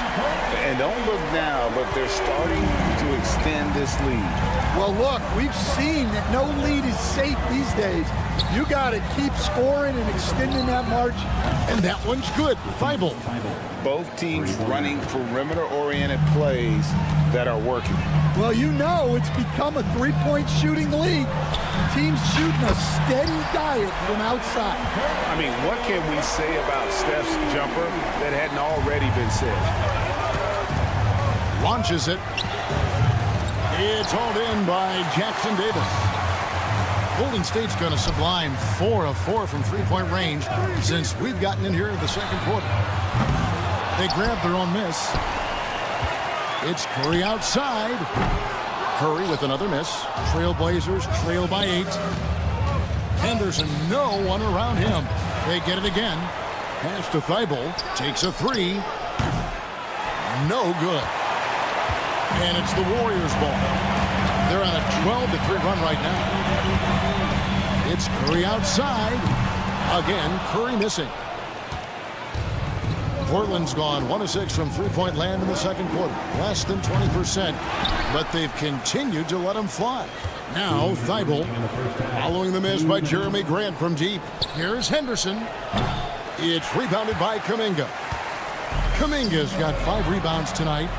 And don't look now, but they're starting to extend this lead. Well, look, we've seen that no lead is safe these days. You got to keep scoring and extending that margin. And that one's good. Thibault. Both teams running perimeter-oriented plays that are working. Well, you know it's become a three-point shooting league. Teams shooting a steady diet from outside. I mean, what can we say about Steph's jumper that hadn't already been said? Launches it. It's hauled in by Jackson Davis. Golden State's going to sublime 4 of 4 from three-point range since we've gotten in here in the second quarter. They grab their own miss. It's Curry outside. Curry with another miss. Trailblazers trail by 8. Henderson, no one around him. They get it again. Pass to Thibault. Takes a three. No good. And it's the Warriors' ball. They're on a 12-3 run right now. It's Curry outside. Again, Curry missing. Portland's gone 1 of 6 from three-point land in the second quarter. Less than 20%, but they've continued to let them fly. Now, Thibault, following the miss by Jeremy Grant from deep. Here's Henderson. It's rebounded by Kuminga. Kuminga's got 5 rebounds tonight.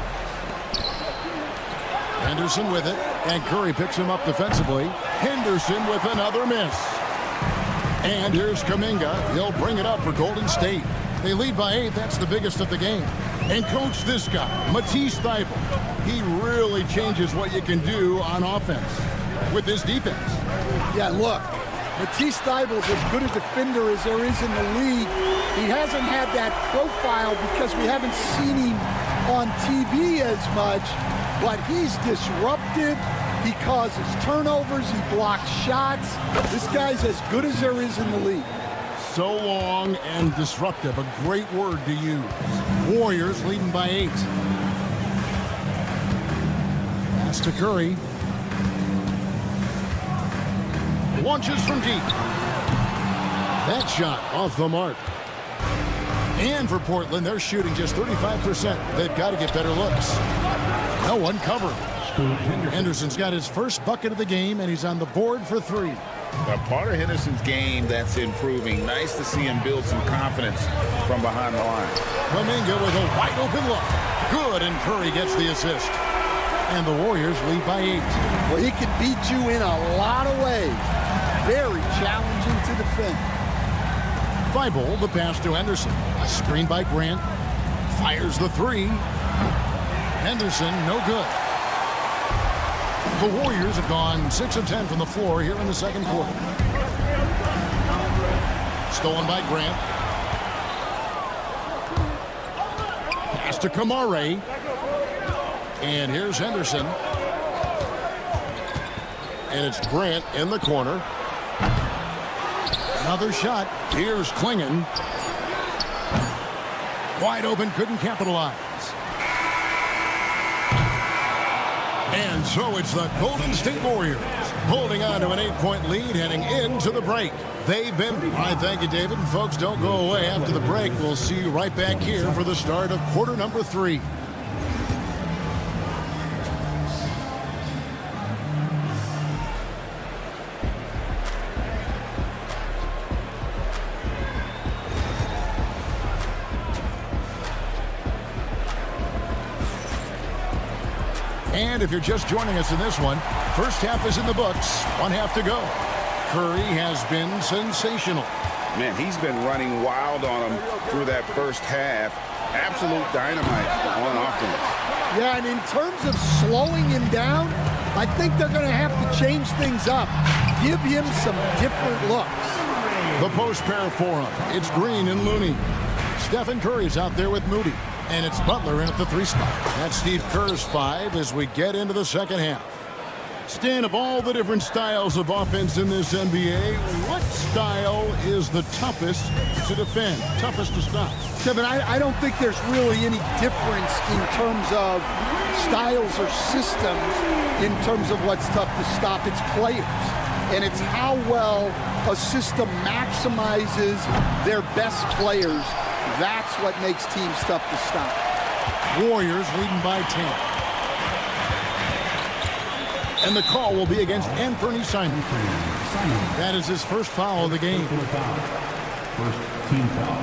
Henderson with it, and Curry picks him up defensively. Henderson with another miss. And here's Kuminga. He'll bring it up for Golden State. They lead by 8. That's the biggest of the game. And coach, this guy, Matisse Thybulle, he really changes what you can do on offense with his defense. Yeah, look, Matisse Thybulle's as good a defender as there is in the league. He hasn't had that profile because we haven't seen him on TV as much, but he's disruptive. He causes turnovers. He blocks shots. This guy's as good as there is in the league. So long and disruptive, a great word to use. Warriors leading by 8. Pass to Curry. Launches from deep. That shot off the mark. And for Portland, they're shooting just 35%. They've got to get better looks. No one covering. Henderson's got his first bucket of the game, and he's on the board for 3. A part of Henderson's game that's improving. Nice to see him build some confidence from behind the line. Kuminga with a wide open look. Good, and Curry gets the assist. And the Warriors lead by 8. Well, he can beat you in a lot of ways. Very challenging to defend. Thibault, the pass to Henderson. Screened by Grant. Fires the 3. Henderson, no good. The Warriors have gone 6 of 10 from the floor here in the second quarter. Stolen by Grant. Pass to Kamare. And here's Henderson. And it's Grant in the corner. Another shot. Here's Klingon. Wide open, couldn't capitalize. And so it's the Golden State Warriors holding on to an 8-point lead heading into the break. They've been... All right, thank you, David. And folks, don't go away after the break. We'll see you right back here for the start of quarter number 3. And if you're just joining us in this one, first half is in the books. 1 half to go. Curry has been sensational. Man, he's been running wild on him through that first half. Absolute dynamite on offense. Yeah, and in terms of slowing him down, I think they're going to have to change things up. Give him some different looks. The post pair for him. It's Green and Looney. Stephen Curry's out there with Moody. And it's Butler in at the 3 spot. That's Steve Kerr's 5 as we get into the second half. Stan, of all the different styles of offense in this NBA, what style is the toughest to defend, toughest to stop? Kevin, I don't think there's really any difference in terms of styles or systems in terms of what's tough to stop. It's players. And it's how well a system maximizes their best players. That's what makes teams tough to stop. Warriors leading by 10. And the call will be against Anthony Simon. That is his first foul of the game. First team foul.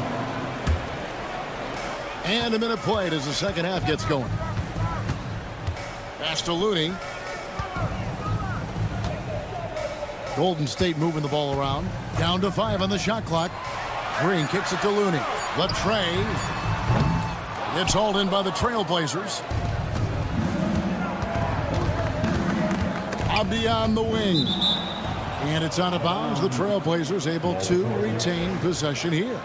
And a minute played as the second half gets going. Pass to Looney. Golden State moving the ball around. Down to 5 on the shot clock. Green kicks it to Looney. Latrey. It's hauled in by the Trailblazers. Abdi on the wing. And it's out of bounds. The Trailblazers able to retain possession here.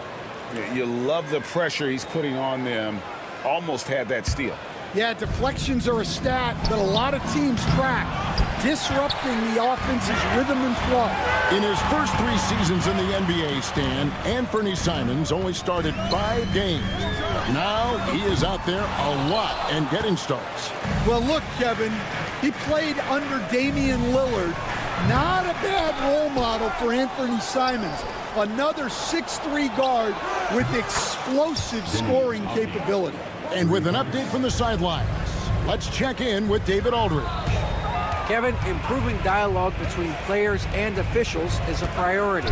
You love the pressure he's putting on them. Almost had that steal. Yeah, deflections are a stat that a lot of teams track. Disrupting the offense's rhythm and flow. In his first 3 seasons in the NBA, Stan, Anthony Simons only started 5 games. Now he is out there a lot and getting starts. Well, look, Kevin, he played under Damian Lillard. Not a bad role model for Anthony Simons. Another 6'3" guard with explosive scoring capability. And with an update from the sidelines, let's check in with David Aldridge. Kevin, improving dialogue between players and officials is a priority.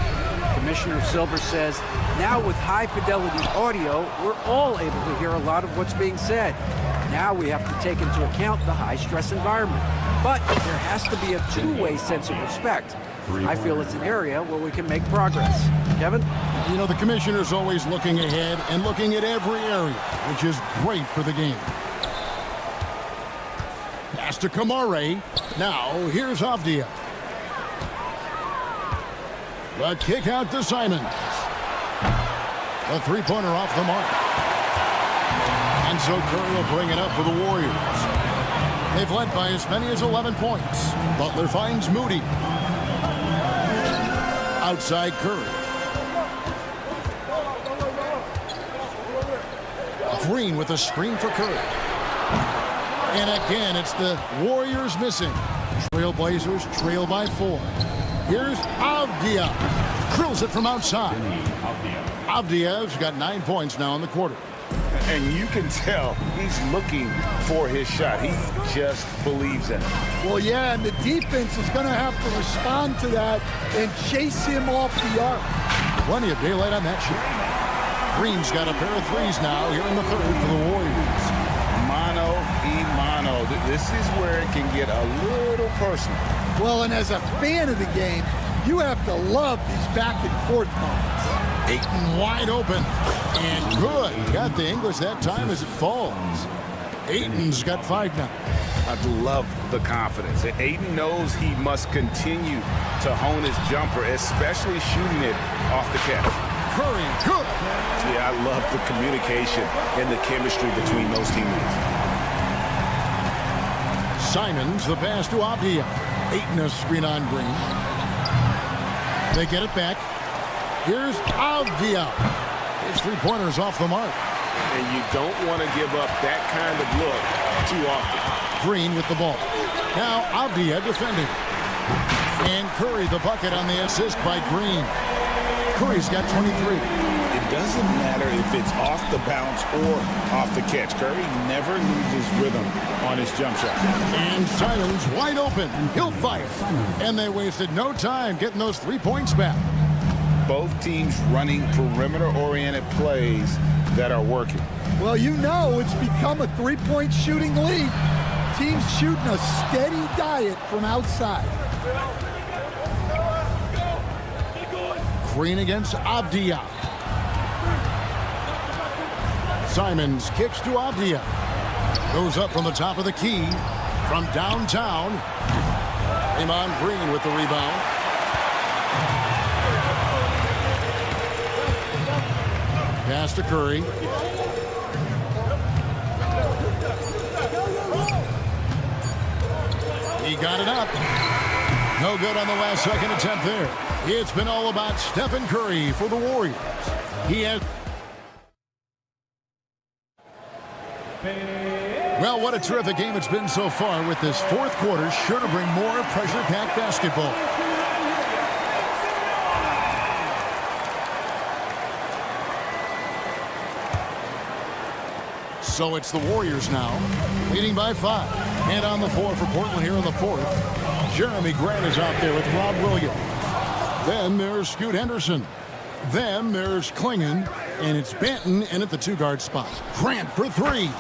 Commissioner Silver says, now with high-fidelity audio, we're all able to hear a lot of what's being said. Now we have to take into account the high-stress environment. But there has to be a two-way sense of respect. I feel it's an area where we can make progress. Kevin? You know, the commissioner's always looking ahead and looking at every area, which is great for the game. Pass to Kamare. Now, here's Avdia. The kick out to Simons. The 3-pointer off the mark. And so Curry will bring it up for the Warriors. They've led by as many as 11 points. Butler finds Moody. Outside Curry. Green with a screen for Curry. And again, it's the Warriors missing. Trailblazers trail by 4. Here's Avdia. Drills it from outside. Avdia's got 9 points now in the quarter. And you can tell he's looking for his shot. He just believes in it. Well, yeah, and the defense is going to have to respond to that and chase him off the arc. Plenty of daylight on that shot. Green's got a pair of threes now here in the third for the Warriors. Mano y mano. This is where it can get a little personal. Well, and as a fan of the game, you have to love these back and forth moments. Ayton wide open and good. Got the English that time as it falls. Ayton's got 5 now. I love the confidence. Ayton knows he must continue to hone his jumper, especially shooting it off the catch. Curry, good. Yeah, I love the communication and the chemistry between those teammates. Simons, the pass to Avdia. Ayton a screen on Green. They get it back. Here's Avdia. His three-pointer's off the mark. And you don't want to give up that kind of look too often. Green with the ball. Now Avdia defending. And Curry the bucket on the assist by Green. Curry's got 23. It doesn't matter if it's off the bounce or off the catch. Curry never loses rhythm on his jump shot. And Simons wide open. He'll fight. And they wasted no time getting those 3 points back. Both teams running perimeter-oriented plays that are working. Well, you know it's become a three-point shooting league. Teams shooting a steady diet from outside. Green against Avdia. Simons kicks to Avdia. Goes up from the top of the key. From downtown. Draymond Green with the rebound. Pass to Curry. He got it up. No good on the last second attempt there. It's been all about Stephen Curry for the Warriors. He has... Well, what a terrific game it's been so far, with this fourth quarter sure to bring more pressure-packed basketball. So it's the Warriors now, leading by 5. And on the floor for Portland here in the fourth, Jeremy Grant is out there with Rob Williams. Then there's Scoot Henderson. Then there's Klingon, and it's Banton in at the 2-guard spot. Grant for 3.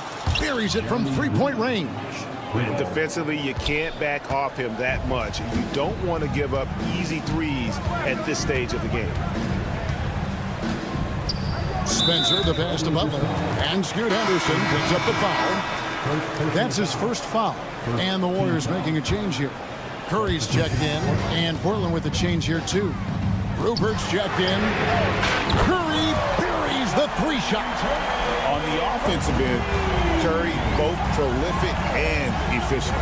Buries it from 3-point range. Defensively, you can't back off him that much. You don't want to give up easy threes at this stage of the game. Spencer, the pass to Butler, and Scoot Henderson picks up the foul. That's his first foul, and the Warriors making a change here. Curry's checked in, and Portland with a change here too. Rupert's checked in. Curry buries the 3 shot. On the offensive end, Curry both prolific and efficient.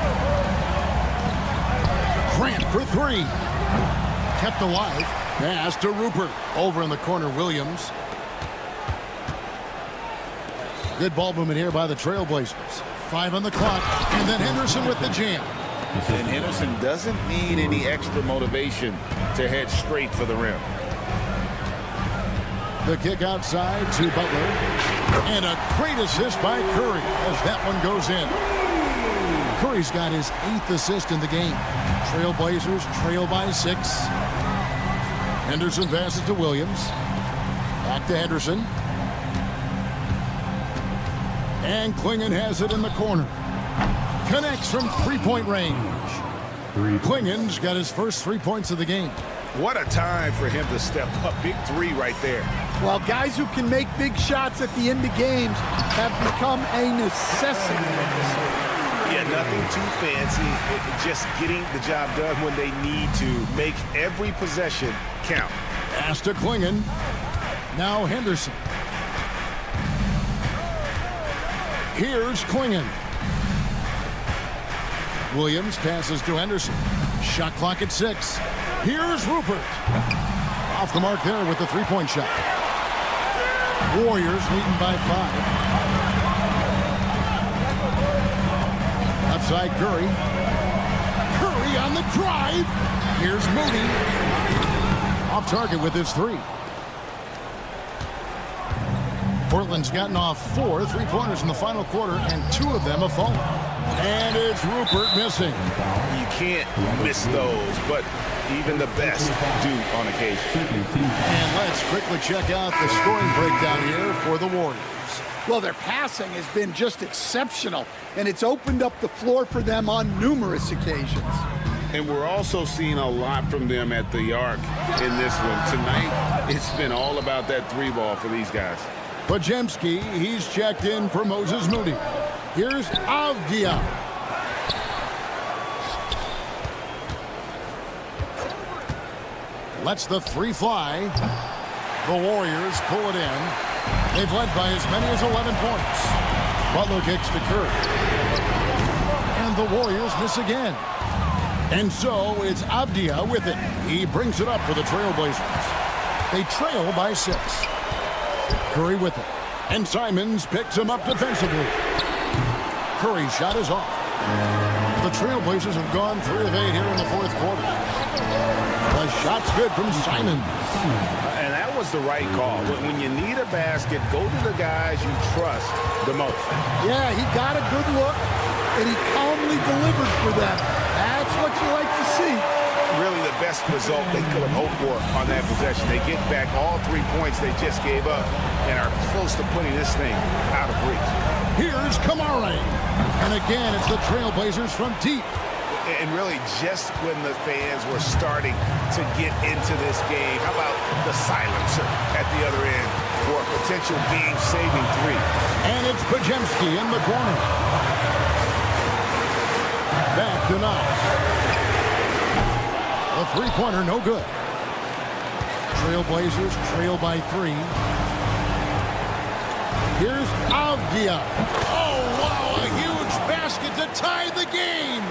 Grant for 3. Kept alive. Pass to Rupert. Over in the corner, Williams. Good ball movement here by the Trailblazers. 5 on the clock, and then Henderson with the jam. And Henderson doesn't need any extra motivation to head straight for the rim. The kick outside to Butler. And a great assist by Curry as that one goes in. Curry's got his 8th assist in the game. Trailblazers trail by 6. Henderson passes to Williams. Back to Henderson. And Klingon has it in the corner. Connects from 3-point range. Klingon's got his first 3 points of the game. What a time for him to step up. Big 3 right there. Well, guys who can make big shots at the end of games have become a necessity. Yeah, nothing too fancy. Just getting the job done when they need to. Make every possession count. Pass to Klingon. Now Henderson. Here's Klingon. Williams passes to Henderson. Shot clock at 6. Here's Rupert. Off the mark there with the 3-point shot. Warriors leading by 5. outside Curry. Curry on the drive. Here's Moody. Off target with his three. Portland's gotten off 4 3-pointers in the final quarter, and 2 of them have fallen. And it's Rupert missing. You can't miss those, but even the best do on occasion. And let's quickly check out the scoring breakdown here for the Warriors. Well, their passing has been just exceptional, and it's opened up the floor for them on numerous occasions. And we're also seeing a lot from them at the arc in this one. Tonight, it's been all about that 3-ball for these guys. Podziemski, he's checked in for Moses Moody. Here's Avdia. Lets the 3 fly. The Warriors pull it in. They've led by as many as 11 points. Butler kicks to Curry. And the Warriors miss again. And so it's Avdia with it. He brings it up for the Trailblazers. They trail by 6. Curry with it. And Simons picks him up defensively. Curry's shot is off. The Trailblazers have gone 3 of 8 here in the 4th quarter. The shot's good from Simons. And that was the right call. When you need a basket, go to the guys you trust the most. Yeah, he got a good look, and he calmly delivered for them. That's what you like to see. Really the best result they could have hoped for on that possession. They get back all 3 points they just gave up and are close to putting this thing out of reach. Here's Kamara. And again, it's the Trailblazers from deep. And really just when the fans were starting to get into this game, how about the silencer at the other end for a potential game-saving 3? And it's Podziemski in the corner. Back to Knox. A 3-pointer, no good. Trailblazers trail by 3. Here's Avdia. Oh, wow, a huge basket to tie the game.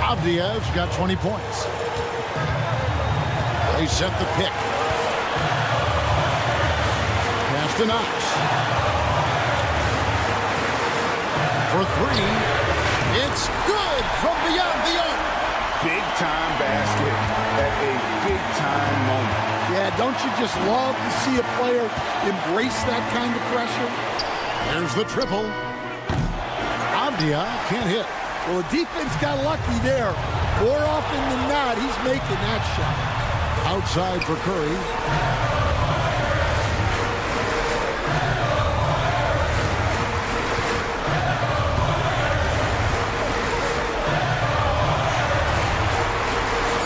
Avdia's got 20 points. They set the pick. Pass to Knox. For 3. It's good from beyond the arc. Big-time basket at a big-time moment. Yeah, don't you just love to see a player embrace that kind of pressure? Here's the triple. Avdia can't hit. Well, the defense got lucky there. More often than not, he's making that shot. Outside for Curry.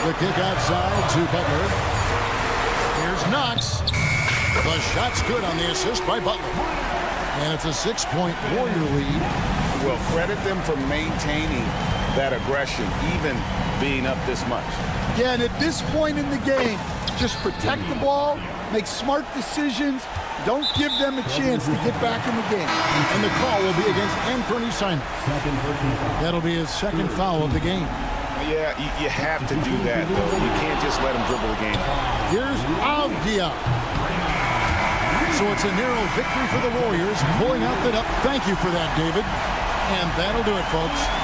The kick outside to Butler. Here's Knox. The shot's good on the assist by Butler. And it's a 6-point Warrior lead. Well, credit them for maintaining that aggression, even being up this much. Yeah, and at this point in the game, just protect the ball, make smart decisions, don't give them a chance to get back in the game. And the call will be against Anthony Simons. That'll be his 2nd foul of the game. Yeah, you have to do that, though. You can't just let him dribble the game. Here's Avdia. So it's a narrow victory for the Warriors, pulling out that up. Thank you for that, David. And that'll do it, folks.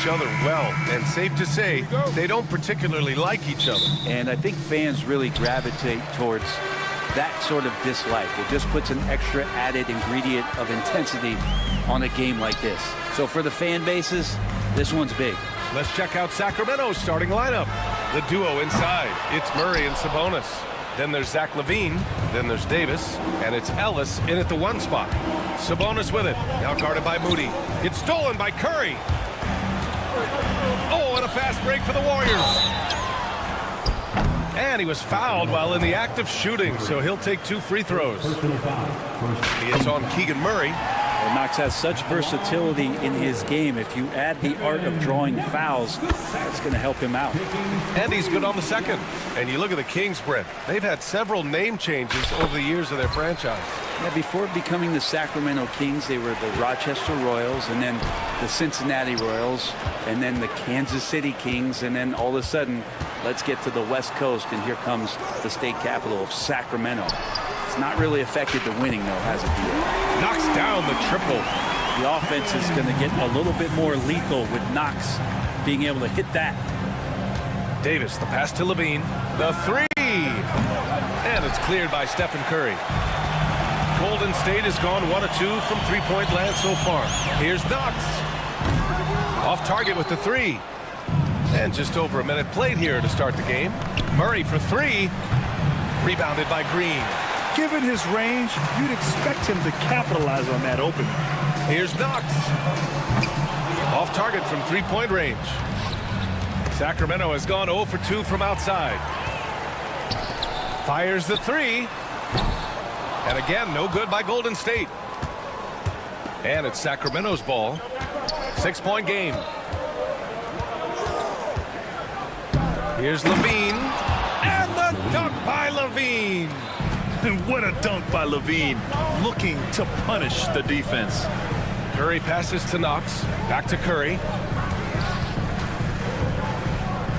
each other well, and safe to say, they don't particularly like each other. And I think fans really gravitate towards that sort of dislike. It just puts an extra added ingredient of intensity on a game like this. So for the fan bases, this one's big. Let's check out Sacramento's starting lineup. The duo inside. It's Murray and Sabonis. Then there's Zach LaVine. Then there's Davis. And it's Ellis in at the 1 spot. Sabonis with it. Now guarded by Moody. It's stolen by Curry. Oh, and a fast break for the Warriors. And he was fouled while in the act of shooting, so he'll take 2 free throws. It's on Keegan Murray. Well, Knox has such versatility in his game. If you add the art of drawing fouls, that's going to help him out. And he's good on the second. And you look at the Kings, Brent. They've had several name changes over the years of their franchise. Yeah, before becoming the Sacramento Kings, they were the Rochester Royals, and then the Cincinnati Royals, and then the Kansas City Kings, and then all of a sudden, let's get to the West Coast, and here comes the state capital of Sacramento. It's not really affected the winning, though, has it, Theo? Knocks down the triple. The offense is going to get a little bit more lethal with Knox being able to hit that. Davis, the pass to LaVine. The 3! And it's cleared by Stephen Curry. Golden State has gone 1 of 2 from three-point land so far. Here's Knox. Off target with the 3. And just over a minute played here to start the game. Murray for 3. Rebounded by Green. Given his range, you'd expect him to capitalize on that opening. Here's Knox. Off target from three-point range. Sacramento has gone 0 for 2 from outside. Fires the 3. And again, no good by Golden State. And it's Sacramento's ball. 6-point game. Here's LaVine. And the dunk by LaVine. And what a dunk by LaVine, looking to punish the defense. Curry passes to Knox. Back to Curry.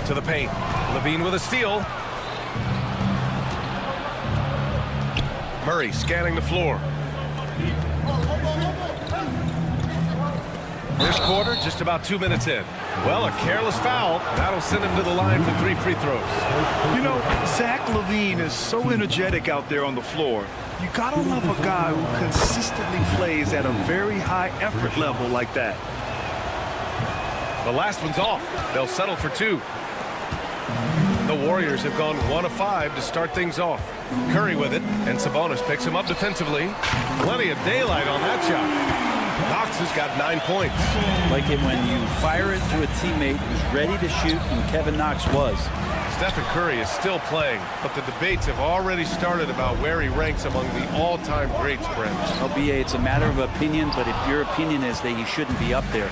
To the paint. LaVine with a steal. Murray scanning the floor. First quarter, just about 2 minutes in. Well, a careless foul. That'll send him to the line for 3 free throws. You know, Zach LaVine is so energetic out there on the floor. You gotta love a guy who consistently plays at a very high effort level like that. The last one's off. They'll settle for 2. The Warriors have gone 1 of 5 to start things off. Curry with it, and Sabonis picks him up defensively. Plenty of daylight on that shot. Knox has got 9 points. Like it when you fire it to a teammate who's ready to shoot, and Kevin Knox was. Stephen Curry is still playing, but the debates have already started about where he ranks among the all-time greats, Brent. LBA, it's a matter of opinion, but if your opinion is that he shouldn't be up there,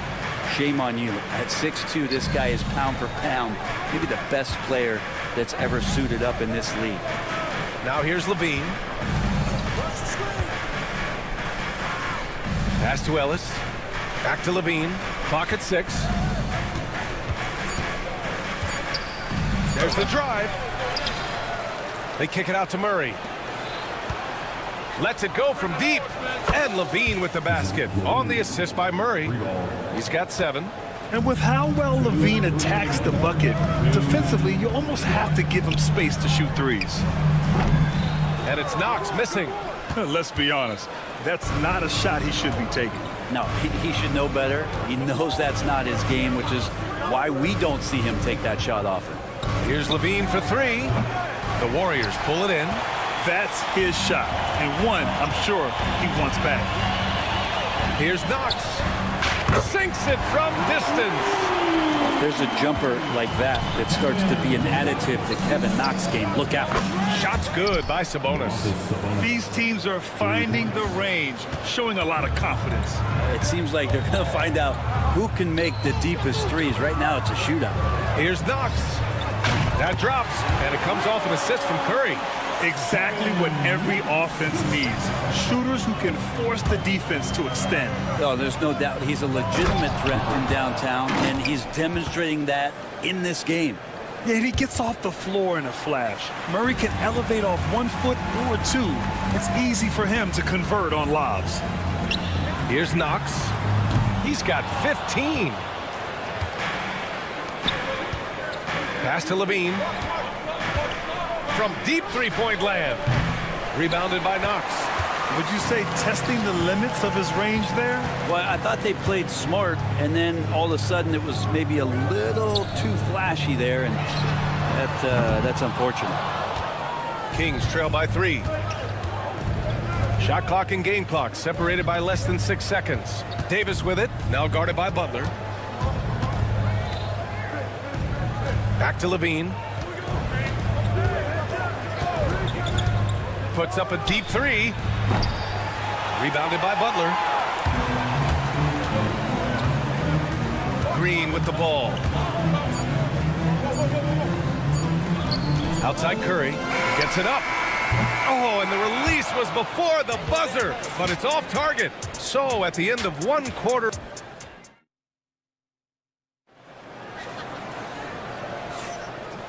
shame on you. At 6'2", this guy is pound for pound, maybe the best player that's ever suited up in this league. Now here's LaVine. Pass to Ellis. Back to LaVine. Clock at 6. There's the drive. They kick it out to Murray. Lets it go from deep. And LaVine with the basket. On the assist by Murray. He's got 7. And with how well LaVine attacks the bucket, defensively, you almost have to give him space to shoot threes. And it's Knox missing. Let's be honest, that's not a shot he should be taking. No, he should know better. He knows that's not his game, which is why we don't see him take that shot often. Here's LaVine for 3. The Warriors pull it in. That's his shot, and one I'm sure he wants back. Here's Knox. Sinks it from distance. There's a jumper like that that starts to be an additive to Kevin Knox's game. Look out. Shot's good by Sabonis. These teams are finding the range, showing a lot of confidence. It seems like they're going to find out who can make the deepest threes. Right now, it's a shootout. Here's Knox. That drops, and it comes off an assist from Curry. Exactly what every offense needs. Shooters who can force the defense to extend. Oh, there's no doubt he's a legitimate threat from downtown, and he's demonstrating that in this game. Yeah, and he gets off the floor in a flash. Murray can elevate off 1 foot or 2. It's easy for him to convert on lobs. Here's Knox. He's got 15. Pass to Levine. From deep three-point land. Rebounded by Knox. Would you say testing the limits of his range there? Well, I thought they played smart, and then all of a sudden it was maybe a little too flashy there, and that's unfortunate. Kings trail by 3. Shot clock and game clock separated by less than 6 seconds. Davis with it, now guarded by Butler. Back to Levine. Puts up a deep 3. Rebounded by Butler. Green with the ball. Outside Curry. Gets it up. Oh, and the release was before the buzzer, but it's off target. So at the end of 1 quarter.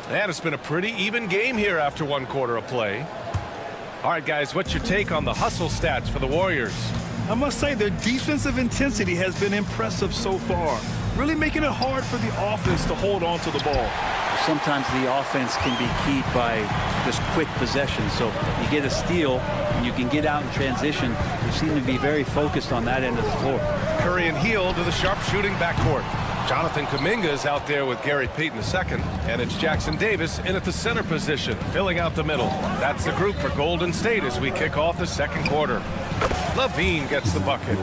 And it's been a pretty even game here after 1 quarter of play. All right, guys, what's your take on the hustle stats for the Warriors? I must say their defensive intensity has been impressive so far, really making it hard for the offense to hold on to the ball. Sometimes the offense can be keyed by just quick possession. So you get a steal and you can get out in transition. They seem to be very focused on that end of the floor. Curry and Hield to the sharpshooting backcourt. Jonathan Kuminga is out there with Gary Payton II, and it's Jackson Davis in at the center position, filling out the middle. That's the group for Golden State as we kick off the 2nd quarter. Levine gets the bucket.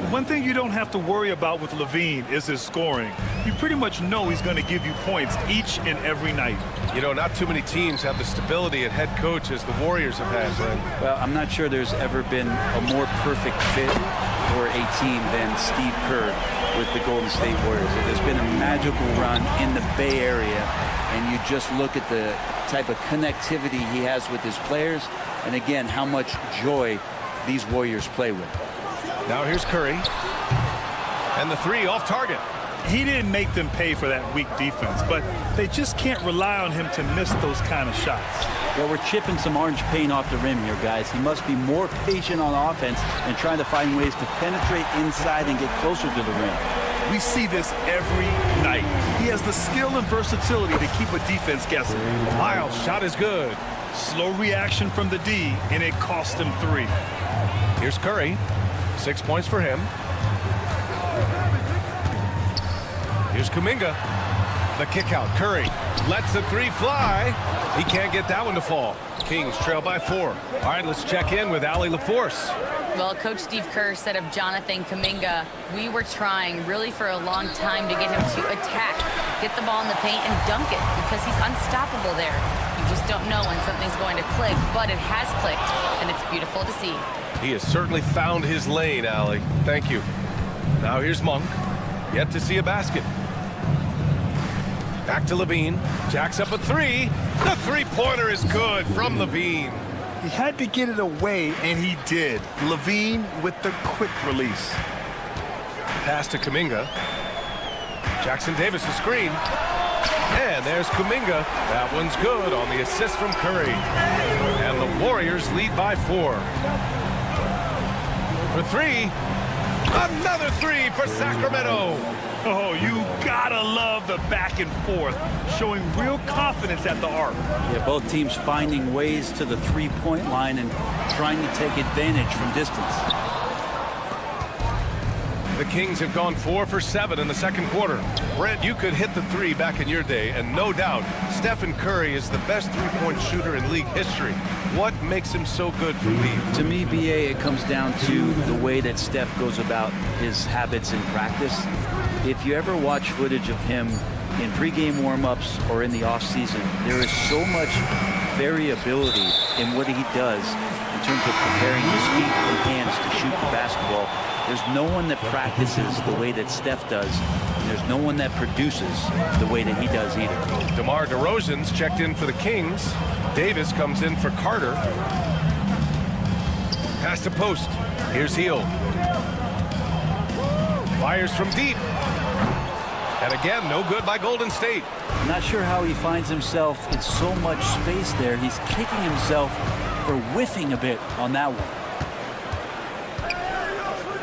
One thing you don't have to worry about with Levine is his scoring. You pretty much know he's going to give you points each and every night. You know, not too many teams have the stability at head coach as the Warriors have had, Brent. Well, I'm not sure there's ever been a more perfect fit for a team than Steve Kerr with the Golden State Warriors. There's been a magical run in the Bay Area, and you just look at the type of connectivity he has with his players, and again, how much joy these Warriors play with. Now here's Curry. And the 3 off target. He didn't make them pay for that weak defense, but they just can't rely on him to miss those kind of shots. Well, we're chipping some orange paint off the rim here, guys. He must be more patient on offense and trying to find ways to penetrate inside and get closer to the rim. We see this every night. He has the skill and versatility to keep a defense guessing. Lyles' shot is good. Slow reaction from the D, and it cost him 3. Here's Curry. 6 points for him. Here's Kuminga. The kick out. Curry lets the 3 fly. He can't get that one to fall. Kings trail by 4. All right, let's check in with Allie LaForce. Well, Coach Steve Kerr said of Jonathan Kuminga, we were trying really for a long time to get him to attack, get the ball in the paint and dunk it because he's unstoppable there. You just don't know when something's going to click, but it has clicked, and it's beautiful to see. He has certainly found his lane, Allie. Thank you. Now here's Monk. Yet to see a basket. Back to Levine. Jacks up a 3. The 3-pointer is good from Levine. He had to get it away, and he did. Levine with the quick release. Pass to Kuminga. Jackson Davis, a screen. And there's Kuminga. That one's good on the assist from Curry. And the Warriors lead by 4. For 3. Another 3 for Sacramento. Oh, you gotta love the back and forth, showing real confidence at the arc. Yeah, both teams finding ways to the 3-point line and trying to take advantage from distance. The Kings have gone 4 for 7 in the 2nd quarter. Brent, you could hit the 3 back in your day, and no doubt, Stephen Curry is the best 3-point shooter in league history. What makes him so good for league? To me, BA, it comes down to the way that Steph goes about his habits in practice. If you ever watch footage of him in pregame warm-ups or in the offseason, there is so much variability in what he does in terms of preparing his feet and hands to shoot the basketball. There's no one that practices the way that Steph does, and there's no one that produces the way that he does either. DeMar DeRozan's checked in for the Kings. Davis comes in for Carter. Pass to post. Here's Hield. Fires from deep. And again, no good by Golden State. I'm not sure how he finds himself in so much space there. He's kicking himself for whiffing a bit on that one.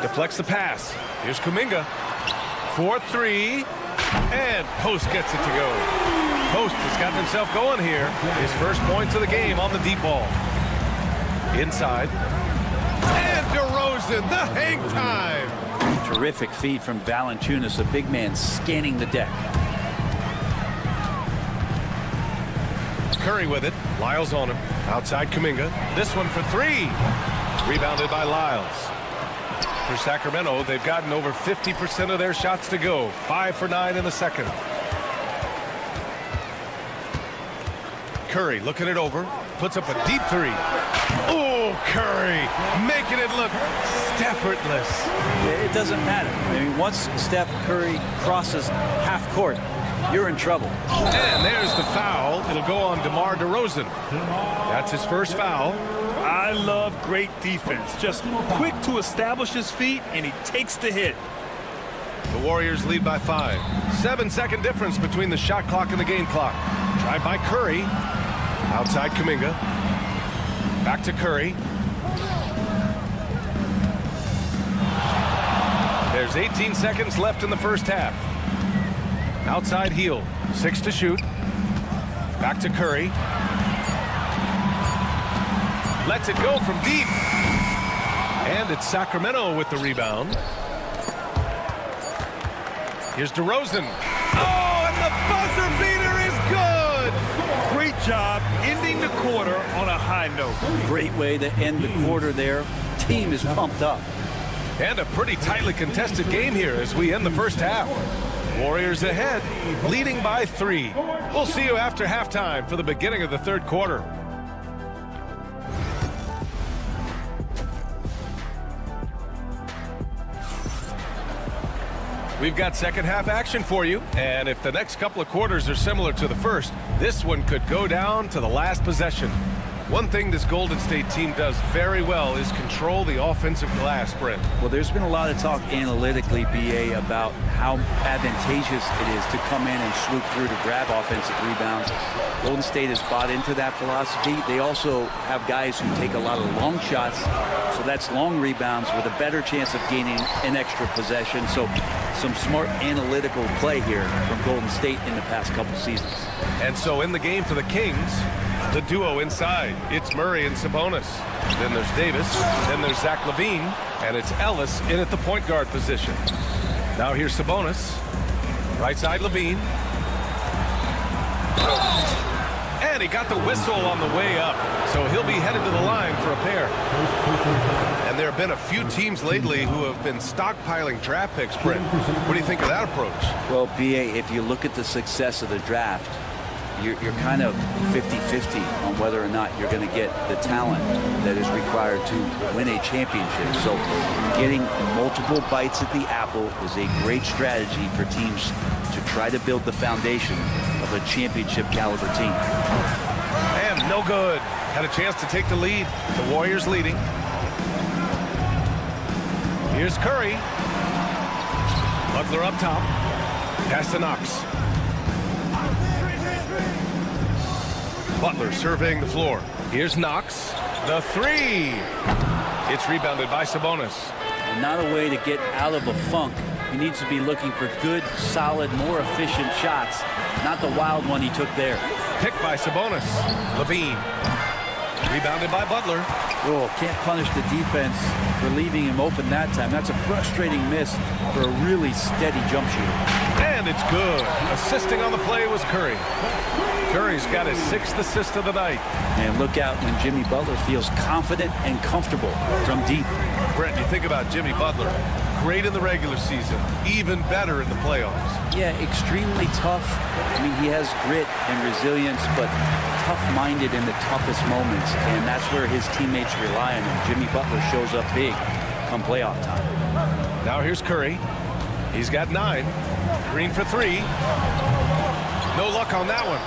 Deflects the pass. Here's Kuminga. 4-3. And Post gets it to go. Post has gotten himself going here. His first points of the game on the deep ball. Inside. And DeRozan, the hang time. Terrific feed from Valanciunas, a big man scanning the deck. Curry with it. Lyles on him. Outside Kuminga. This one for three. Rebounded by Lyles. For Sacramento, they've gotten over 50% of their shots to go. 5 for 9 in the second. Curry looking it over. Puts up a deep three. Oh, Curry making it look effortless. It doesn't matter. I mean, once Steph Curry crosses half court, you're in trouble. And there's the foul. It'll go on DeMar DeRozan. That's his first foul. I love great defense. Just quick to establish his feet, and he takes the hit. The Warriors lead by 5. 7-second difference between the shot clock and the game clock. Tried by Curry. Outside Kuminga. Back to Curry. There's 18 seconds left in the first half. Outside Hield. 6 to shoot. Back to Curry. Lets it go from deep. And it's Sacramento with the rebound. Here's DeRozan. Oh, and the buzzer beater is good. Great job ending the quarter on a high note. Great way to end the quarter there. Team is pumped up. And a pretty tightly contested game here as we end the first half. Warriors ahead, leading by 3. We'll see you after halftime for the beginning of the third quarter. We've got second half action for you, and if the next couple of quarters are similar to the first, this one could go down to the last possession. One thing this Golden State team does very well is control the offensive glass, Brent. Well, there's been a lot of talk analytically, BA, about how advantageous it is to come in and swoop through to grab offensive rebounds. Golden State has bought into that philosophy. They also have guys who take a lot of long shots, so that's long rebounds with a better chance of gaining an extra possession. So some smart analytical play here from Golden State in the past couple seasons. And so in the game for the Kings, the duo inside, it's Murray and Sabonis. Then there's Davis, then there's Zach LaVine, and it's Ellis in at the point guard position. Now here's Sabonis, right side LaVine. And he got the whistle on the way up, so he'll be headed to the line for a pair. And there have been a few teams lately who have been stockpiling draft picks, Brent. What do you think of that approach? Well, BA, if you look at the success of the draft, you're kind of 50-50 on whether or not you're going to get the talent that is required to win a championship. So getting multiple bites at the apple is a great strategy for teams to try to build the foundation of a championship caliber team. And no good. Had a chance to take the lead. The Warriors leading. Here's Curry. Butler up top. Pass to Knox. Butler surveying the floor. Here's Knox. The three. It's rebounded by Sabonis. Not a way to get out of a funk. He needs to be looking for good, solid, more efficient shots, not the wild one he took there. Picked by Sabonis. LaVine. Rebounded by Butler. Oh, can't punish the defense for leaving him open that time. That's a frustrating miss for a really steady jump shooter. And it's good. Assisting on the play was Curry. Curry's got his 6th assist of the night. And look out when Jimmy Butler feels confident and comfortable from deep. Brent, you think about Jimmy Butler. Great in the regular season. Even better in the playoffs. Yeah, extremely tough. I mean, he has grit and resilience, but tough-minded in the toughest moments. And that's where his teammates rely on him. Jimmy Butler shows up big come playoff time. Now here's Curry. He's got 9. Green for 3. No luck on that one.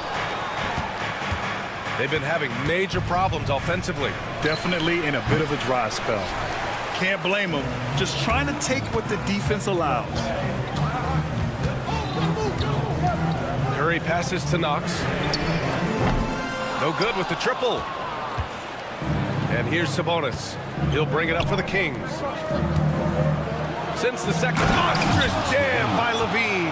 They've been having major problems offensively. Definitely in a bit of a dry spell. Can't blame them. Just trying to take what the defense allows. Curry passes to Knox. No good with the triple. And here's Sabonis. He'll bring it up for the Kings. since the second. Monstrous jam by Levine.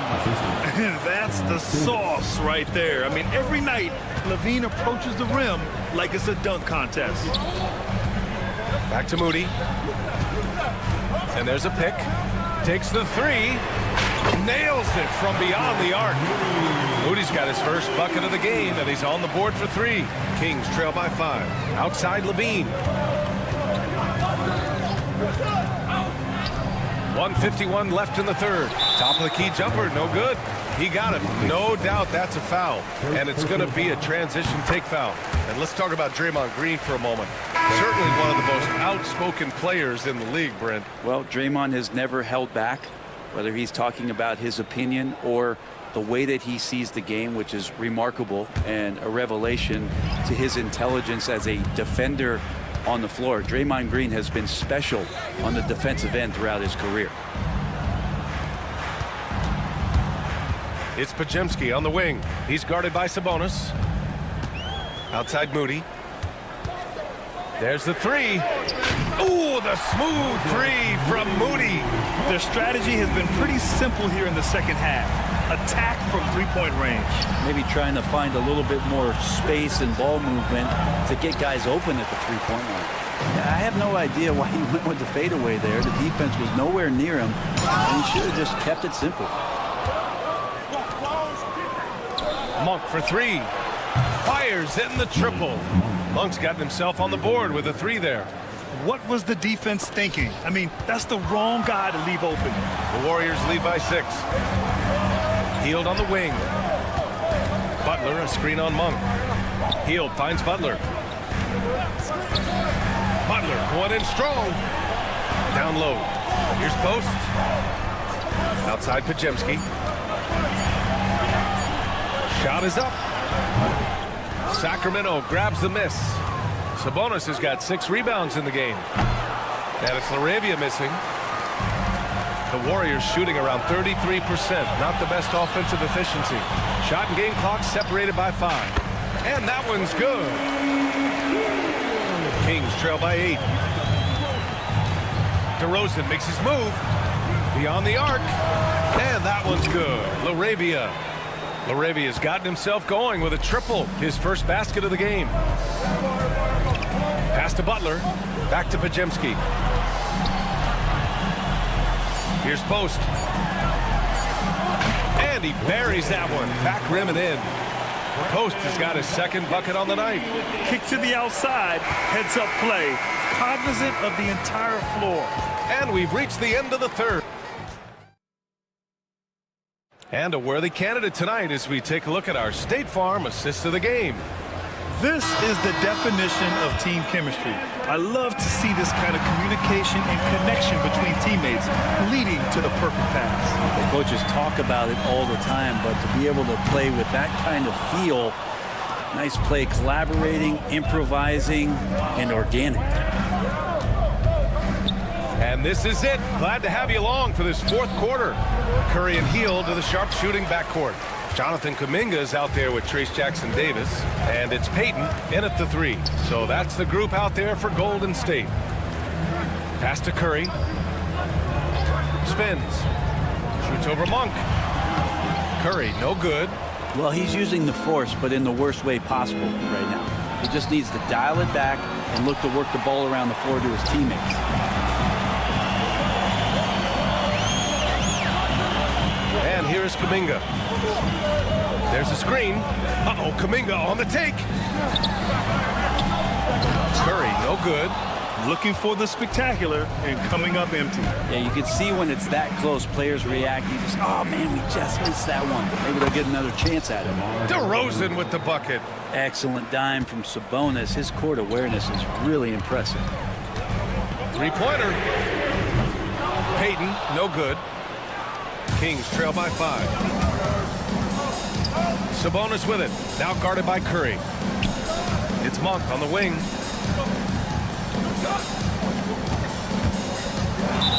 That's the sauce right there. I mean, every night, Levine approaches the rim like it's a dunk contest. Back to Moody. And there's a pick. Takes the three. Nails it from beyond the arc. Moody's got his first bucket of the game, and he's on the board for 3. Kings trail by 5. Outside Levine. 1:51 left in the third. Top of the key jumper, no good. He got it. No doubt that's a foul. And it's going to be a transition take foul. And let's talk about Draymond Green for a moment. Certainly one of the most outspoken players in the league, Brent. Well, Draymond has never held back, whether he's talking about his opinion or the way that he sees the game, which is remarkable and a revelation to his intelligence as a defender on the floor. Draymond Green has been special on the defensive end throughout his career. It's Podziemski on the wing. He's guarded by Sabonis. Outside Moody. There's the three. Ooh, the smooth three from Moody. Their strategy has been pretty simple here in the second half. Attack from three-point range. Maybe trying to find a little bit more space and ball movement to get guys open at the three-point line. I have no idea why he went with the fadeaway there. The defense was nowhere near him, and he should have just kept it simple. Monk for 3. Fires in the triple. Monk's gotten himself on the board with a 3 there. What was the defense thinking? I mean, that's the wrong guy to leave open. The Warriors lead by 6. Hield on the wing. Butler, a screen on Monk. Hield finds Butler. Butler going in strong. Down low. Here's post. Outside Podziemski. Shot is up. Sacramento grabs the miss. Sabonis has got 6 rebounds in the game. And it's LaRavia missing. The Warriors shooting around 33%. Not the best offensive efficiency. Shot and game clock separated by 5. And that one's good. Kings trail by 8. DeRozan makes his move. Beyond the arc. And that one's good. LaRavia's gotten himself going with a triple. His first basket of the game. Pass to Butler. Back to Podziemski. Here's post. And he buries that one. Back rim and in. Post has got his second bucket on the night. Kick to the outside. Heads up play. Cognizant of the entire floor. And we've reached the end of the third. And a worthy candidate tonight as we take a look at our State Farm assist of the game. This is the definition of team chemistry. I love to see this kind of communication and connection between teammates leading to the perfect pass. The coaches talk about it all the time, but to be able to play with that kind of feel, nice play, collaborating, improvising, and organic. And this is it. Glad to have you along for this fourth quarter. Curry and Hield to the sharpshooting backcourt. Jonathan Kuminga is out there with Trace Jackson-Davis, and it's Payton in at the 3. So that's the group out there for Golden State. Pass to Curry. Spins. Shoots over Monk. Curry, no good. Well, he's using the force, but in the worst way possible right now. He just needs to dial it back and look to work the ball around the floor to his teammates. And here's Kuminga. There's a screen. Uh-oh, Kuminga on the take. Curry, no good. Looking for the spectacular and coming up empty. Yeah, you can see when it's that close, players react. You just, oh man, we just missed that one. Maybe they'll get another chance at it. DeRozan with the bucket. Excellent dime from Sabonis. His court awareness is really impressive. Three-pointer. Payton, no good. Kings trail by 5. Sabonis with it. Now guarded by Curry. It's Monk on the wing.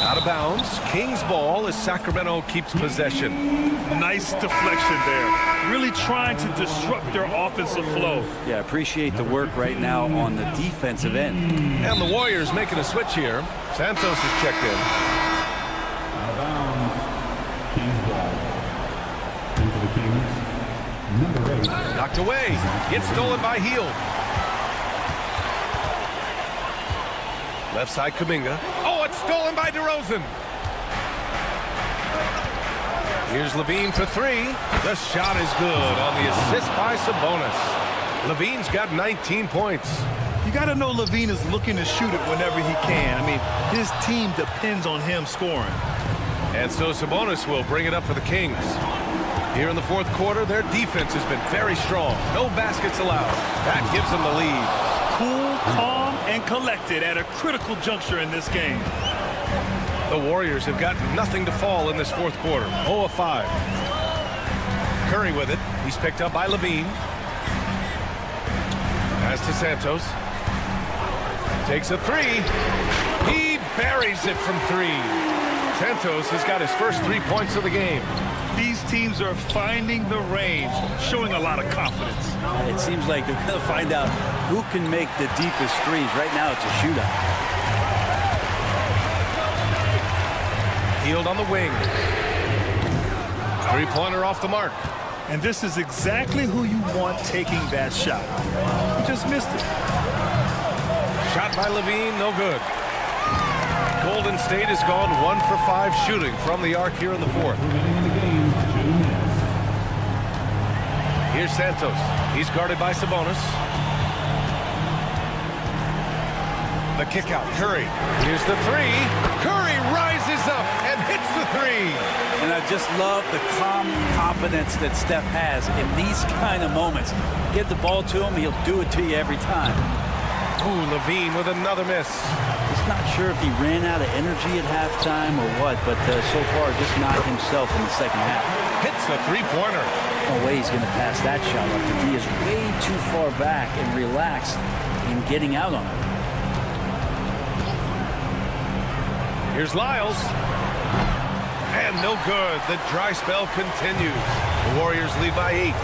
Out of bounds. Kings ball as Sacramento keeps possession. Nice deflection there. Really trying to disrupt their offensive flow. Yeah, appreciate the work right now on the defensive end. And the Warriors making a switch here. Santos is checked in. knocked away. It's stolen by Hield. Left side Kuminga. Oh, it's stolen by DeRozan. Here's Levine for three. The shot is good on the assist by Sabonis. Levine's got 19 points. You got to know Levine is looking to shoot it whenever he can. I mean, his team depends on him scoring. And so Sabonis will bring it up for the Kings. Here in the fourth quarter, their defense has been very strong. No baskets allowed. That gives them the lead. Cool, calm, and collected at a critical juncture in this game. The Warriors have got nothing to fall in this fourth quarter. 0 of 5. Curry with it. He's picked up by Levine. Pass to Santos. Takes a three. He buries it from three. Santos has got his first 3 points of the game. These teams are finding the range, showing a lot of confidence. It seems like they're going to find out who can make the deepest threes. Right now, it's a shootout. Hield on the wing. Three-pointer off the mark. And this is exactly who you want taking that shot. He just missed it. Shot by Levine, no good. Golden State has gone 1 for 5 shooting from the arc here in the fourth. Here's Santos. He's guarded by Sabonis. The kick out, Curry. Here's the three. Curry rises up and hits the three. And I just love the calm confidence that Steph has in these kind of moments. Get the ball to him, he'll do it to you every time. Ooh, Levine with another miss. He's not sure if he ran out of energy at halftime or what, but so far just not himself in the second half. Hits the three-pointer. No way he's going to pass that shot up. The D is way too far back and relaxed in getting out on it. Here's Lyles. And no good. The dry spell continues. The Warriors lead by 8.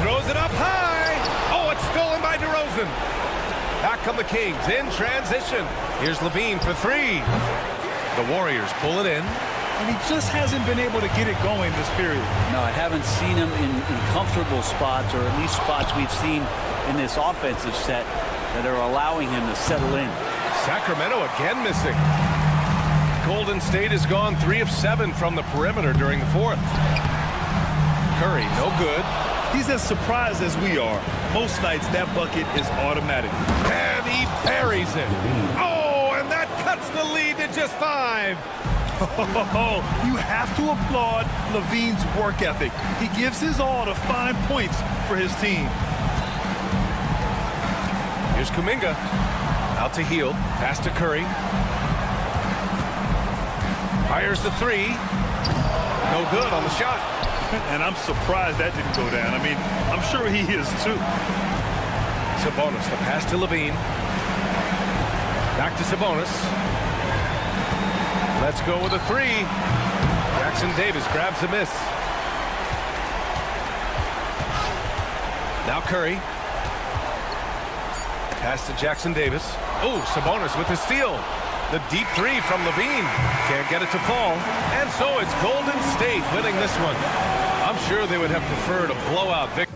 Throws it up high. Oh, it's stolen by DeRozan. Back come the Kings in transition. Here's Levine for three. The Warriors pull it in. And he just hasn't been able to get it going this period. No, I haven't seen him in comfortable spots, or at least spots we've seen in this offensive set that are allowing him to settle in. Sacramento again missing. Golden State has gone 3 of 7 from the perimeter during the fourth. Curry, no good. He's as surprised as we are. Most nights, that bucket is automatic. And he buries it. Oh, and that cuts the lead to just 5. You have to applaud Levine's work ethic. He gives his all to find points for his team. Here's Kuminga. Out to Hield. Pass to Curry. Fires the three. No good on the shot. And I'm surprised that didn't go down. I mean, I'm sure he is too. Sabonis, the pass to Levine. Back to Sabonis. Let's go with a three. Jackson Davis grabs a miss. Now Curry. Pass to Jackson Davis. Oh, Sabonis with the steal. The deep three from Levine. Can't get it to fall. And so it's Golden State winning this one. I'm sure they would have preferred a blowout victory.